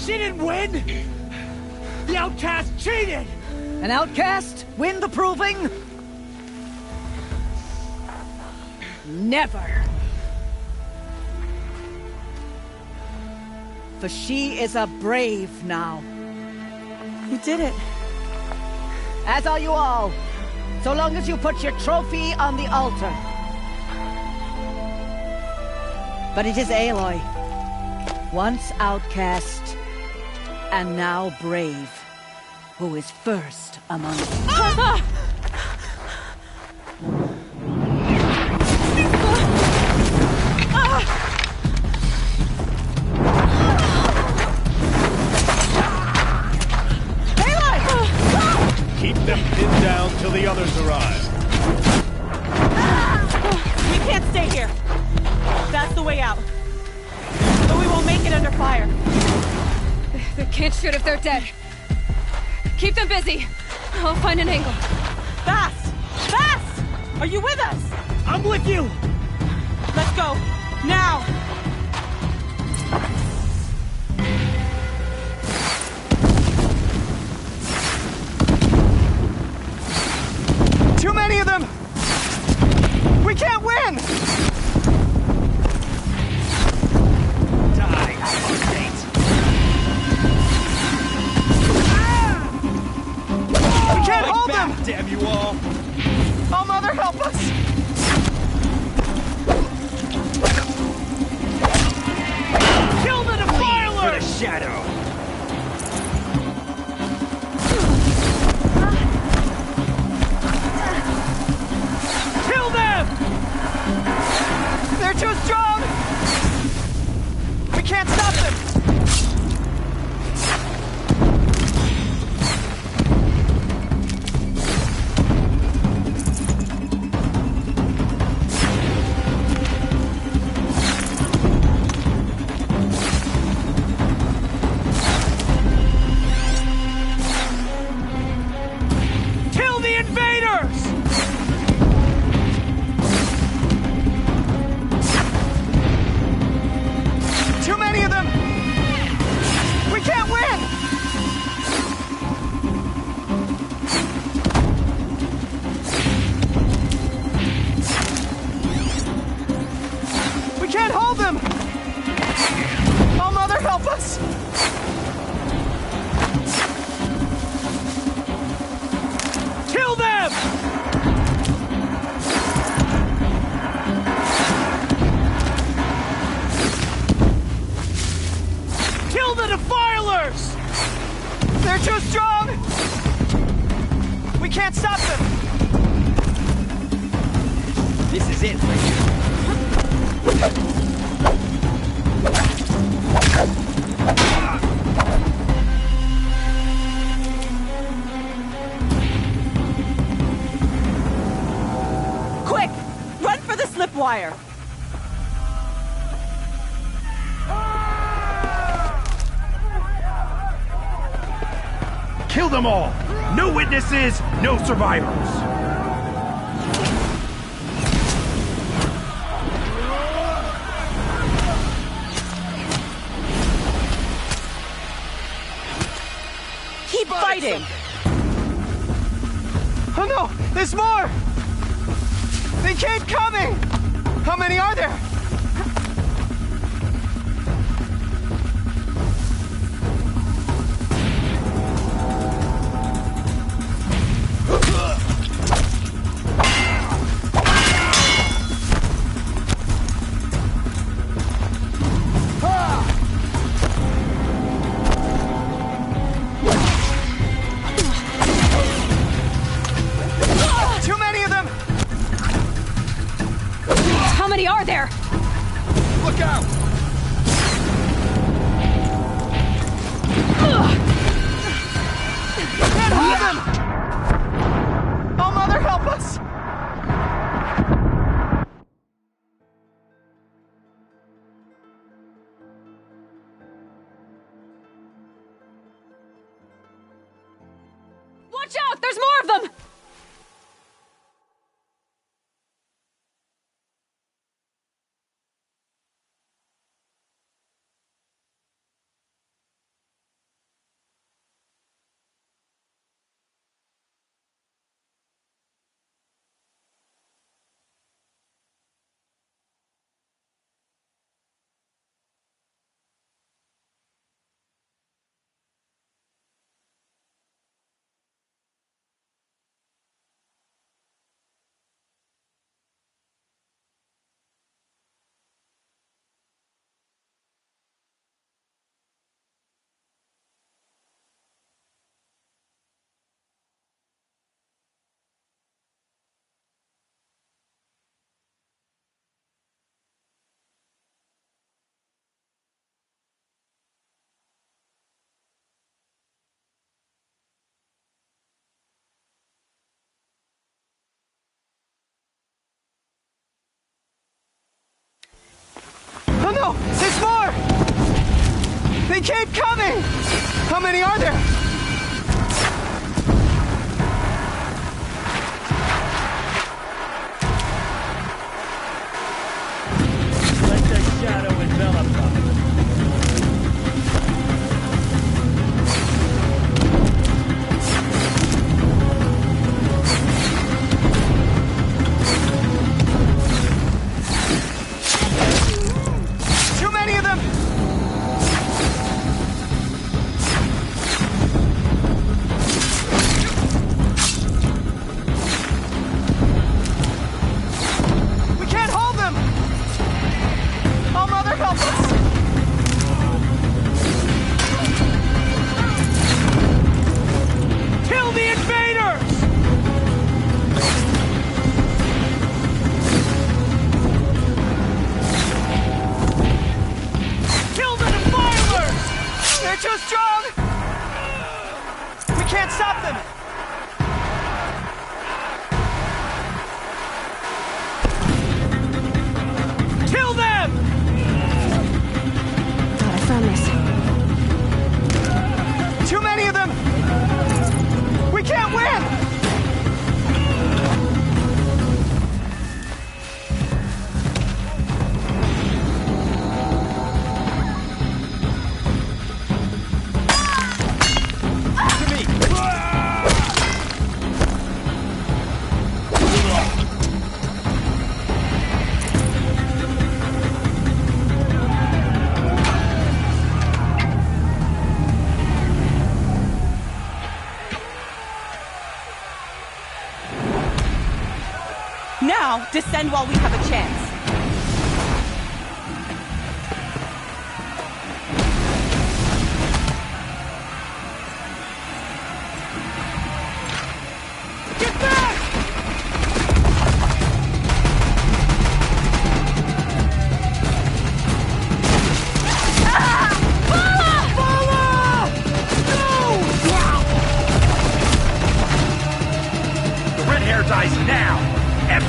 She didn't win! The outcast cheated! An outcast? Win the proving? Never. For she is a brave now. You did it. As are you all. So long as you put your trophy on the altar. But it is Aloy. Once outcast, and now brave, who is first among us. Keep them pinned down till the others arrive. We can't stay here. That's the way out. But we won't make it under fire. They can't shoot if they're dead. Keep them busy. I'll find an angle. Fast! Fast! Are you with us? I'm with you! Let's go. Now! Too many of them! We can't win! Die, Saint! We can't hold them! Damn you all! Oh, Mother, help us! Kill the Defiler! For the shadow! Kill them! They're too strong! We can't stop them! Kill the invaders! This is it for you. Quick! Run for the slip wire! Kill them all! No witnesses, no survivors! Keep fighting! Oh no! There's more! They keep coming! How many are there? Too many of them! How many are there? Look out! Can't hold them! Oh, Mother, help us! Watch out! There's more of them! Oh no! There's more! They keep coming! How many are there? Let the shadow envelop them. Too many of them! We can't hold them! Oh, Mother, help us! Kill the invaders! Kill the defilers! They're too strong! We can't stop them! Kill them! God, I found this. Too many of them! We can't win! Now, descend while we have a chance. Get back!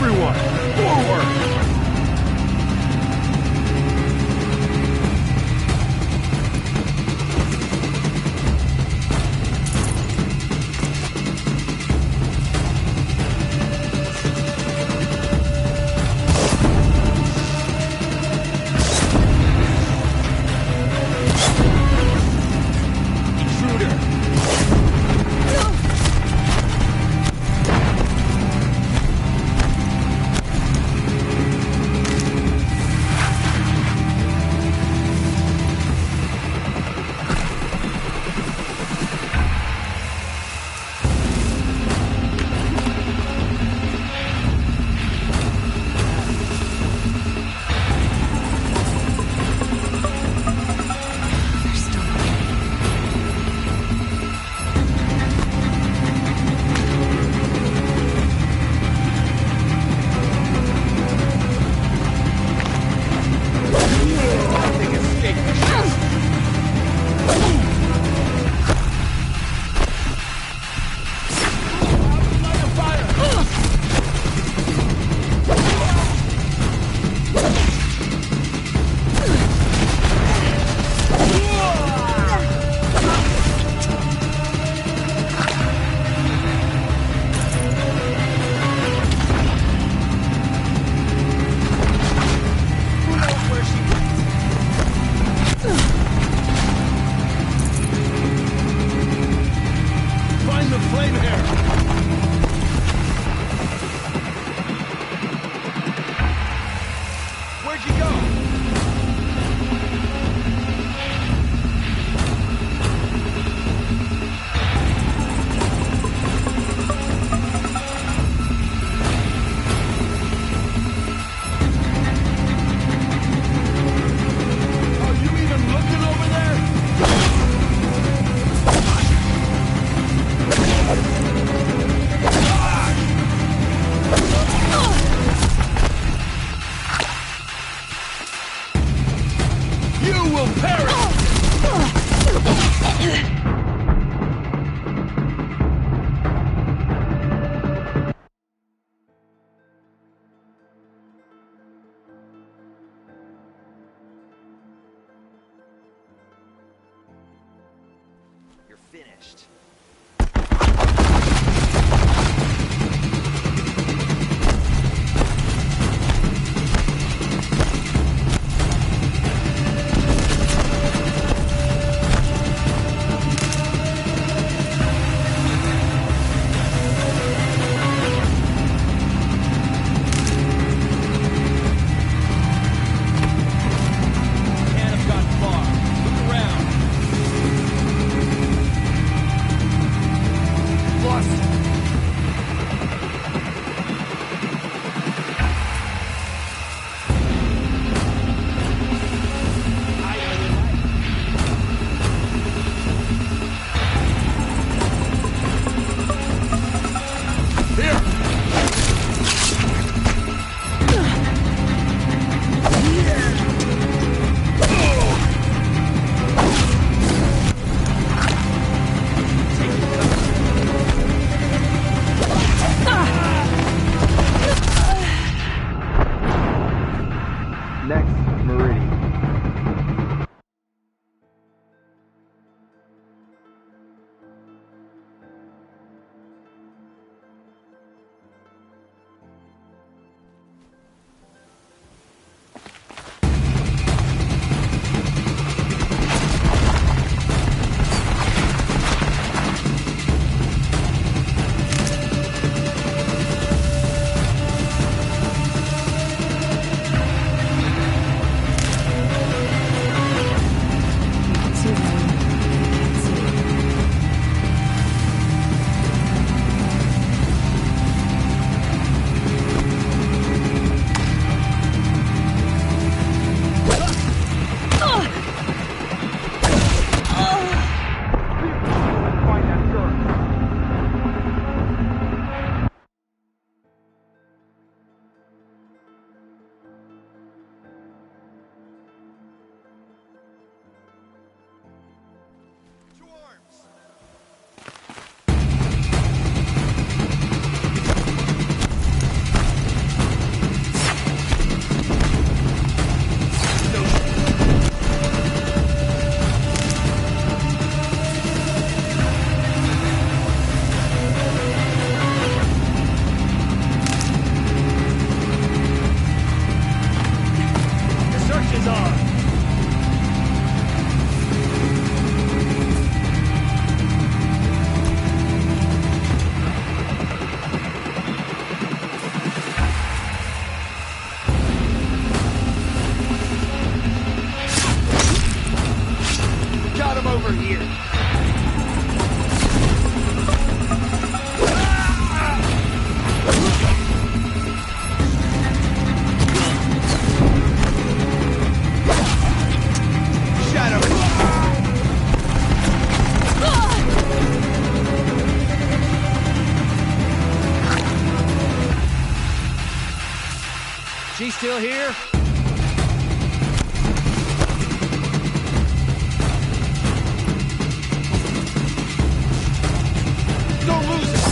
Everyone, forward! You're finished. She still here? Don't lose it!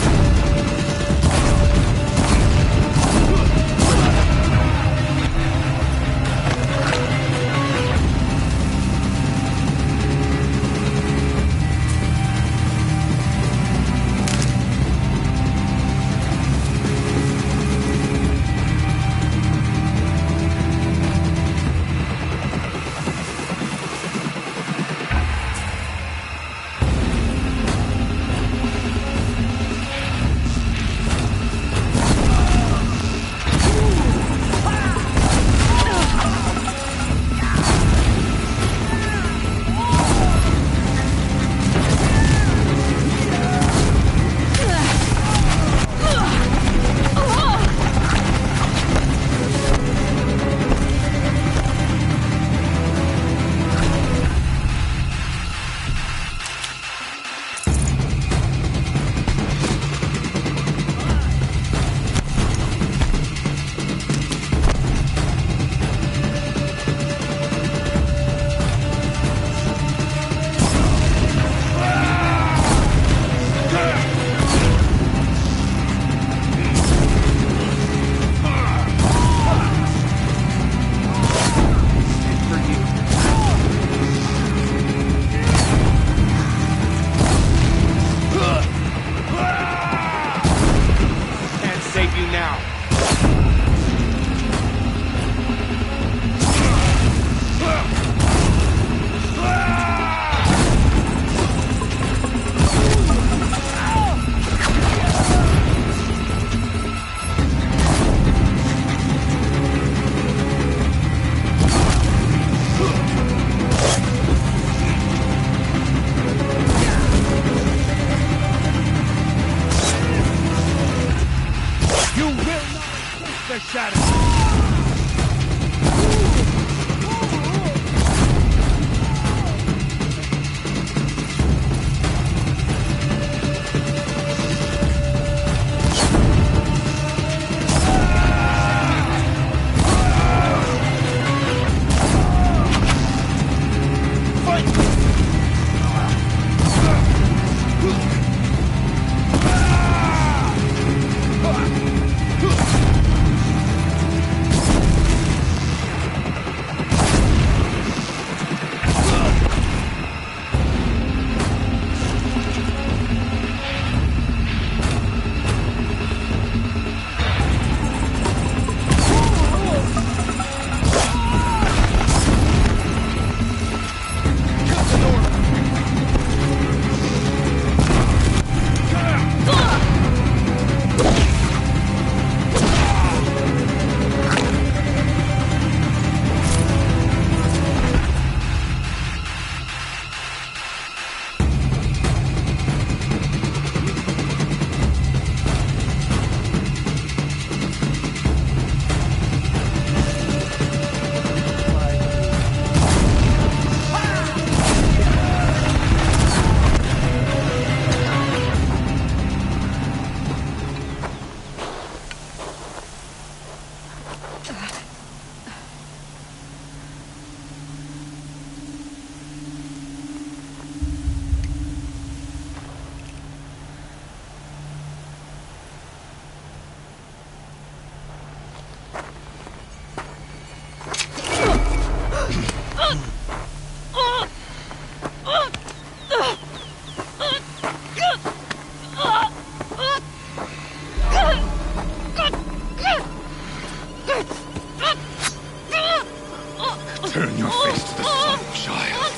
Turn your face to the sun, child.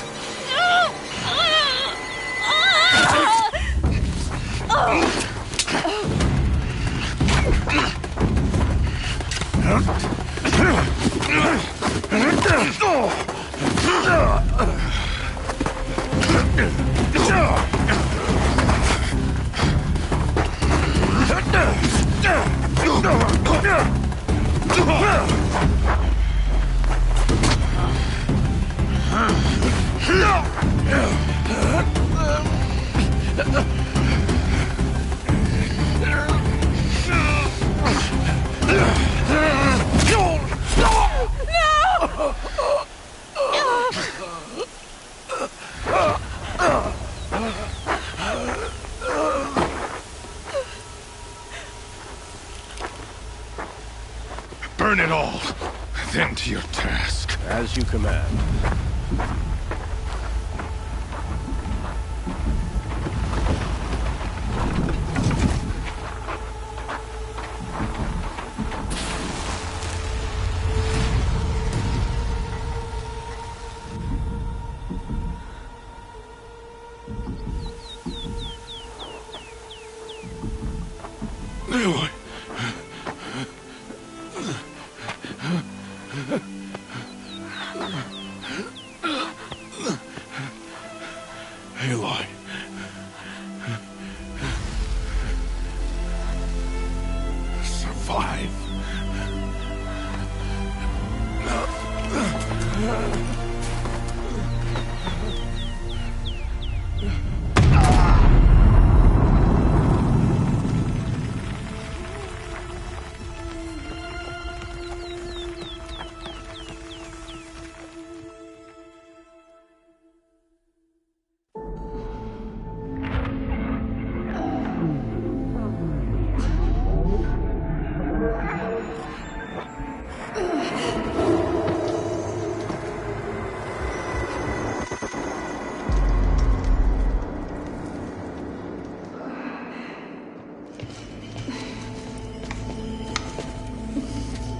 Burn it all. Then to your task. As you command. Aloy. Aloy. Survive.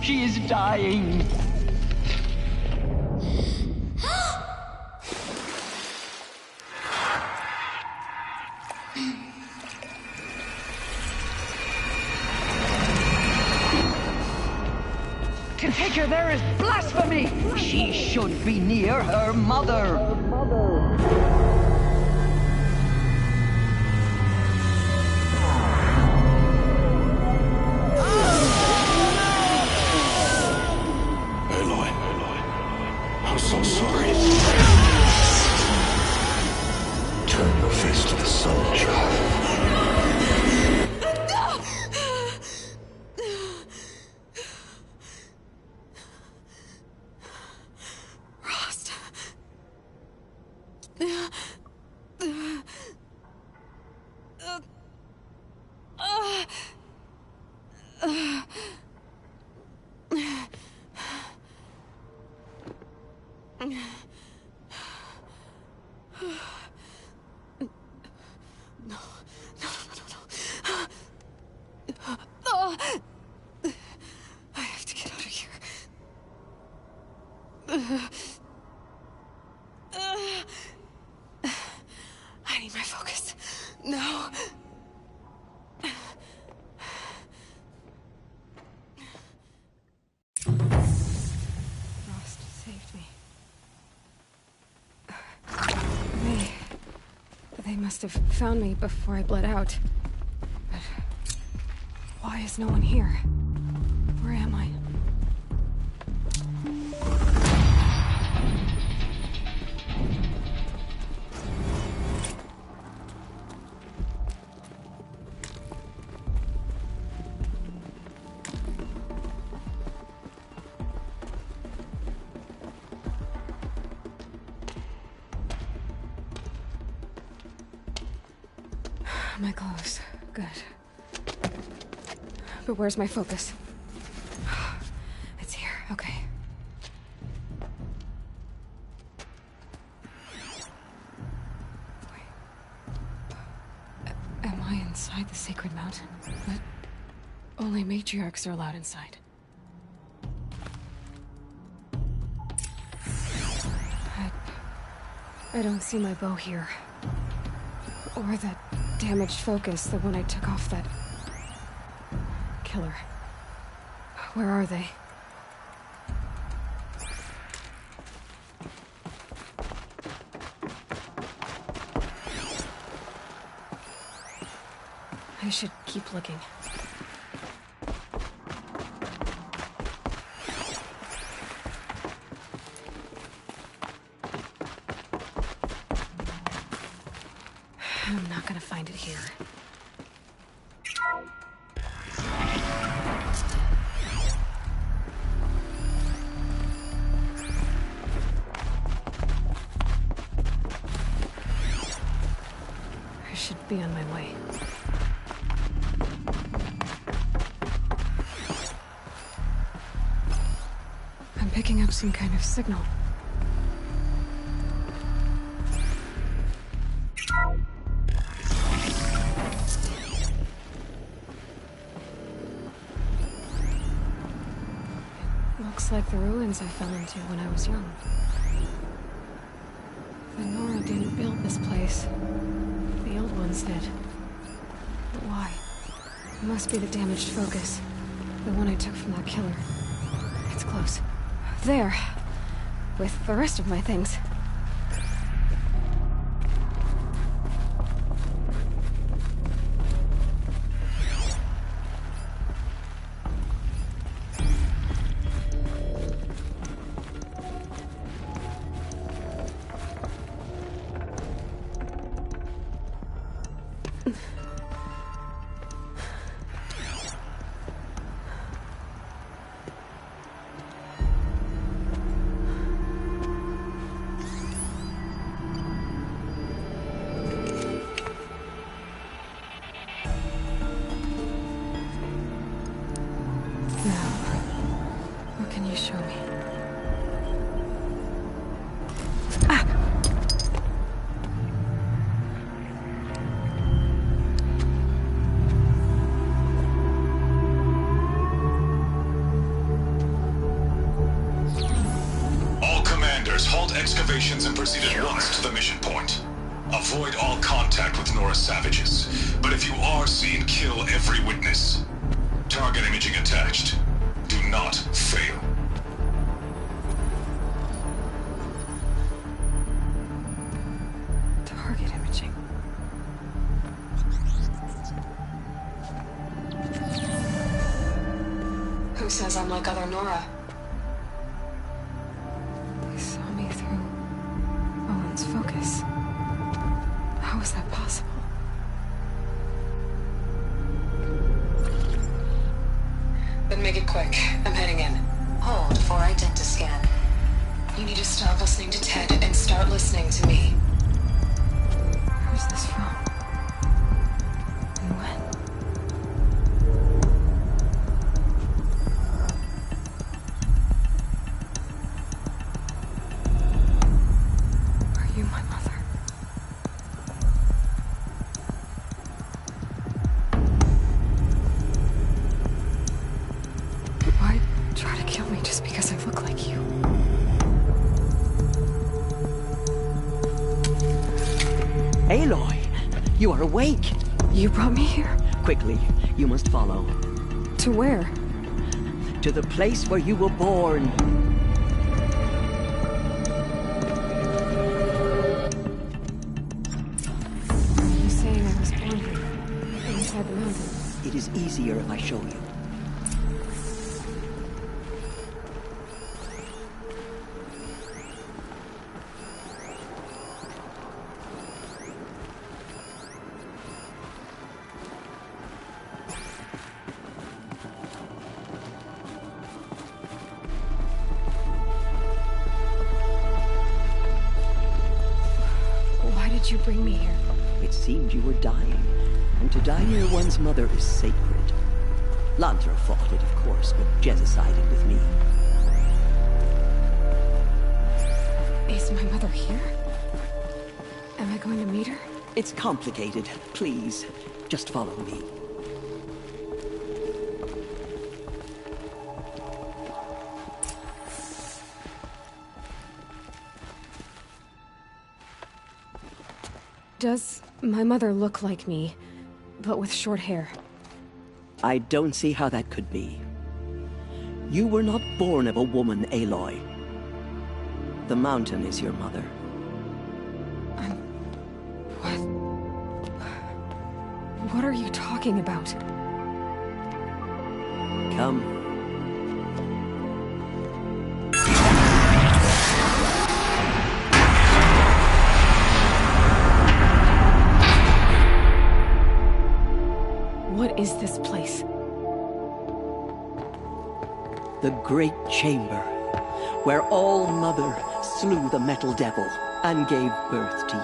She is dying. To take her there is blasphemy. She should be near her mother. I'm so sorry. Turn your face to the sun, child. Rost. I have to get out of here. I need my focus. No. Rost saved me. They must have found me before I bled out. But why is no one here? Where am I? My clothes. Good. But where's my focus? It's here. Okay. Wait. Am I inside the sacred mountain? But only matriarchs are allowed inside. I don't see my bow here. Or that damaged focus, the one I took off that killer. Where are they? I should keep looking. I'm not gonna find it here. I should be on my way. picking up some kind of signal. Looks like the ruins I fell into when I was young. The Nora didn't build this place. The old ones did. But why? It must be the damaged focus. The one I took from that killer. It's close. There. With the rest of my things. Excavations and proceed at once to the mission point. Avoid all contact with Nora savages, but if you are seen, kill every witness. Target imaging attached. Do not fail. Target imaging. Who says I'm like other Nora? Focus. How is that possible? Then make it quick. I'm heading in. Hold for identiscan. You need to stop listening to Ted and start listening to me. Who's this from? And when? Aloy, you are awake. You brought me here? Quickly, you must follow. To where? To the place where you were born. Are you saying I was born here? Inside the mountain? It is easier if I show you. Did you bring me here? It seemed you were dying, and to die near one's mother is sacred. Lantra fought it, of course, but Jezza sided with me. Is my mother here? Am I going to meet her? It's complicated. Please, just follow me. Does my mother look like me, but with short hair? I don't see how that could be. You were not born of a woman, Aloy. The mountain is your mother. What? What are you talking about? Come. What is this place? The Great Chamber, where All-Mother slew the Metal Devil and gave birth to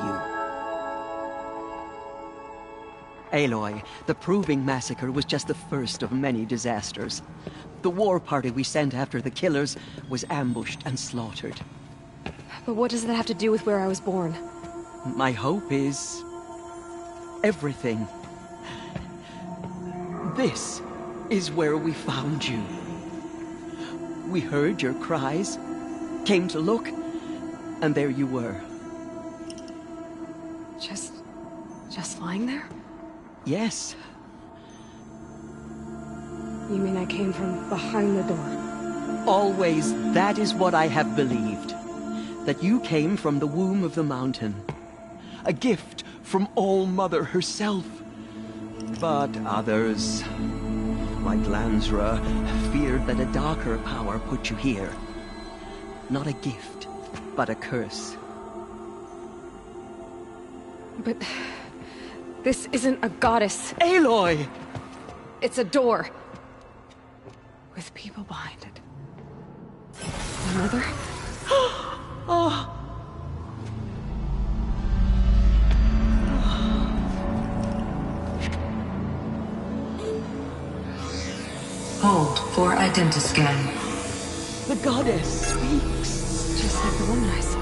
you. Aloy, the Proving Massacre was just the first of many disasters. The war party we sent after the killers was ambushed and slaughtered. But what does that have to do with where I was born? My hope is... everything. This is where we found you. We heard your cries, came to look, and there you were. Just lying there? Yes. You mean I came from behind the door? Always, that is what I have believed. That you came from the womb of the mountain. A gift from All-Mother herself. But others, like Lansra, feared that a darker power put you here. Not a gift, but a curse. But... this isn't a goddess. Aloy! It's a door. With people behind it. My mother? Oh. Hold for identiscan. The goddess speaks. Just like the woman I saw.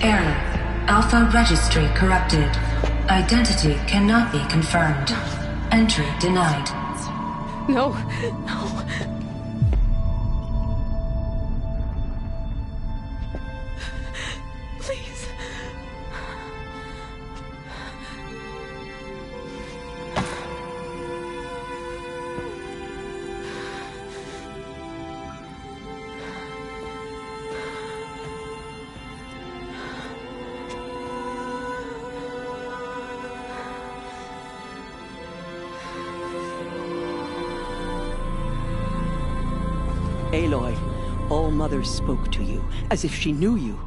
Error. Alpha registry corrupted. Identity cannot be confirmed. Entry denied. No, no. Please. Aloy, All-Mother spoke to you, as if she knew you.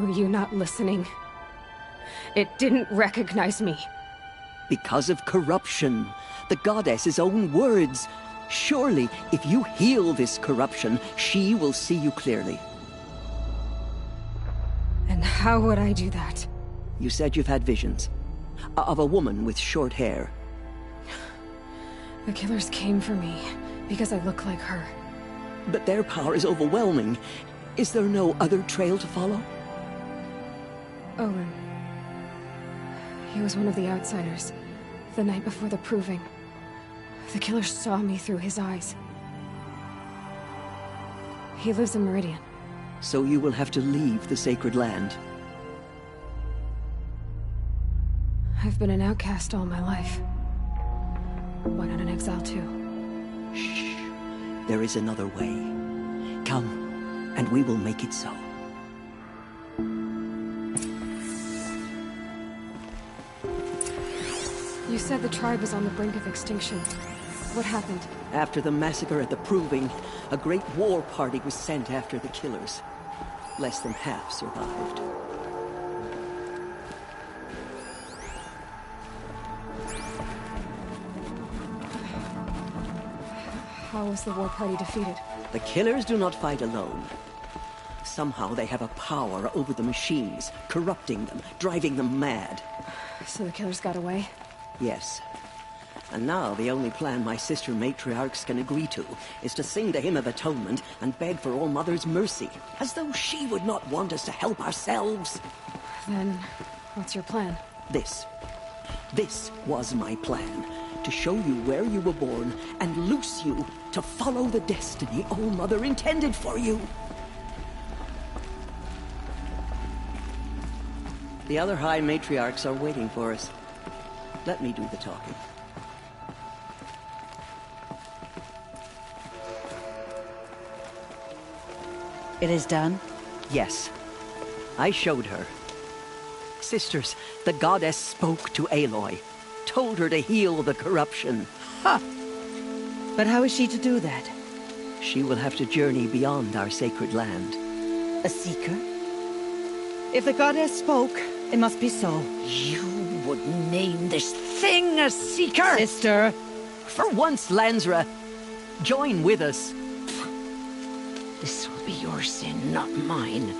Were you not listening? It didn't recognize me. Because of corruption. The goddess's own words. Surely, if you heal this corruption, she will see you clearly. And how would I do that? You said you've had visions. Of a woman with short hair. The killers came for me, because I look like her. But their power is overwhelming. Is there no other trail to follow? Owen. He was one of the outsiders. The night before the proving. The killer saw me through his eyes. He lives in Meridian. So you will have to leave the sacred land. I've been an outcast all my life. Why not an exile too? Shh. There is another way. Come, and we will make it so. You said the tribe was on the brink of extinction. What happened? After the massacre at the Proving, a great war party was sent after the killers. Less than half survived. How was the war party defeated? The killers do not fight alone. Somehow they have a power over the machines, corrupting them, driving them mad. So the killers got away? Yes. And now the only plan my sister matriarchs can agree to is to sing the Hymn of Atonement and beg for All-Mother's mercy, as though she would not want us to help ourselves. Then, what's your plan? This was my plan. To show you where you were born and loose you to follow the destiny All-Mother intended for you. The other High Matriarchs are waiting for us. Let me do the talking. It is done? Yes. I showed her. Sisters, the goddess spoke to Aloy. Told her to heal the corruption. Ha! But how is she to do that? She will have to journey beyond our sacred land. A seeker? If the goddess spoke, it must be so. You would name this thing a seeker? Sister! For once, Lansra, join with us. This will be your sin, not mine.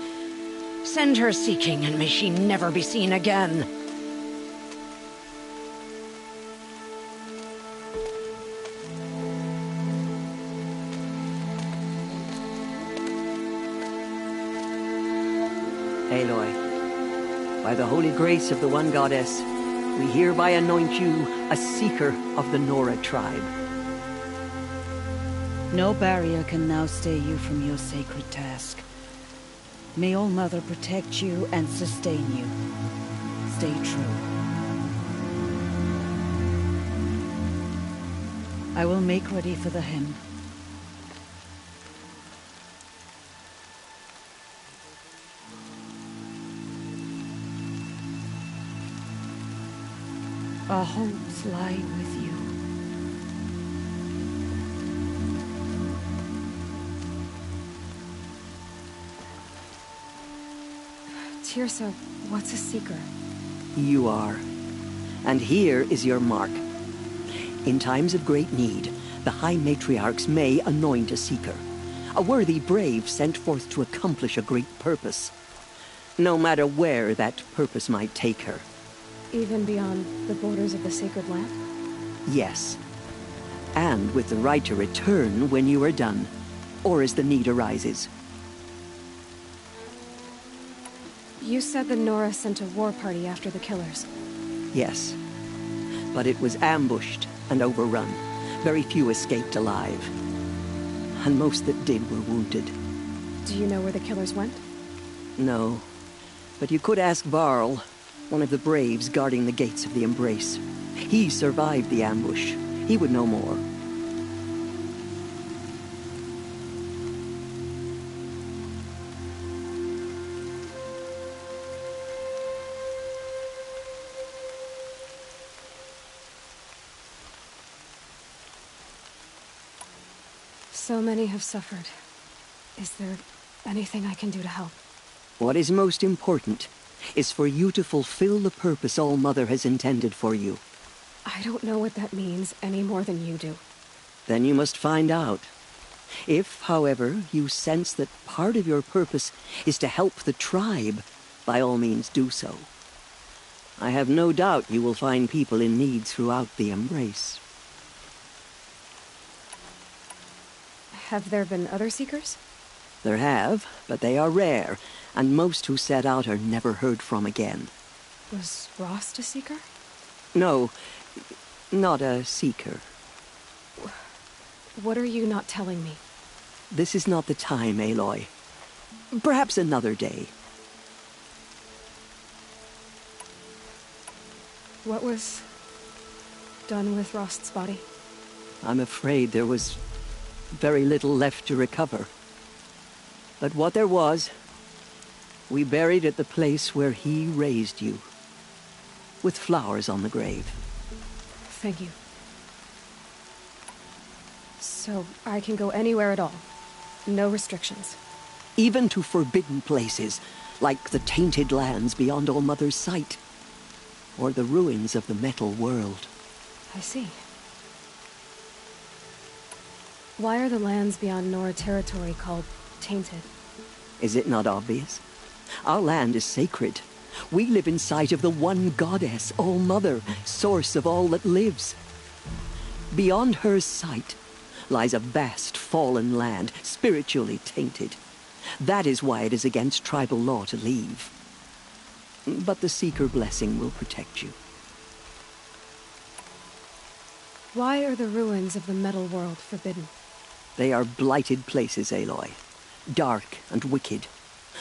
Send her seeking, and may she never be seen again. Aloy, by the holy grace of the One Goddess, we hereby anoint you a seeker of the Nora tribe. No barrier can now stay you from your sacred task. May All Mother protect you and sustain you. Stay true. I will make ready for the hymn. Our hopes lie with you. Tirsa, what's a seeker? You are. And here is your mark. In times of great need, the High Matriarchs may anoint a seeker. A worthy brave sent forth to accomplish a great purpose. No matter where that purpose might take her. Even beyond the borders of the sacred land? Yes. And with the right to return when you are done, or as the need arises. You said the Nora sent a war party after the killers. Yes. But it was ambushed and overrun. Very few escaped alive. And most that did were wounded. Do you know where the killers went? No. But you could ask Varl, one of the braves guarding the gates of the Embrace. He survived the ambush. He would know more. So many have suffered. Is there anything I can do to help? What is most important is for you to fulfill the purpose All Mother has intended for you. I don't know what that means any more than you do. Then you must find out. If, however, you sense that part of your purpose is to help the tribe, by all means do so. I have no doubt you will find people in need throughout the Embrace. Have there been other seekers? There have, but they are rare, and most who set out are never heard from again. Was Rost a seeker? No, not a seeker. What are you not telling me? This is not the time, Aloy. Perhaps another day. What was done with Rost's body? I'm afraid there was very little left to recover. But what there was, we buried at the place where he raised you, with flowers on the grave. Thank you. So I can go anywhere at all? No restrictions? Even to forbidden places, like the tainted lands beyond All Mother's sight, or the ruins of the metal world. I see. Why are the lands beyond Nora territory called tainted? Is it not obvious? Our land is sacred. We live in sight of the one goddess, All Mother, source of all that lives. Beyond her sight lies a vast fallen land, spiritually tainted. That is why it is against tribal law to leave. But the Seeker blessing will protect you. Why are the ruins of the metal world forbidden? They are blighted places, Aloy. Dark and wicked,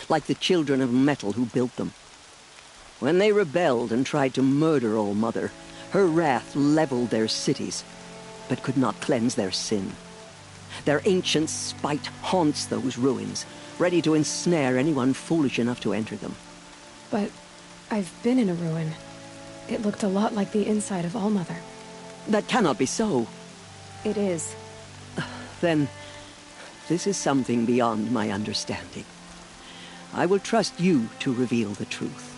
like the children of metal who built them. When they rebelled and tried to murder All Mother, her wrath leveled their cities, but could not cleanse their sin. Their ancient spite haunts those ruins, ready to ensnare anyone foolish enough to enter them. But I've been in a ruin. It looked a lot like the inside of All Mother. That cannot be so. It is. Then, this is something beyond my understanding. I will trust you to reveal the truth.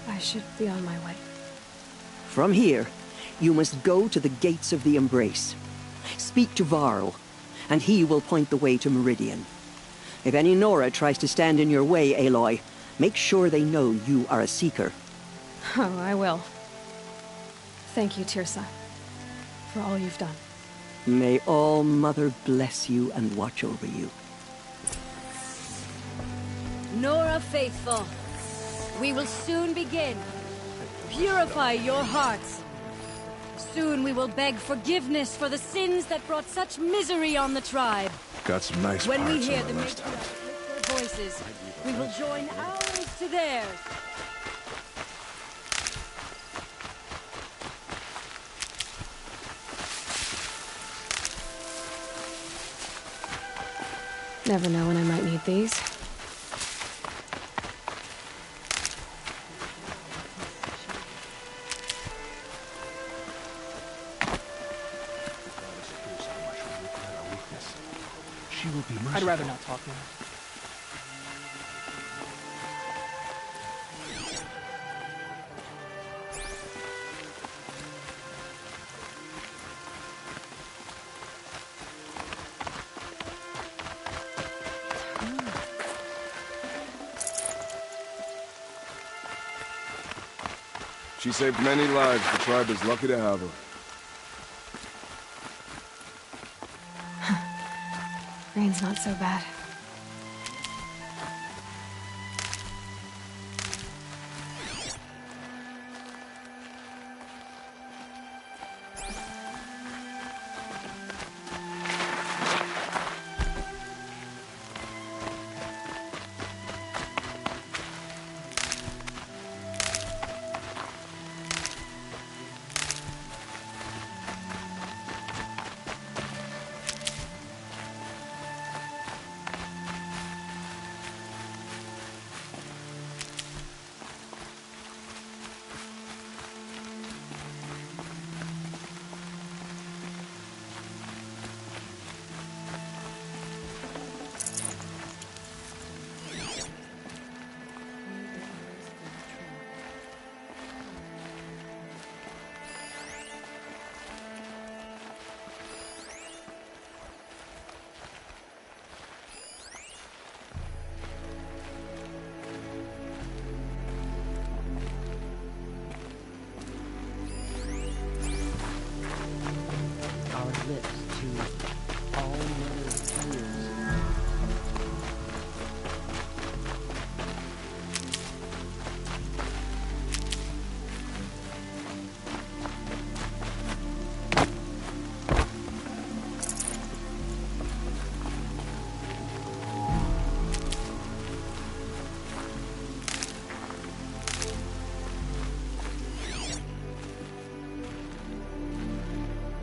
I should be on my way. From here, you must go to the gates of the Embrace. Speak to Varl, and he will point the way to Meridian. If any Nora tries to stand in your way, Aloy, make sure they know you are a Seeker. Oh, I will. Thank you, Tirsa, for all you've done. May All Mother bless you and watch over you. Nora faithful, we will soon begin. Purify your hearts. Soon we will beg forgiveness for the sins that brought such misery on the tribe. Got some nice When we parts hear on the my list. matriarchs lift their voices, we will join ours to theirs. Never know when I might need these. She will be merciful. I'd rather not talk now. She saved many lives. The tribe is lucky to have her. Rain's not so bad. Lips to all mother's tears.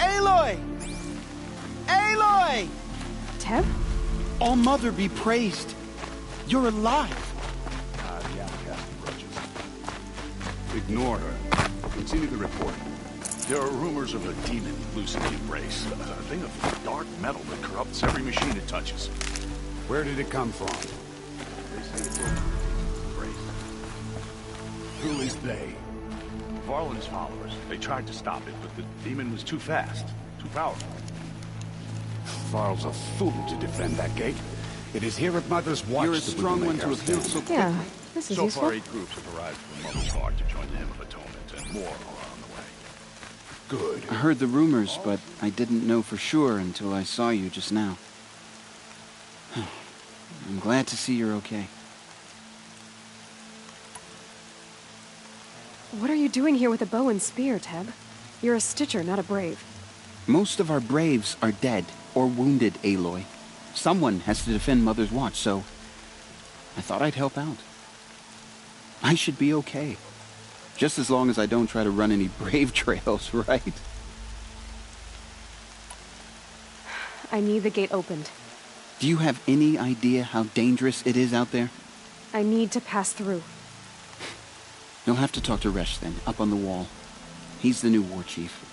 Aloy! Aloy! Teb? All Mother be praised. You're alive. The outcast grudges. Ignore her. Continue the report. There are rumors of a demon loose in the Embrace. A thing of dark metal that corrupts every machine it touches. Where did it come from? They say it's over the Embrace. Who is they? Varlin's followers. They tried to stop it, but the demon was too fast, too powerful. Varl's a fool to defend that gate. It is here at Mother's watch. You're a strong one to have healed so quickly. Yeah, this is so useful. far, 8 groups have arrived from Mother's Heart to join the Hymn of Atonement, and more are on the way. Good. I heard the rumors, but I didn't know for sure until I saw you just now. I'm glad to see you're okay. What are you doing here with a bow and spear, Teb? You're a Stitcher, not a Brave. Most of our Braves are dead or wounded, Aloy. Someone has to defend Mother's Watch, so I thought I'd help out. I should be okay. Just as long as I don't try to run any Brave trails, right? I need the gate opened. Do you have any idea how dangerous it is out there? I need to pass through. You'll have to talk to Resh then, up on the wall. He's the new war chief.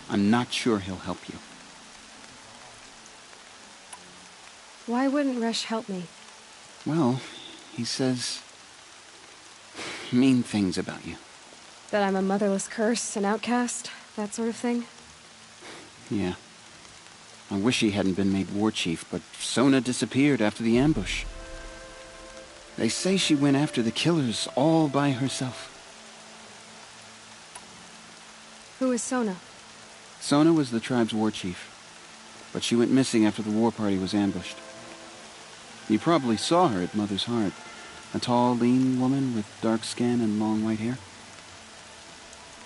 I'm not sure he'll help you. Why wouldn't Resh help me? Well, he says mean things about you. That I'm a motherless curse, an outcast, that sort of thing? Yeah. I wish he hadn't been made war chief, but Sona disappeared after the ambush. They say she went after the killers all by herself. Who is Sona? Sona was the tribe's war chief, but she went missing after the war party was ambushed. You probably saw her at Mother's Heart. A tall, lean woman with dark skin and long white hair.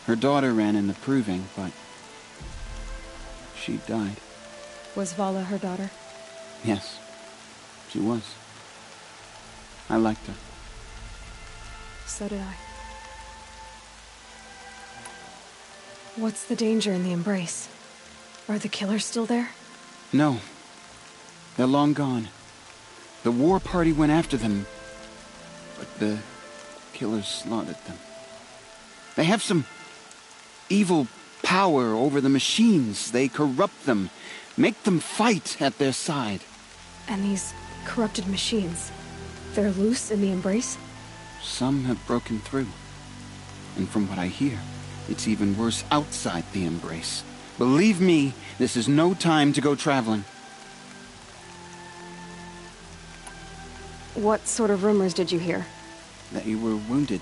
Her daughter ran in the proving, but she died. Was Vala her daughter? Yes, she was. I liked her. So did I. What's the danger in the embrace? Are the killers still there? No. They're long gone. The war party went after them, but the killers slaughtered them. They have some evil power over the machines. They corrupt them, make them fight at their side. And these corrupted machines, they're loose in the embrace? Some have broken through. And from what I hear, it's even worse outside the embrace. Believe me, this is no time to go traveling. What sort of rumors did you hear? That you were wounded,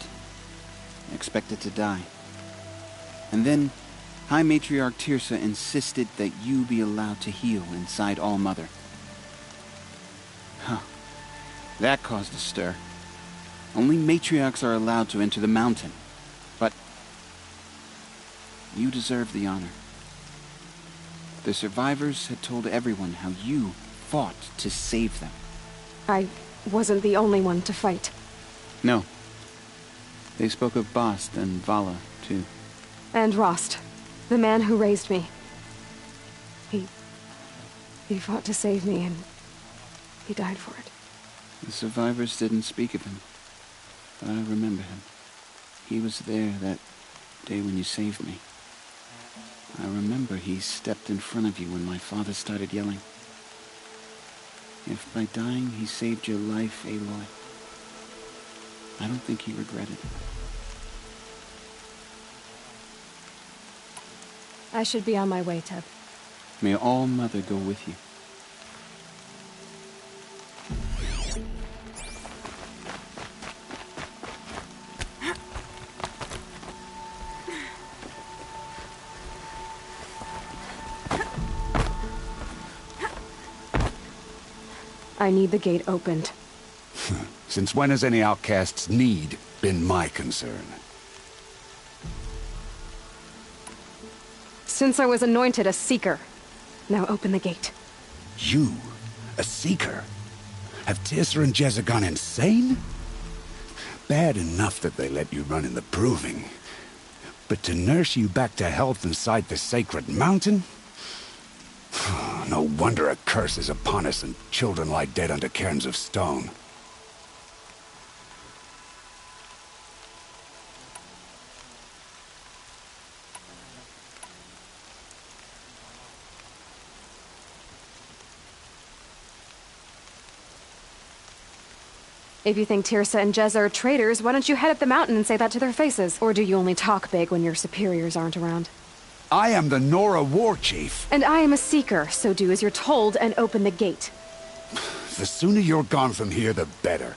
expected to die. And then, High Matriarch Tirsa insisted that you be allowed to heal inside All-Mother. Huh. That caused a stir. Only matriarchs are allowed to enter the mountain. But you deserve the honor. The survivors had told everyone how you fought to save them. I wasn't the only one to fight. No. They spoke of Bast and Vala, too. And Rost, the man who raised me. He fought to save me, and he died for it. The survivors didn't speak of him, but I remember him. He was there that day when you saved me. I remember he stepped in front of you when my father started yelling. If by dying he saved your life, Aloy, I don't think he regretted it. I should be on my way, Teb. May All-Mother go with you. I need the gate opened. Since when has any outcast's need been my concern? Since I was anointed a Seeker. Now open the gate. You? A Seeker? Have Tirsa and Jezza gone insane? Bad enough that they let you run in the proving. But to nurse you back to health inside the sacred mountain? No wonder a curse is upon us and children lie dead under cairns of stone. If you think Tirsa and Jezza are traitors, why don't you head up the mountain and say that to their faces? Or do you only talk big when your superiors aren't around? I am the Nora War Chief. And I am a Seeker, so do as you're told and open the gate. The sooner you're gone from here, the better.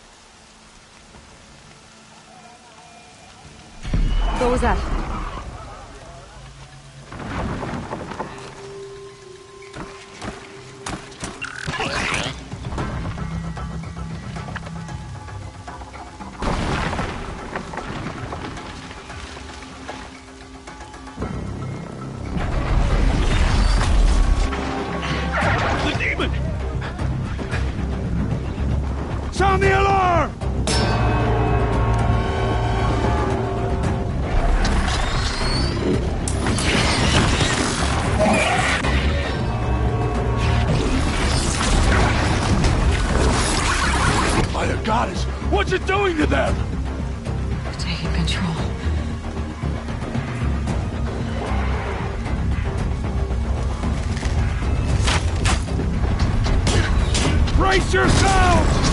What was that? Sound the alarm! By the goddess, what's it doing to them? Taking control. Brace yourselves!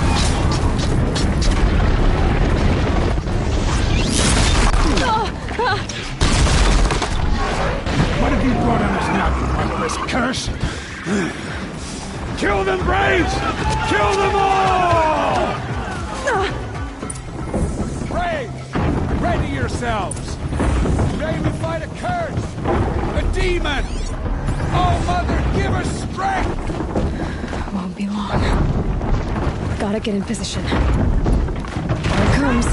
What have you brought on us now, you motherless curse? Kill them, Braves! Kill them all! Braves, ready yourselves! Today we fight a curse, a demon! Oh, Mother, give us strength! Won't be long. Gotta get in position. Here it comes.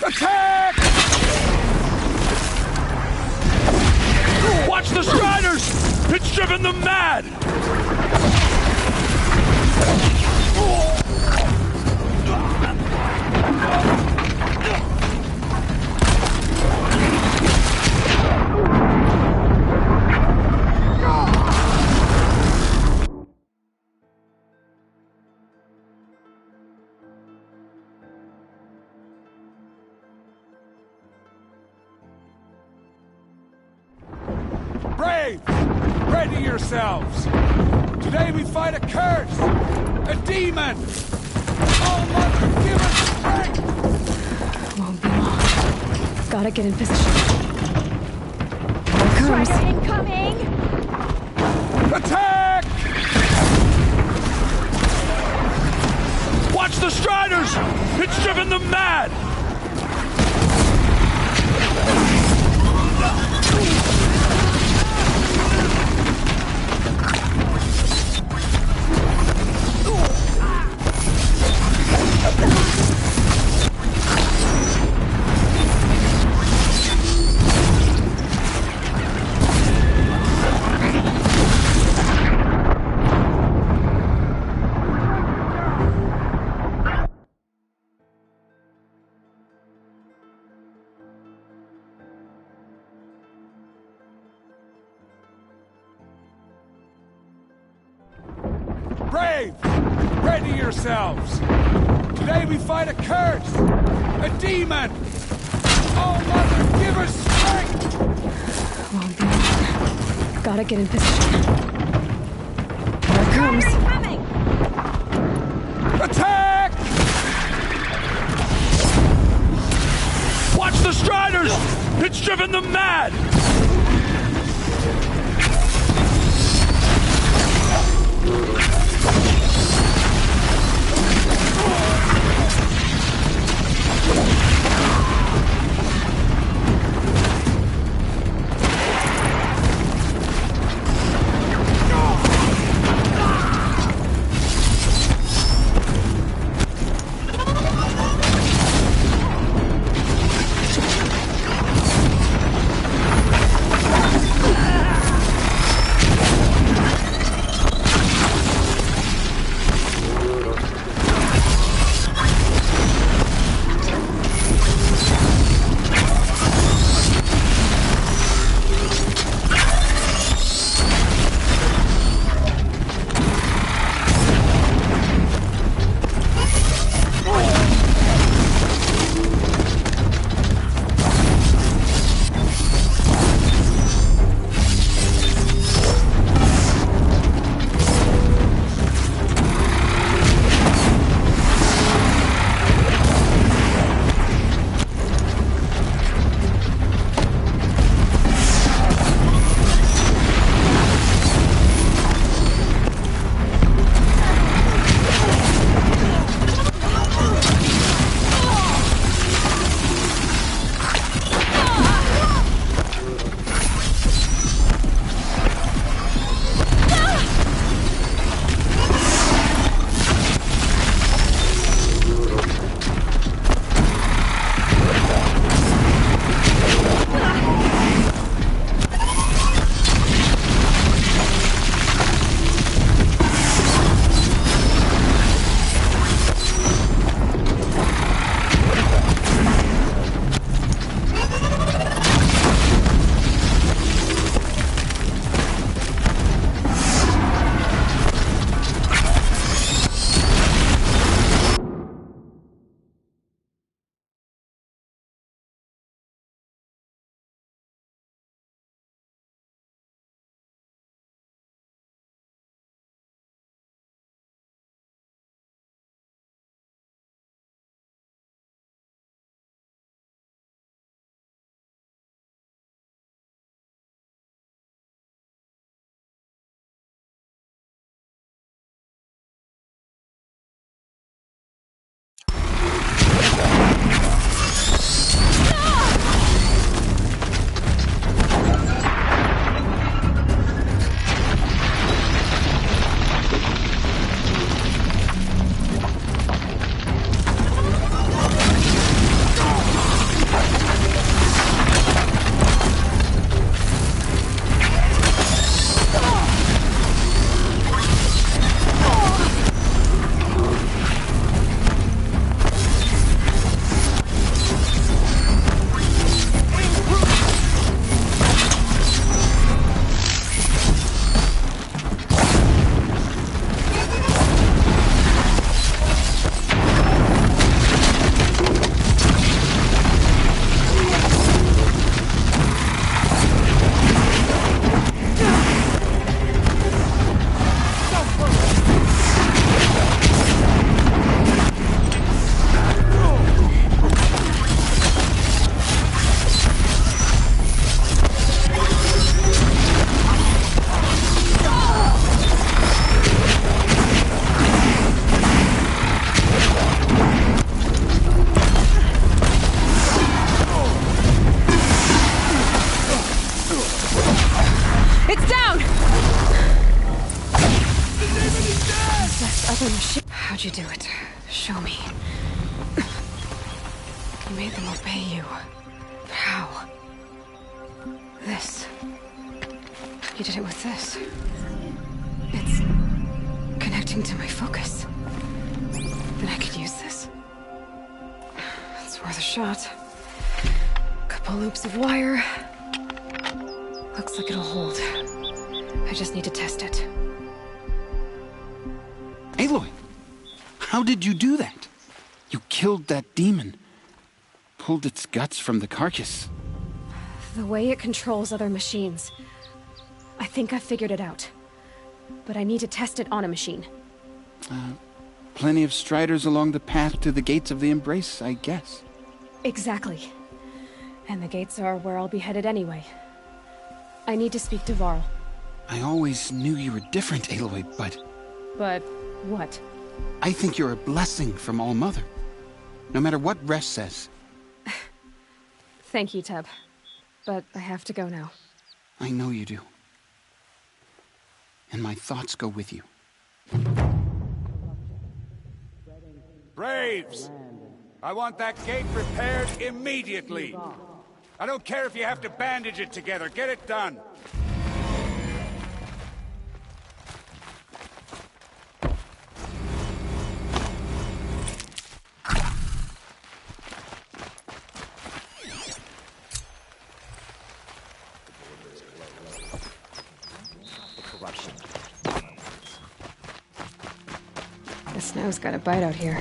Attack! Watch the Striders! It's driven them mad! Braves, ready yourselves! Today we fight a curse, a demon! Oh, Mother, give us strength! Won't be long. Gotta get in position. Here it comes. Strider incoming! Attack! Watch the Striders! It's driven them mad! Braves, ready yourselves! Today we fight a curse, a demon! Oh, Mother, give us strength! Won't be long. Gotta get in position. Here it comes. Attack! Watch the Striders! It's driven them mad! machine. How'd you do it? Show me. You made them obey you. But how? This. You did it with this. It's connecting to my focus. Then I could use this. It's worth a shot. Couple loops of wire. Looks like it'll hold. I just need to test it. Aloy, how did you do that? You killed that demon. Pulled its guts from the carcass. The way it controls other machines. I think I figured it out. But I need to test it on a machine. Plenty of striders along the path to the gates of the Embrace, I guess. Exactly. And the gates are where I'll be headed anyway. I need to speak to Varl. I always knew you were different, Aloy, but... But what? I think you're a blessing from All-Mother. No matter what Resh says. Thank you, Teb. But I have to go now. I know you do. And my thoughts go with you. Braves! I want that gate repaired immediately. I don't care if you have to bandage it together. Get it done. The snow's got a bite out here.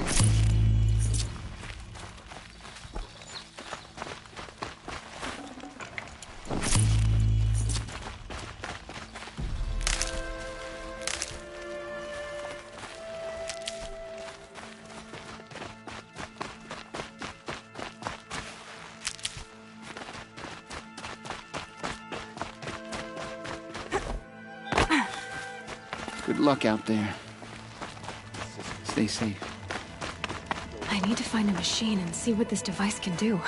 Good luck out there. Stay safe. I need to find a machine and see what this device can do.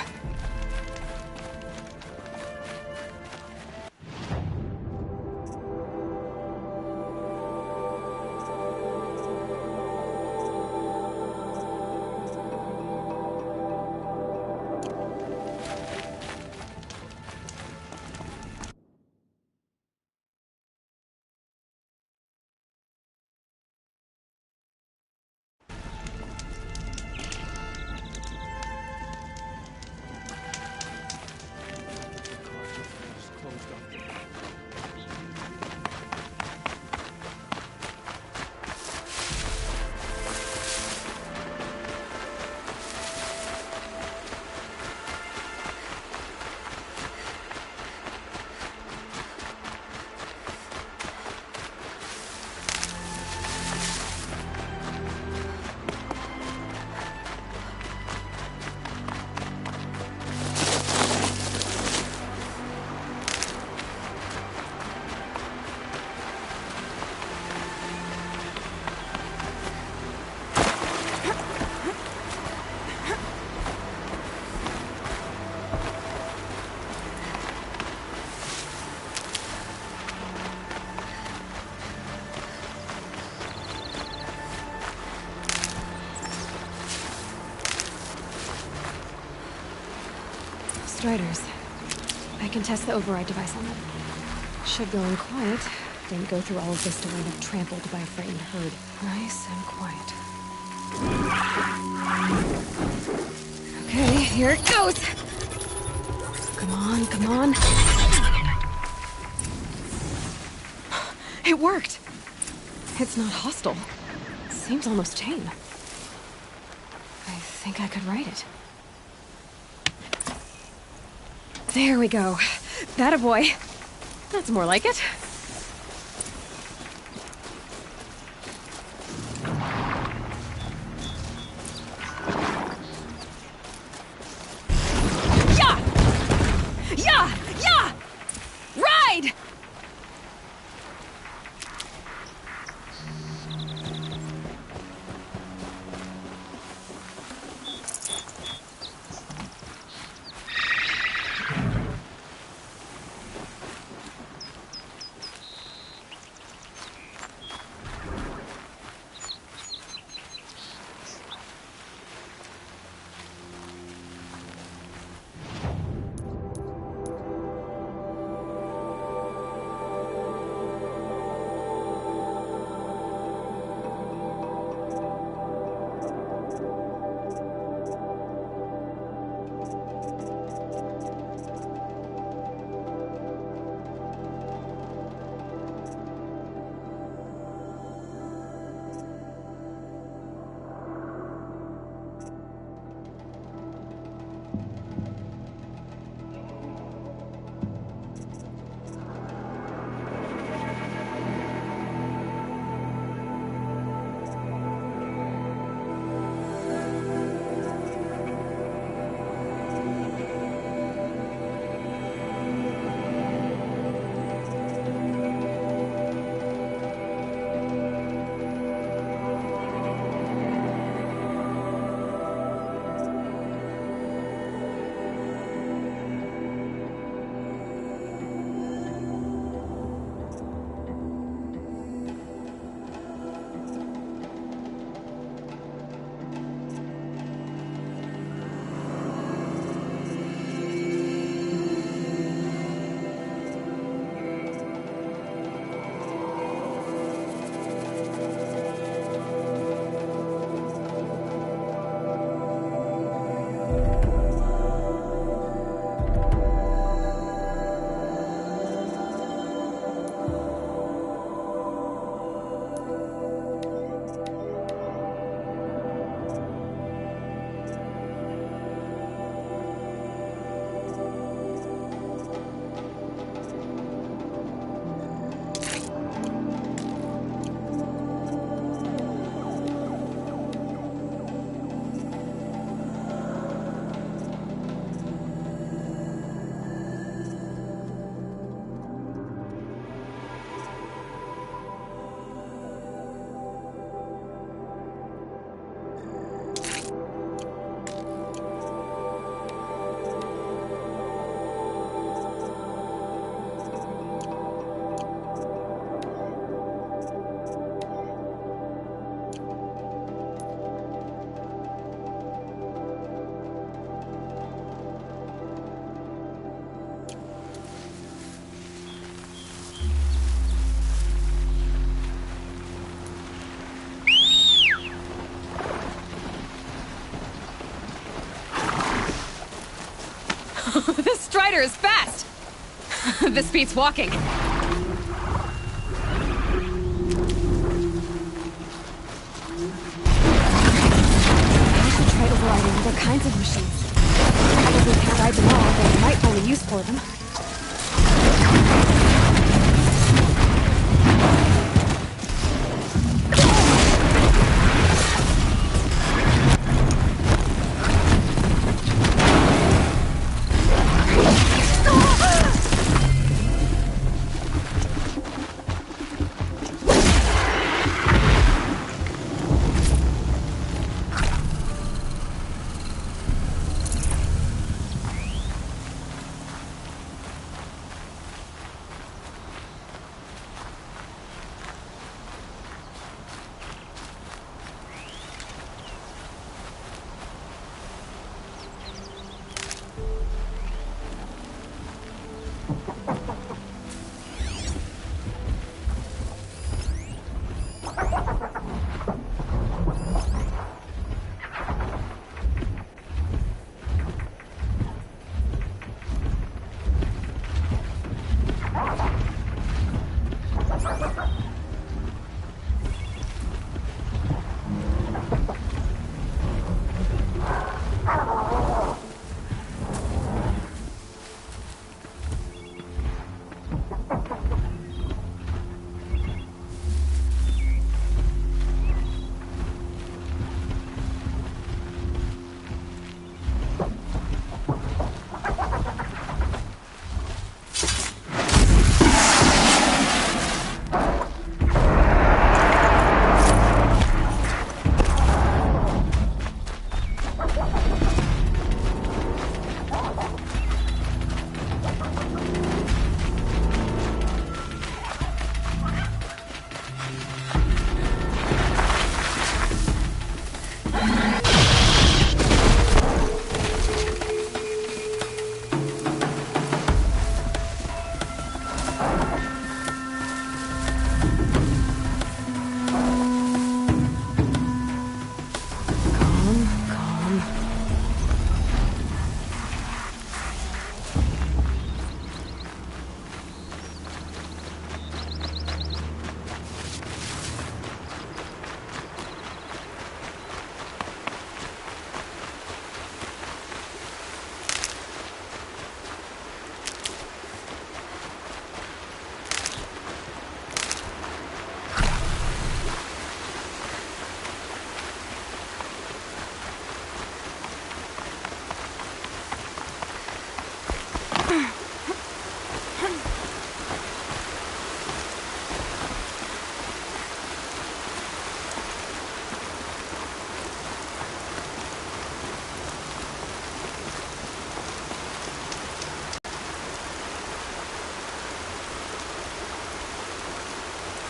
Striders. I can test the override device on them. Should go in quiet. Didn't go through all of this to wind up trampled by a frightened herd. Nice and quiet. Okay, here it goes! Come on, come on. It worked! It's not hostile. Seems almost tame. I think I could ride it. There we go. That-a boy. That's more like it. Yeah! Yeah! Yeah! Ride! This Strider is fast! This beats walking. I should try overriding other kinds of machines. Probably can't ride them all, but I might find a use for them.